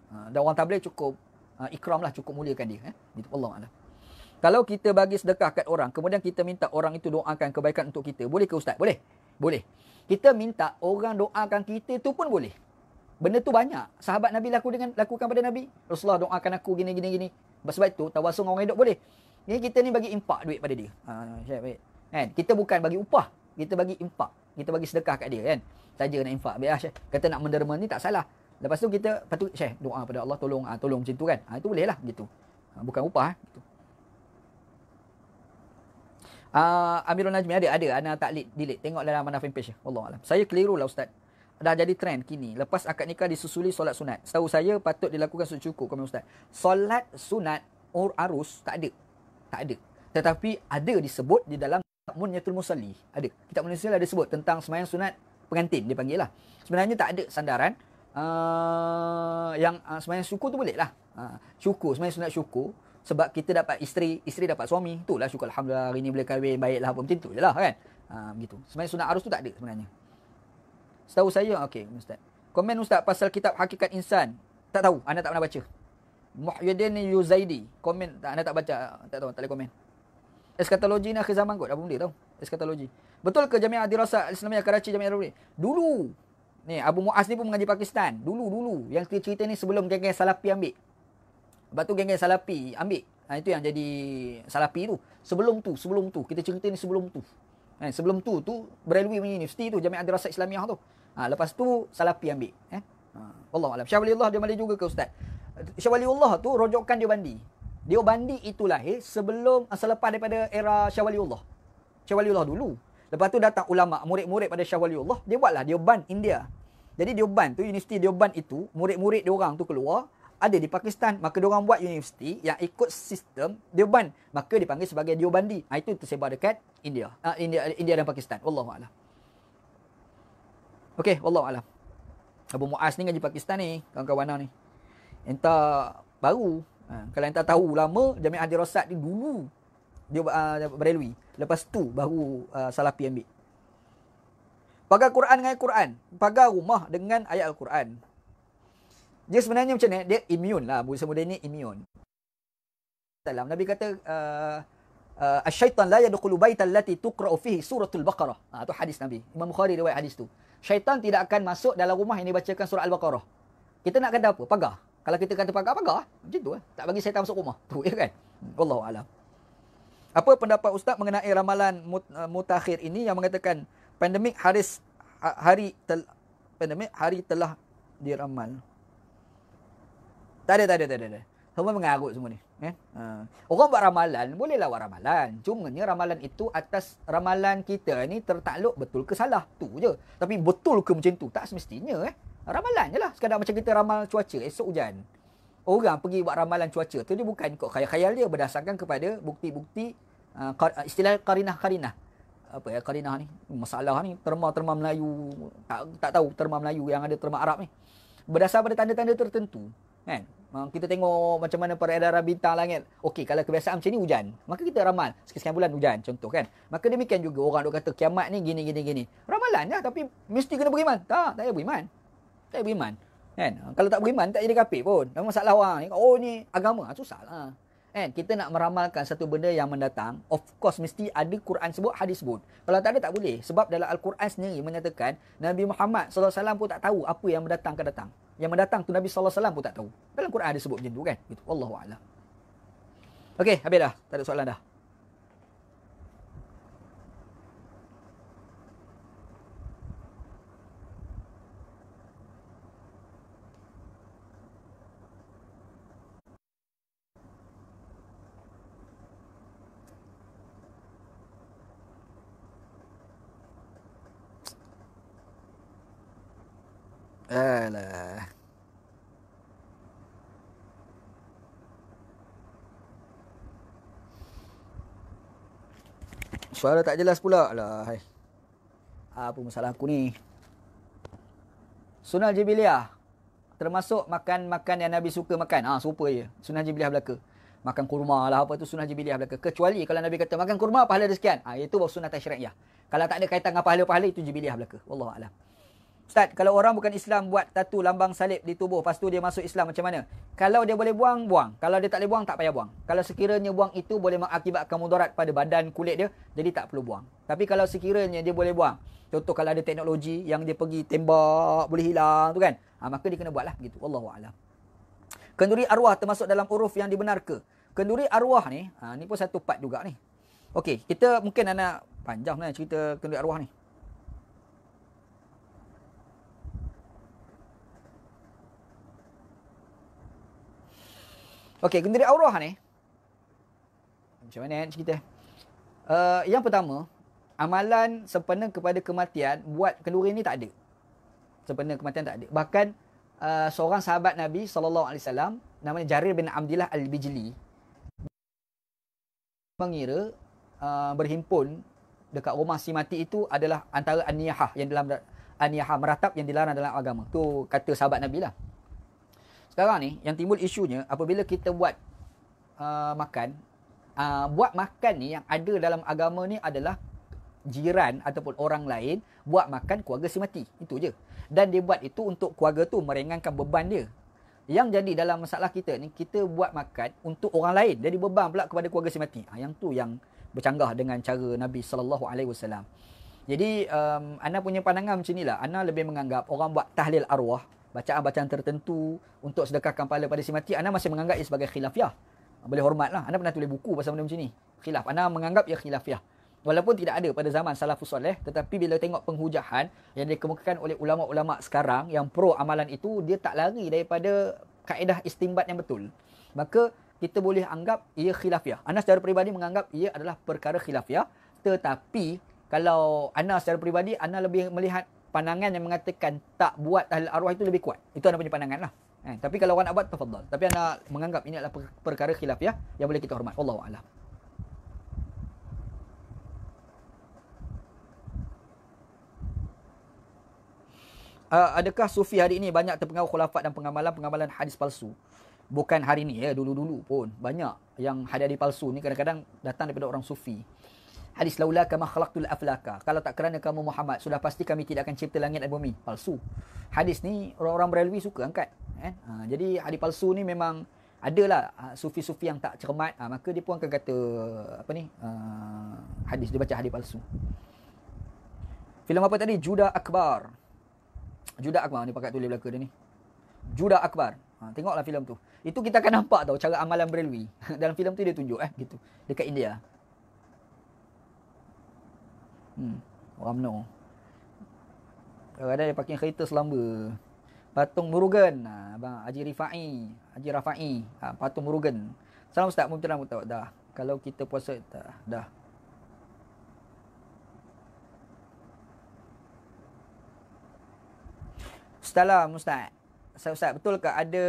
Dan orang tabligh cukup ikram lah, cukup muliakan dia. Gitu. Wallahu a'lam. Kalau kita bagi sedekah kat orang, kemudian kita minta orang itu doakan kebaikan untuk kita, boleh ke Ustaz? Boleh. Kita minta orang doakan kita tu pun boleh. Benda tu banyak. Sahabat Nabi lakukan pada Nabi. Rasulullah doakan aku gini. Sebab itu tawasul dengan orang hidup boleh. Jadi kita ni bagi impak duit pada dia. Baik. Kan? Kita bukan bagi upah, kita bagi impak. Kita bagi sedekah kat dia kan. Saja nak impak. Biar Syekh kata nak menderma ni tak salah. Lepas tu kita patut Syekh doa pada Allah tolong macam tu kan. Itu boleh lah gitu. Bukan upah gitu. Amirul Najmi ada ana tak delete. Tengok dalam mana fanpage. Wallahu alam. Saya keliru lah Ustaz. Dah jadi trend kini. Lepas akad nikah disusuli solat sunat. Setahu saya patut dilakukan secukup, komen Ustaz. Solat sunat arus tak ada. Tak ada. Tetapi ada disebut di dalam Munyatul Musalli. Ada. Kitab Munyatul Musalli ada sebut tentang sembahyang sunat pengantin, dia panggil lah. Sebenarnya tak ada sandaran yang sembahyang syukur tu boleh lah. Syukur, sembahyang sunat syukur. Sebab kita dapat isteri dapat suami. Itulah syukur, alhamdulillah hari ni boleh kahwin, baiklah apa macam tu je lah kan. Begitu. Sembahyang sunat arus tu tak ada sebenarnya. Setahu saya, okey Ustaz. Komen Ustaz pasal kitab Hakikat Insan. Tak tahu, anda tak pernah baca. Muhyiddin Yuzaidi. Komen, anda tak baca, tak tahu, tak boleh komen. Eskatologi ni akhir zaman kot, apa benda tahu? Eskatologi. Betul ke Jamiah Dirasat Al-Islamiyah Karachi Jamiah Darul? Dulu. Ni Abu Muaz ni pun mengaji Pakistan. Dulu. Yang cerita ni sebelum geng-geng Salafi ambil. Lepas tu geng-geng Salafi ambil. Itu yang jadi Salafi tu. Sebelum tu. Kita cerita ni sebelum tu. Sebelum tu Berelwi punya universiti tu, Jamiah Dirasat Islamiyah tu. Lepas tu Salafi ambil. Wallahualam. Syah Waliullah dia mali juga ke Ustaz? Syah Waliullah tu rojokan Deobandi. Deobandi itu lahir selepas daripada era Syah Waliullah. Syah Waliullah dulu. Lepas tu datang ulama, murid-murid pada Syah Waliullah, dia buatlah Deoband India. Jadi Deoband tu, universiti Deoband itu, murid-murid diorang tu keluar, ada di Pakistan, maka diorang buat universiti yang ikut sistem Deoband, maka dipanggil sebagai Deobandi. Itu tersebar dekat India. India dan Pakistan. Wallahu a'lam. Okey, wallahu a'lam. Abu Muaz ni ngaji Pakistan ni, kawan-kawan ni. Entah baru. Kalau entah tahu lama, Jamiah Dirasat ni dulu dia Berelwi. Lepas tu baru Salafi ambil. Pagar Quran dengan ayat Quran. Pagar rumah dengan ayat Al-Quran. Dia sebenarnya macam ni, dia immune lah. Busa muda ni immune. Nabi kata, Asyaitan la yadkhulu baital lati tuqra'u fihi suratul Baqarah. Itu hadis Nabi. Imam Bukhari riwayat hadis tu. Syaitan tidak akan masuk dalam rumah yang dibacakan surah Al-Baqarah. Kita nak kata apa? Pagar. Kalau kita kata pagar. Macam tu. Tak bagi syaitan masuk rumah. Tu ya kan? Wallahu a'lam. Apa pendapat Ustaz mengenai ramalan mutakhir ini yang mengatakan pandemik hari telah diramal? Tak ada. Semua mengarut semua ni. Orang buat ramalan, bolehlah buat ramalan. Cumanya ramalan itu atas ramalan kita ni tertakluk betul ke salah. Tu je. Tapi betul ke macam tu? Tak semestinya. Ramalan je lah. Sekadar macam kita ramal cuaca, esok hujan. Orang pergi buat ramalan cuaca tu, dia bukan ikut khayal-khayal dia, berdasarkan kepada bukti-bukti, istilah karinah. Apa ya karinah ni? Masalah ni, terma Melayu. Tak tahu terma Melayu yang ada terma Arab ni. Berdasar pada tanda-tanda tertentu. Kan? Kita tengok macam mana peredaran bintang langit. Okey, kalau kebiasaan macam ni hujan, maka kita ramal sekian bulan hujan, contoh kan. Maka demikian juga orang duk kata kiamat ni gini. Ramalan lah, tapi mesti kena beriman. Tak payah beriman. Tak payah beriman. Kan? Kalau tak beriman, tak jadi kafir pun. Memang masalah orang ni, ni agama. Susahlah. Kan? Kita nak meramalkan satu benda yang mendatang, of course mesti ada Quran sebut, hadis sebut. Kalau tak ada, tak boleh. Sebab dalam Al-Quran sendiri menyatakan, Nabi Muhammad SAW pun tak tahu apa yang mendatang akan datang. Yang mendatang tu Nabi SAW pun tak tahu. Dalam Quran ada sebut macam tu kan? Gitu. Wallahu'alam. Okey, habis dah. Tak ada soalan dah. Alah. Suara tak jelas pula. Alah. Apa masalah aku ni? Sunnah Jibiliyah. Termasuk makan-makan yang Nabi suka makan. Serupa je. Sunnah Jibiliyah belaka. Makan kurma lah apa tu sunnah Jibiliyah belaka. Kecuali kalau Nabi kata makan kurma pahala dia sekian. Itu baru sunnah tasyri'iyah. Kalau tak ada kaitan dengan pahala-pahala, itu Jibiliyah belaka. Wallahualam. Ustaz, kalau orang bukan Islam buat tatu lambang salib di tubuh, lepas tu dia masuk Islam macam mana? Kalau dia boleh buang, buang. Kalau dia tak boleh buang, tak payah buang. Kalau sekiranya buang itu boleh mengakibatkan mudarat pada badan kulit dia, jadi tak perlu buang. Tapi kalau sekiranya dia boleh buang, contoh kalau ada teknologi yang dia pergi tembak, boleh hilang tu kan, maka dia kena buatlah begitu. Wallahualam. Kenduri arwah termasuk dalam uruf yang dibenar ke? Kenduri arwah ni, ni pun satu part juga ni. Okey, kita mungkin anak panjang lah cerita kenduri arwah ni. Okey, kenduri arwah ni macam mana cerita? Yang pertama, amalan sempena kepada kematian buat kenduri ni tak ada. Sempena kematian tak ada. Bahkan seorang sahabat Nabi SAW namanya Jarir bin Abdillah Al-Bijli, mengira berhimpun dekat rumah si mati itu adalah antara an-niyahah yang dalam an-niyahah meratap yang dilarang dalam agama. Tu kata sahabat Nabi lah. Sekarang ni yang timbul isunya apabila kita buat makan, buat makan ni yang ada dalam agama ni adalah jiran ataupun orang lain buat makan keluarga si mati. Itu je. Dan dia buat itu untuk keluarga tu meringankan beban dia. Yang jadi dalam masalah kita ni, kita buat makan untuk orang lain. Jadi beban pula kepada keluarga si mati. Yang tu yang bercanggah dengan cara Nabi SAW. Jadi, Ana punya pandangan macam inilah. Ana lebih menganggap orang buat tahlil arwah, bacaan-bacaan tertentu untuk sedekahkan pahala pada si mati, Ana masih menganggap ia sebagai khilafiah. Boleh hormat lah. Ana pernah tulis buku pasal benda macam ni. Khilaf. Ana menganggap ia khilafiah. Walaupun tidak ada pada zaman salafus soleh, tetapi bila tengok penghujahan yang dikemukakan oleh ulama-ulama sekarang yang pro amalan itu, dia tak lari daripada kaedah istinbat yang betul. Maka kita boleh anggap ia khilafiah. Ana secara peribadi menganggap ia adalah perkara khilafiah. Tetapi kalau Ana secara peribadi, Ana lebih melihat pandangan yang mengatakan tak buat tahlil arwah itu lebih kuat. Itu Ana punya pandangan lah. Tapi kalau orang nak buat, tafadhal. Tapi Ana menganggap ini adalah perkara khilafiah yang boleh kita hormat. Wallahu a'lam. Adakah sufi hari ini banyak terpengaruh khulafat dan pengamalan hadis palsu? Bukan hari ni ya, dulu-dulu pun banyak yang hadis palsu ni kadang-kadang datang daripada orang sufi. Hadis laula kama khalaqtul aflaka. Kalau tak kerana kamu Muhammad, sudah pasti kami tidak akan cipta langit dan bumi. Palsu. Hadis ni orang-orang beralwi suka angkat. Jadi hadis palsu ni memang adalah sufi-sufi yang tak cermat, maka dia pun akan kata hadis, dia baca hadis palsu. Filem apa tadi? Judah Akbar. Judah Akbar ni pakat tulis belaka dia ni. Judah Akbar. Tengoklah filem tu. Itu kita akan nampak tau cara amalan beralwi. Dalam filem tu dia tunjuk gitu. Dekat India. Orang no. Kadang-kadang dia pakai kereta selamba. Patung Murugan. Abang Haji Rafai. Patung Murugan. Salam Ustaz. Mumtaz dah. Kalau kita puasa dah. Ustaz, betul ke ada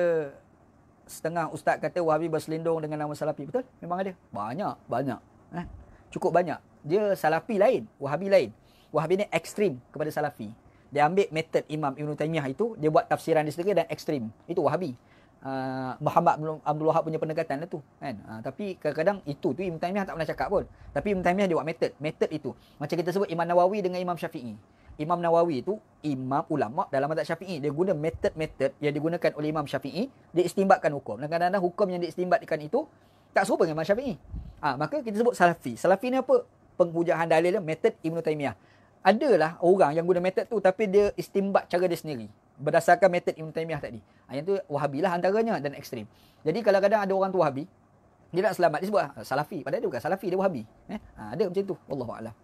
setengah ustaz kata Wahabi berselindung dengan nama Salafi? Betul? Memang ada. Banyak. Cukup banyak. Dia Salafi lain, Wahabi lain. Wahabi ni ekstrim kepada Salafi. Dia ambil metod Imam Ibn Taymiyah itu, dia buat tafsiran dia sendiri dan ekstrim. Itu Wahabi. Muhammad Abdul Wahab punya pendekatan lah tu kan. Tapi kadang-kadang itu tu Ibn Taymiyah tak pernah cakap pun. Tapi Ibn Taymiyah dia buat metod itu. Macam kita sebut Imam Nawawi dengan Imam Syafi'i. Imam Nawawi itu imam ulama dalam mazhab Syafi'i. Dia guna metod-metod yang digunakan oleh Imam Syafi'i, dia istimbatkan hukum. Dan kadang-kadang hukum yang diistimbatkan itu tak serupa dengan Imam Syafi'i. Maka kita sebut Salafi. Salafi ni apa? Penghujahan dalil metod Ibn Taymiyah. Adalah orang yang guna metod tu tapi dia istimbat cara dia sendiri berdasarkan metod Ibn Taymiyah tadi. Yang tu Wahabi lah antaranya dan ekstrim. Jadi kadang-kadang ada orang tu Wahabi, dia nak selamat, dia sebut Salafi. Padahal dia bukan Salafi, dia Wahabi. Ada macam tu. Wallahu a'lam.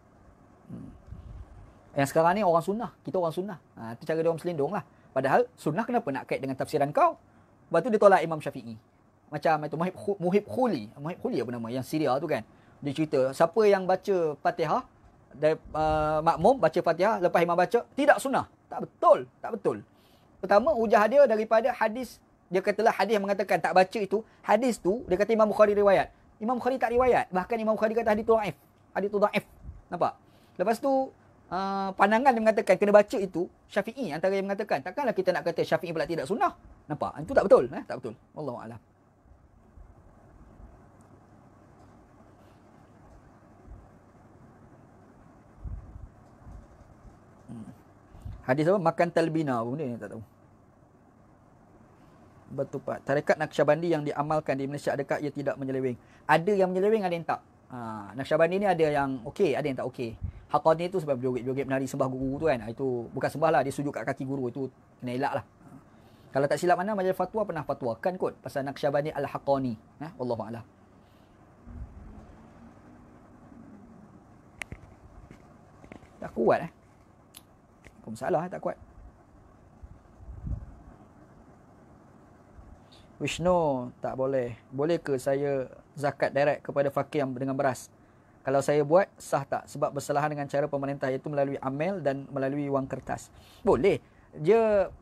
Yang sekarang ni orang sunnah. Kita orang sunnah. Itu cara dia orang berselindung lah. Padahal sunnah kenapa nak kait dengan tafsiran kau? Lepas tu dia tolak Imam Syafi'i. Macam itu Muhib Khuli. Muhib Khuli apa nama? Yang Syria tu kan. Dia cerita, siapa yang baca Fatihah, makmum baca Fatihah, lepas imam baca, tidak sunnah. Tak betul. Pertama, hujah dia daripada hadis. Dia katalah hadis yang mengatakan tak baca itu. Hadis tu, dia kata Imam Bukhari riwayat. Imam Bukhari tak riwayat. Bahkan Imam Bukhari kata hadis tu dhaif. Hadis tu dhaif. Nampak? Lepas tu, pandangan yang mengatakan kena baca itu Syafi'i antara yang mengatakan. Takkanlah kita nak kata Syafi'i pula tidak sunnah. Nampak? Itu tak betul. Tak betul. Wallahu a'lam. Hadis apa? Makan talbina. Apa benda ni? Tak tahu. Bertupat. Tarekat Naqsyabandi yang diamalkan di Malaysia, adakah ia tidak menyeleweng? Ada yang menyeleweng, ada yang tak. Naqsyabandi ni ada yang okey, ada yang tak okey. Haqqani tu sebab joget-joget menari sembah guru tu kan. Itu bukan sembah lah, dia sujud kat kaki guru. Itu kena elak lah. Kalau tak silap mana, Majlis Fatwa pernah fatwakan kot pasal Naqsyabandi Al-Haqqani. Wallahu'alam. Tak kuat apa masalah tak kuat. Vishnu, tak boleh. Boleh ke saya zakat direct kepada fakir yang dengan beras? Kalau saya buat, sah tak? Sebab bersalahan dengan cara pemerintah, iaitu melalui amel dan melalui wang kertas. Boleh. Dia,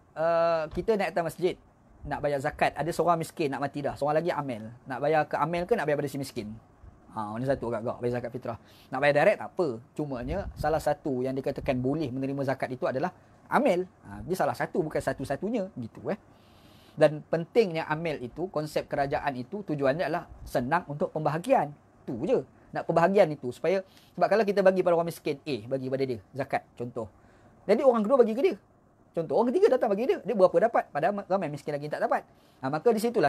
kita naik atas masjid, nak bayar zakat. Ada seorang miskin nak mati dah. Seorang lagi amel. Nak bayar ke amel ke nak bayar pada si miskin? Ini satu agak-agak bayar zakat fitrah. Nak bayar direct tak apa. Cumanya salah satu yang dikatakan boleh menerima zakat itu adalah amil. Dia salah satu, bukan satu-satunya gitu Dan pentingnya amil itu, konsep kerajaan itu tujuannya adalah senang untuk pembahagian. Tu je. Nak pembahagian itu supaya, sebab kalau kita bagi pada orang miskin A, bagi pada dia zakat contoh. Jadi orang kedua bagi ke dia. Contoh, orang ketiga datang bagi dia. Dia berapa dapat? Padahal ramai miskin lagi yang tak dapat. Maka di situlah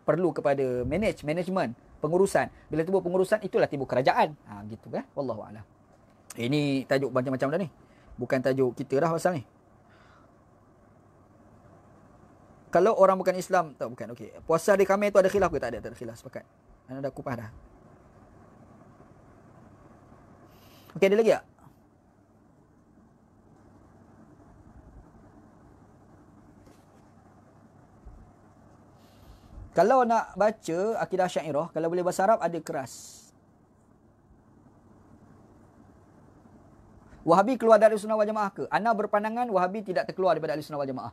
perlu kepada management, pengurusan. Bila timbul pengurusan, itulah timbul kerajaan. Gitu Wallahualam. Ini tajuk macam-macam dah ni. Bukan tajuk kita dah pasal ni. Kalau orang bukan Islam, tak bukan. Okey. Puasa hari Khamis tu ada khilaf ke? Tak ada khilaf, sepakat. Anda dah kupas dah. Okey, ada lagi tak? Kalau nak baca akidah Asy'ariyah, kalau boleh bahasa Arab ada keras. Wahabi keluar dari Ahlussunnah wal Jamaah ke? Ana berpandangan Wahabi tidak terkeluar daripada Ahlussunnah wal Jamaah.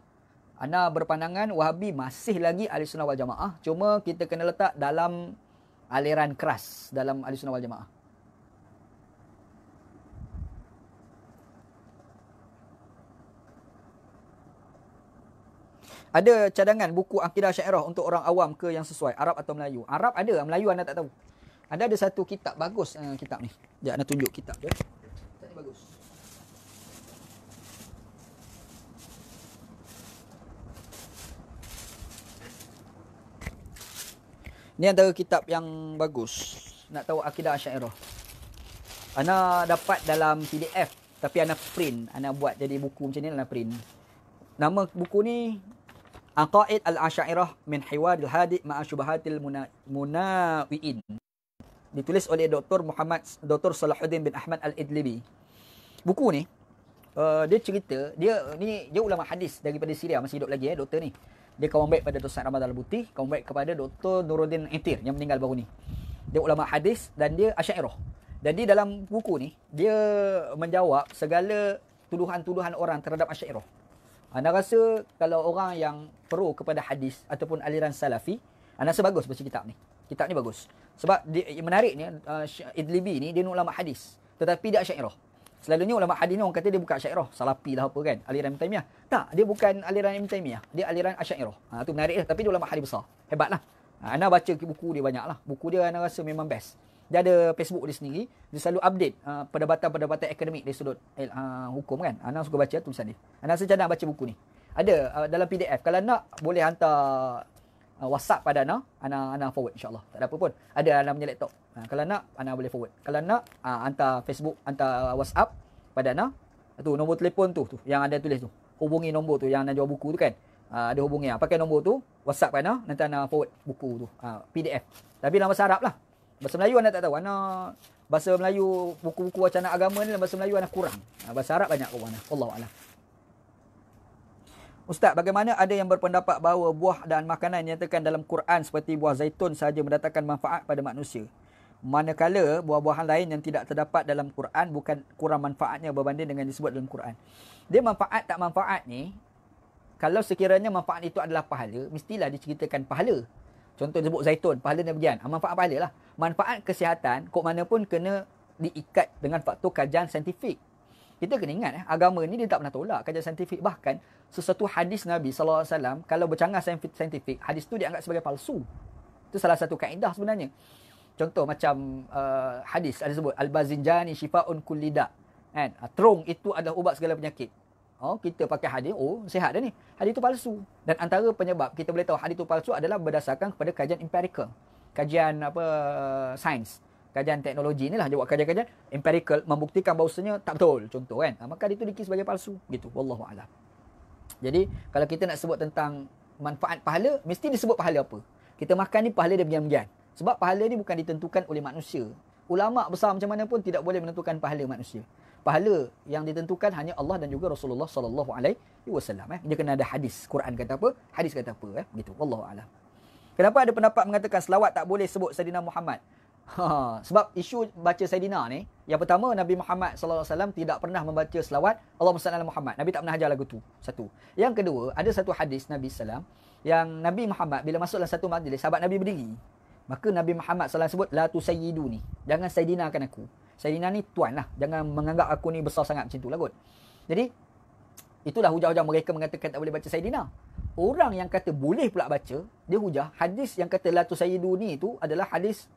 Ana berpandangan Wahabi masih lagi Ahlussunnah wal Jamaah, cuma kita kena letak dalam aliran keras dalam Ahlussunnah wal Jamaah. Ada cadangan buku akidah Asy'ariyah untuk orang awam ke yang sesuai, Arab atau Melayu? Arab ada, Melayu anda tak tahu. Ada satu kitab bagus, kitab ni. Sekejap anda tunjuk kitab dia. Kitab ni bagus. Ni antara kitab yang bagus. Nak tahu akidah Asy'ariyah. Ana dapat dalam PDF, tapi ana print, ana buat jadi buku macam ni, ana print. Nama buku ni Aqaid al-Asy'ariyah min Hiwaril Hadi ma'a Syubhatil Munawi'in. Ditulis oleh Dr. Salahuddin bin Ahmad Al-Idlibi. Buku ni dia cerita, dia ulama hadis daripada Syria, masih hidup lagi doktor ni. Dia kawan baik pada Dr. Said Ramadan Al-Buti, kawan baik kepada Dr. Nuruddin Itir yang meninggal baru ni. Dia ulama hadis dan dia Asy'ariyah. Dan di dalam buku ni dia menjawab segala tuduhan-tuduhan orang terhadap Asy'ariyah. Anda rasa kalau orang yang pro kepada hadis ataupun aliran salafi, anda rasa bagus baca kitab ni. Kitab ni bagus. Sebab dia, menariknya Idlibi ni dia ulama hadis, tetapi dia Asy'ariyah. Selalunya ulama hadis ni orang kata dia bukan Asy'ariyah, salafi lah apa kan, aliran Ibn Taimiyah. Tak, dia bukan aliran Ibn Taimiyah, dia aliran Asy'ariyah. Tu menarik tapi dia ulama hadis besar. Hebatlah. Anda baca buku dia banyaklah. Buku dia anda rasa memang best. Dia ada Facebook dia sendiri. Dia selalu update perdebatan-perdebatan akademik dari sudut hukum kan. Ana suka baca tulisan dia. Ana rasa cadang baca buku ni. Ada dalam PDF. Kalau nak boleh hantar WhatsApp pada ana forward insya-Allah. Tak ada apa pun. Ada dalam punya laptop. Kalau nak ana boleh forward. Kalau nak hantar Facebook, hantar WhatsApp pada ana. Tu nombor telefon tu yang ada tulis tu. Hubungi nombor tu yang ana jual buku tu kan. Ada hubungi. Pakai nombor tu, WhatsApp pada ana, nanti ana forward buku tu. PDF. Tapi dalam bahasa Arab lah. Bahasa Melayu anda tak tahu. Bahasa Melayu, buku-buku wacana agama ni dalam bahasa Melayu anda kurang. Bahasa Arab banyak orang. Wallahualam. Ustaz, bagaimana ada yang berpendapat bahawa buah dan makanan yang dinyatakan dalam Quran seperti buah zaitun sahaja mendatangkan manfaat pada manusia? Manakala buah-buahan lain yang tidak terdapat dalam Quran bukan kurang manfaatnya berbanding dengan disebut dalam Quran. Dia manfaat tak manfaat ni, kalau sekiranya manfaat itu adalah pahala, mestilah diceritakan pahala. Contoh sebut zaitun, pahala Nabian. Manfaat pahala lah. Manfaat kesihatan, kok mana pun kena diikat dengan faktor kajian saintifik. Kita kena ingat, agama ni dia tak pernah tolak kajian saintifik. Bahkan, sesuatu hadis Nabi SAW, kalau bercanggah saintifik, hadis tu dianggap sebagai palsu. Itu salah satu kaedah sebenarnya. Contoh macam hadis, ada sebut, Al-Bazinjani Shifa'un Kullida. Kan? Terung itu adalah ubat segala penyakit. Kita pakai hadis, sihat dah ni. Hadis itu palsu. Dan antara penyebab kita boleh tahu hadis itu palsu adalah berdasarkan kepada kajian empirical. Kajian sains. Kajian teknologi inilah dia buat kajian-kajian empirical membuktikan bahawasanya tak betul. Contoh kan. Maka itu dikira sebagai palsu. Gitu. Wallahualam. Jadi, kalau kita nak sebut tentang manfaat pahala, mesti disebut pahala apa. Kita makan ni pahala dia bergian-gian. Sebab pahala ni bukan ditentukan oleh manusia. Ulama' besar macam mana pun tidak boleh menentukan pahala manusia. Pahala yang ditentukan hanya Allah dan juga Rasulullah sallallahu alaihi wasallam. Dia kena ada hadis. Quran kata apa, hadis kata apa. Begitu. Wallahu a'lam. Kenapa ada pendapat mengatakan selawat tak boleh sebut Sayyidina Muhammad? Sebab isu baca Sayyidina ni, yang pertama Nabi Muhammad sallallahu alaihi wasallam tidak pernah membaca selawat Allahumma salli ala Muhammad. Nabi tak pernah ajar lagu tu. Satu. Yang kedua, ada satu hadis Nabi sallam yang Nabi Muhammad bila masuk dalam satu majlis, sahabat Nabi berdiri. Maka Nabi Muhammad SAW sebut, la tusayyiduni. Jangan sayyidinakan aku. Sayyidina ni tuan lah. Jangan menganggap aku ni besar sangat macam tu lah kot. Jadi, itulah hujah-hujah mereka mengatakan tak boleh baca sayyidina. Orang yang kata boleh pula baca, dia hujah. Hadis yang kata la tusayyiduni itu adalah hadis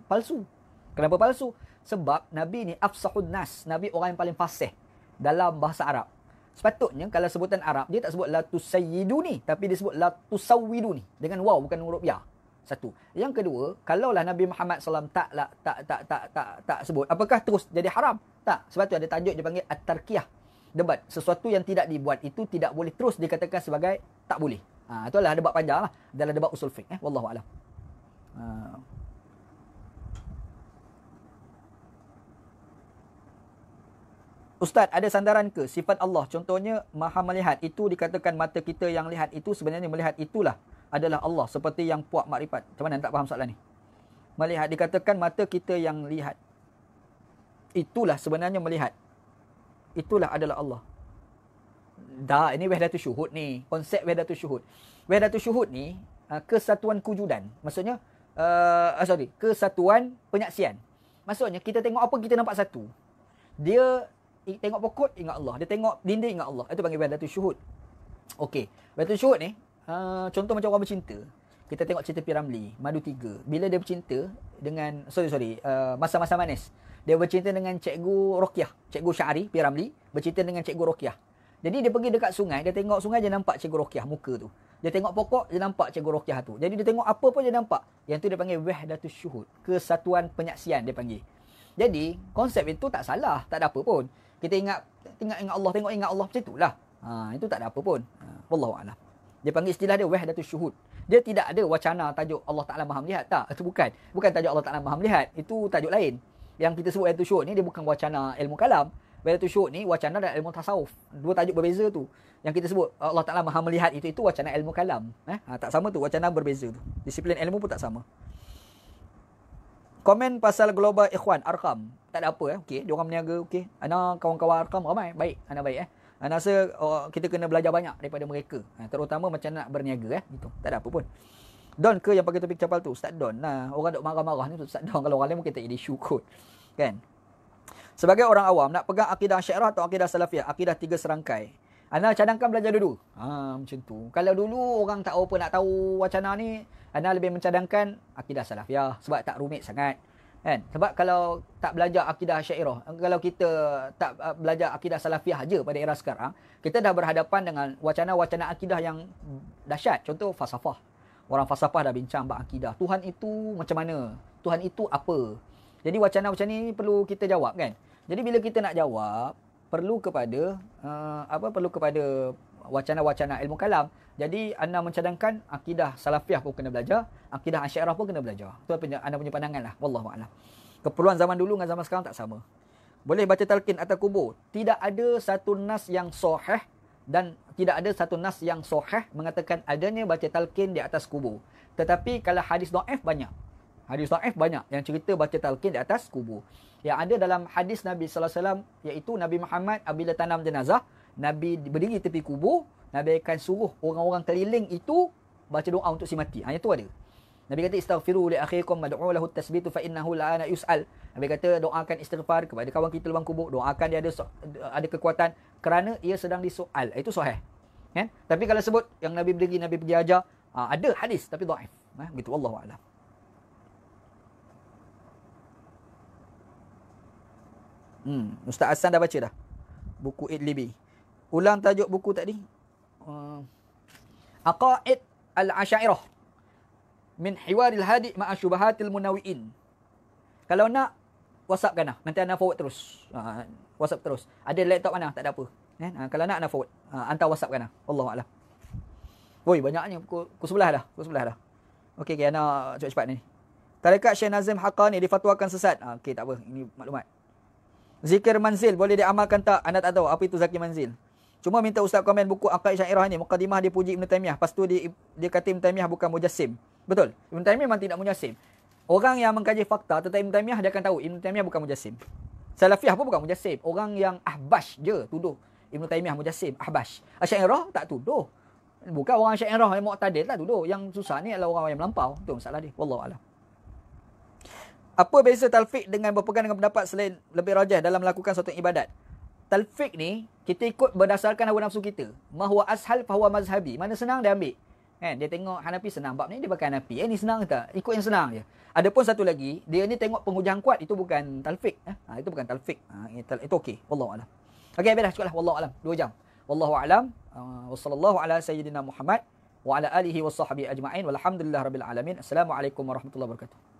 palsu. Kenapa palsu? Sebab Nabi ni afsahun nas. Nabi orang yang paling fasih dalam bahasa Arab. Sepatutnya kalau sebutan Arab, dia tak sebut la tusayyiduni, tapi dia sebut la tusawwiduni. Dengan waw, bukan huruf ya. Satu. Yang kedua, kalaulah Nabi Muhammad SAW tak sebut, apakah terus jadi haram? Tak. Sebab tu ada tajuk dia panggil at-tarkiyah. Debat. Sesuatu yang tidak dibuat itu tidak boleh terus dikatakan sebagai tak boleh. Itulah debat panjang lah. Dalam debat usul fiqh. Wallahu a'lam. Ustaz, ada sandaran ke sifat Allah? Contohnya, maha melihat. Itu dikatakan mata kita yang lihat itu sebenarnya melihat itulah adalah Allah. Seperti yang puak makrifat. Macam mana tak faham soalan ni? Melihat, dikatakan mata kita yang lihat. Itulah sebenarnya melihat. Itulah adalah Allah. Dah, ini wahdatul syuhud ni. Konsep wahdatul syuhud. Wahdatul syuhud ni, kesatuan kewujudan. Maksudnya, kesatuan penyaksian. Maksudnya, kita tengok apa, kita nampak satu. Dia tengok pokok, ingat Allah. Dia tengok dinding, ingat Allah. Itu panggil wahdatul syuhud. Okey. Wahdatul syuhud ni, contoh macam orang bercinta. Kita tengok cerita P. Ramlee, Madu 3. Bila dia bercinta dengan, masa-masa manis. Dia bercinta dengan Cikgu Rokiah. Cikgu Syari, P. Ramlee, bercinta dengan Cikgu Rokiah. Jadi dia pergi dekat sungai, dia tengok sungai, dia nampak Cikgu Rokiah muka tu. Dia tengok pokok, dia nampak Cikgu Rokiah tu. Jadi dia tengok apa pun dia nampak. Yang tu dia panggil wahdatul syuhud. Kesatuan penyaksian dia panggil. Jadi, konsep itu tak salah, tak ada apa pun. Kita ingat Allah, tengok ingat Allah, macam itulah. Itu tak ada apa pun. Wallahu a'lam. Dia panggil istilah dia wahdatul syuhud. Dia tidak ada wacana tajuk Allah Ta'ala Maha Melihat. Tak, itu bukan. Bukan tajuk Allah Ta'ala Maha Melihat. Itu tajuk lain. Yang kita sebut wahdatul syuhud ni, dia bukan wacana ilmu kalam. Wahdatul syuhud ni wacana dan ilmu tasawuf. Dua tajuk berbeza tu. Yang kita sebut Allah Ta'ala Maha Melihat itu wacana ilmu kalam. Tak sama tu, wacana berbeza tu. Disiplin ilmu pun tak sama. Komen pasal global ikhwan Arqam. Tak ada apa okey, dia orang berniaga okey. Ana kawan-kawan Arqam ramai, baik. Ana baik Ana rasa kita kena belajar banyak daripada mereka. Terutama macam nak berniaga gitu. Tak ada apa pun. Don ke yang pakai topik capal tu? Ustaz Don. Nah, orang duk marah-marah ni Ustaz Don, kalau orang lain mungkin tak jadi isu kot. Kan? Sebagai orang awam nak pegang akidah Asy'ariyah atau akidah Salafiyah, akidah tiga serangkai. Ana cadangkan belajar dulu. Macam tu. Kalau dulu orang tak apa nak tahu wacana ni, ana lebih mencadangkan akidah Salafiyah sebab tak rumit sangat. Kan? Sebab kalau tak belajar akidah Asy'ariyah, kalau kita tak belajar akidah Salafiyah aja pada era sekarang, kita dah berhadapan dengan wacana-wacana akidah yang dahsyat. Contoh falsafah. Orang falsafah dah bincang bab akidah. Tuhan itu macam mana? Tuhan itu apa? Jadi wacana macam ni perlu kita jawab kan? Jadi bila kita nak jawab, perlu kepada wacana-wacana ilmu kalam. Jadi anda mencadangkan akidah Salafiyah pun kena belajar, akidah Asy'ariyah pun kena belajar. Itu anda punya pandangan lah. Wallahu a'lam. Keperluan zaman dulu dengan zaman sekarang tak sama. Boleh baca talqin atas kubur. Tidak ada satu nas yang sahih dan tidak ada satu nas yang sahih mengatakan adanya baca talqin di atas kubur. Tetapi kalau hadis dhaif banyak. Hadis dhaif banyak yang cerita baca talqin di atas kubur. Yang ada dalam hadis Nabi sallallahu alaihi wasallam iaitu Nabi Muhammad apabila tanam jenazah, Nabi berdiri tepi kubur, Nabi akan suruh orang-orang keliling itu baca doa untuk si mati. Yang tu ada. Nabi kata istaghfiru li akhikum wad'u lahu at-tasbitu fa innahu la'ana yus'al. Nabi kata doakan istighfar kepada kawan kita lubang kubur, doakan dia ada kekuatan kerana ia sedang disoal. Itu sahih. Kan? Tapi kalau sebut yang Nabi berdiri, Nabi pergi ajar, ada hadis tapi dhaif. Begitu wallahu a'lam. Ustaz Hassan dah baca dah buku Idlibi. Ulang tajuk buku tadi. Aqaid al-Asy'ariyah min hiwaril hadi ma'a syubahatil munawiin. Kalau nak WhatsAppkan lah. Nanti anda forward terus. WhatsApp terus. Ada laptop mana? Tak ada apa. Kalau nak anda forward. Hantar WhatsAppkan lah. Wallahu a'lam. Woi, banyaknya pukul 11 dah. Pukul 11 dah. Okey, anda cepat-cepat ni. Tarekat Syekh Nazim Haqqani difatwakan sesat. Okey, tak apa. Ini maklumat. Zikir manzil boleh diamalkan tak? Anda tak tahu apa itu zikir manzil. Cuma minta ustaz komen buku Aqaid Asy'ariyah ni. Muqaddimah dia puji Ibn Taymiyah. Lepas tu dia kata Ibn Taymiyah bukan mujassim. Betul. Ibn Taymiyah memang tidak mujassim. Orang yang mengkaji fakta tentang Ibn Taymiyah, dia akan tahu Ibn Taymiyah bukan mujassim. Salafiyah pun bukan mujassim. Orang yang ahbash je tuduh Ibn Taymiyah mujassim. Ahbash. Asy'ariyah tak tuduh. Bukan orang Asy'ariyah yang mu'tadil tak tuduh. Yang susah ni adalah orang yang melampau. Itu masalah dia. Wallahu a'lam. Apa beza talfiq dengan berpegang dengan pendapat selain lebih rajah dalam melakukan suatu ibadat? Talfiq ni, kita ikut berdasarkan hawa nafsu kita. Mahwa ashal fahuwa mazhabi. Mana senang, dia ambil. Kan? Dia tengok Hanafi senang. Bab ni dia pakai Hanafi. Ni senang ke tak? Ikut yang senang je. Adapun satu lagi, dia ni tengok penghujang kuat. Itu bukan talfiq. Itu bukan talfiq. Itu okey. Wallahualam. Okey, habis dah. Cukup lah. Wallahualam. 2 jam. Wallahualam. Wassallallahu ala sayyidina Muhammad. Wa ala alihi wa sahbihi ajma'in. Walhamdulillah rabbil alamin. Assalamualaikum warahmatullahi wabarakatuh.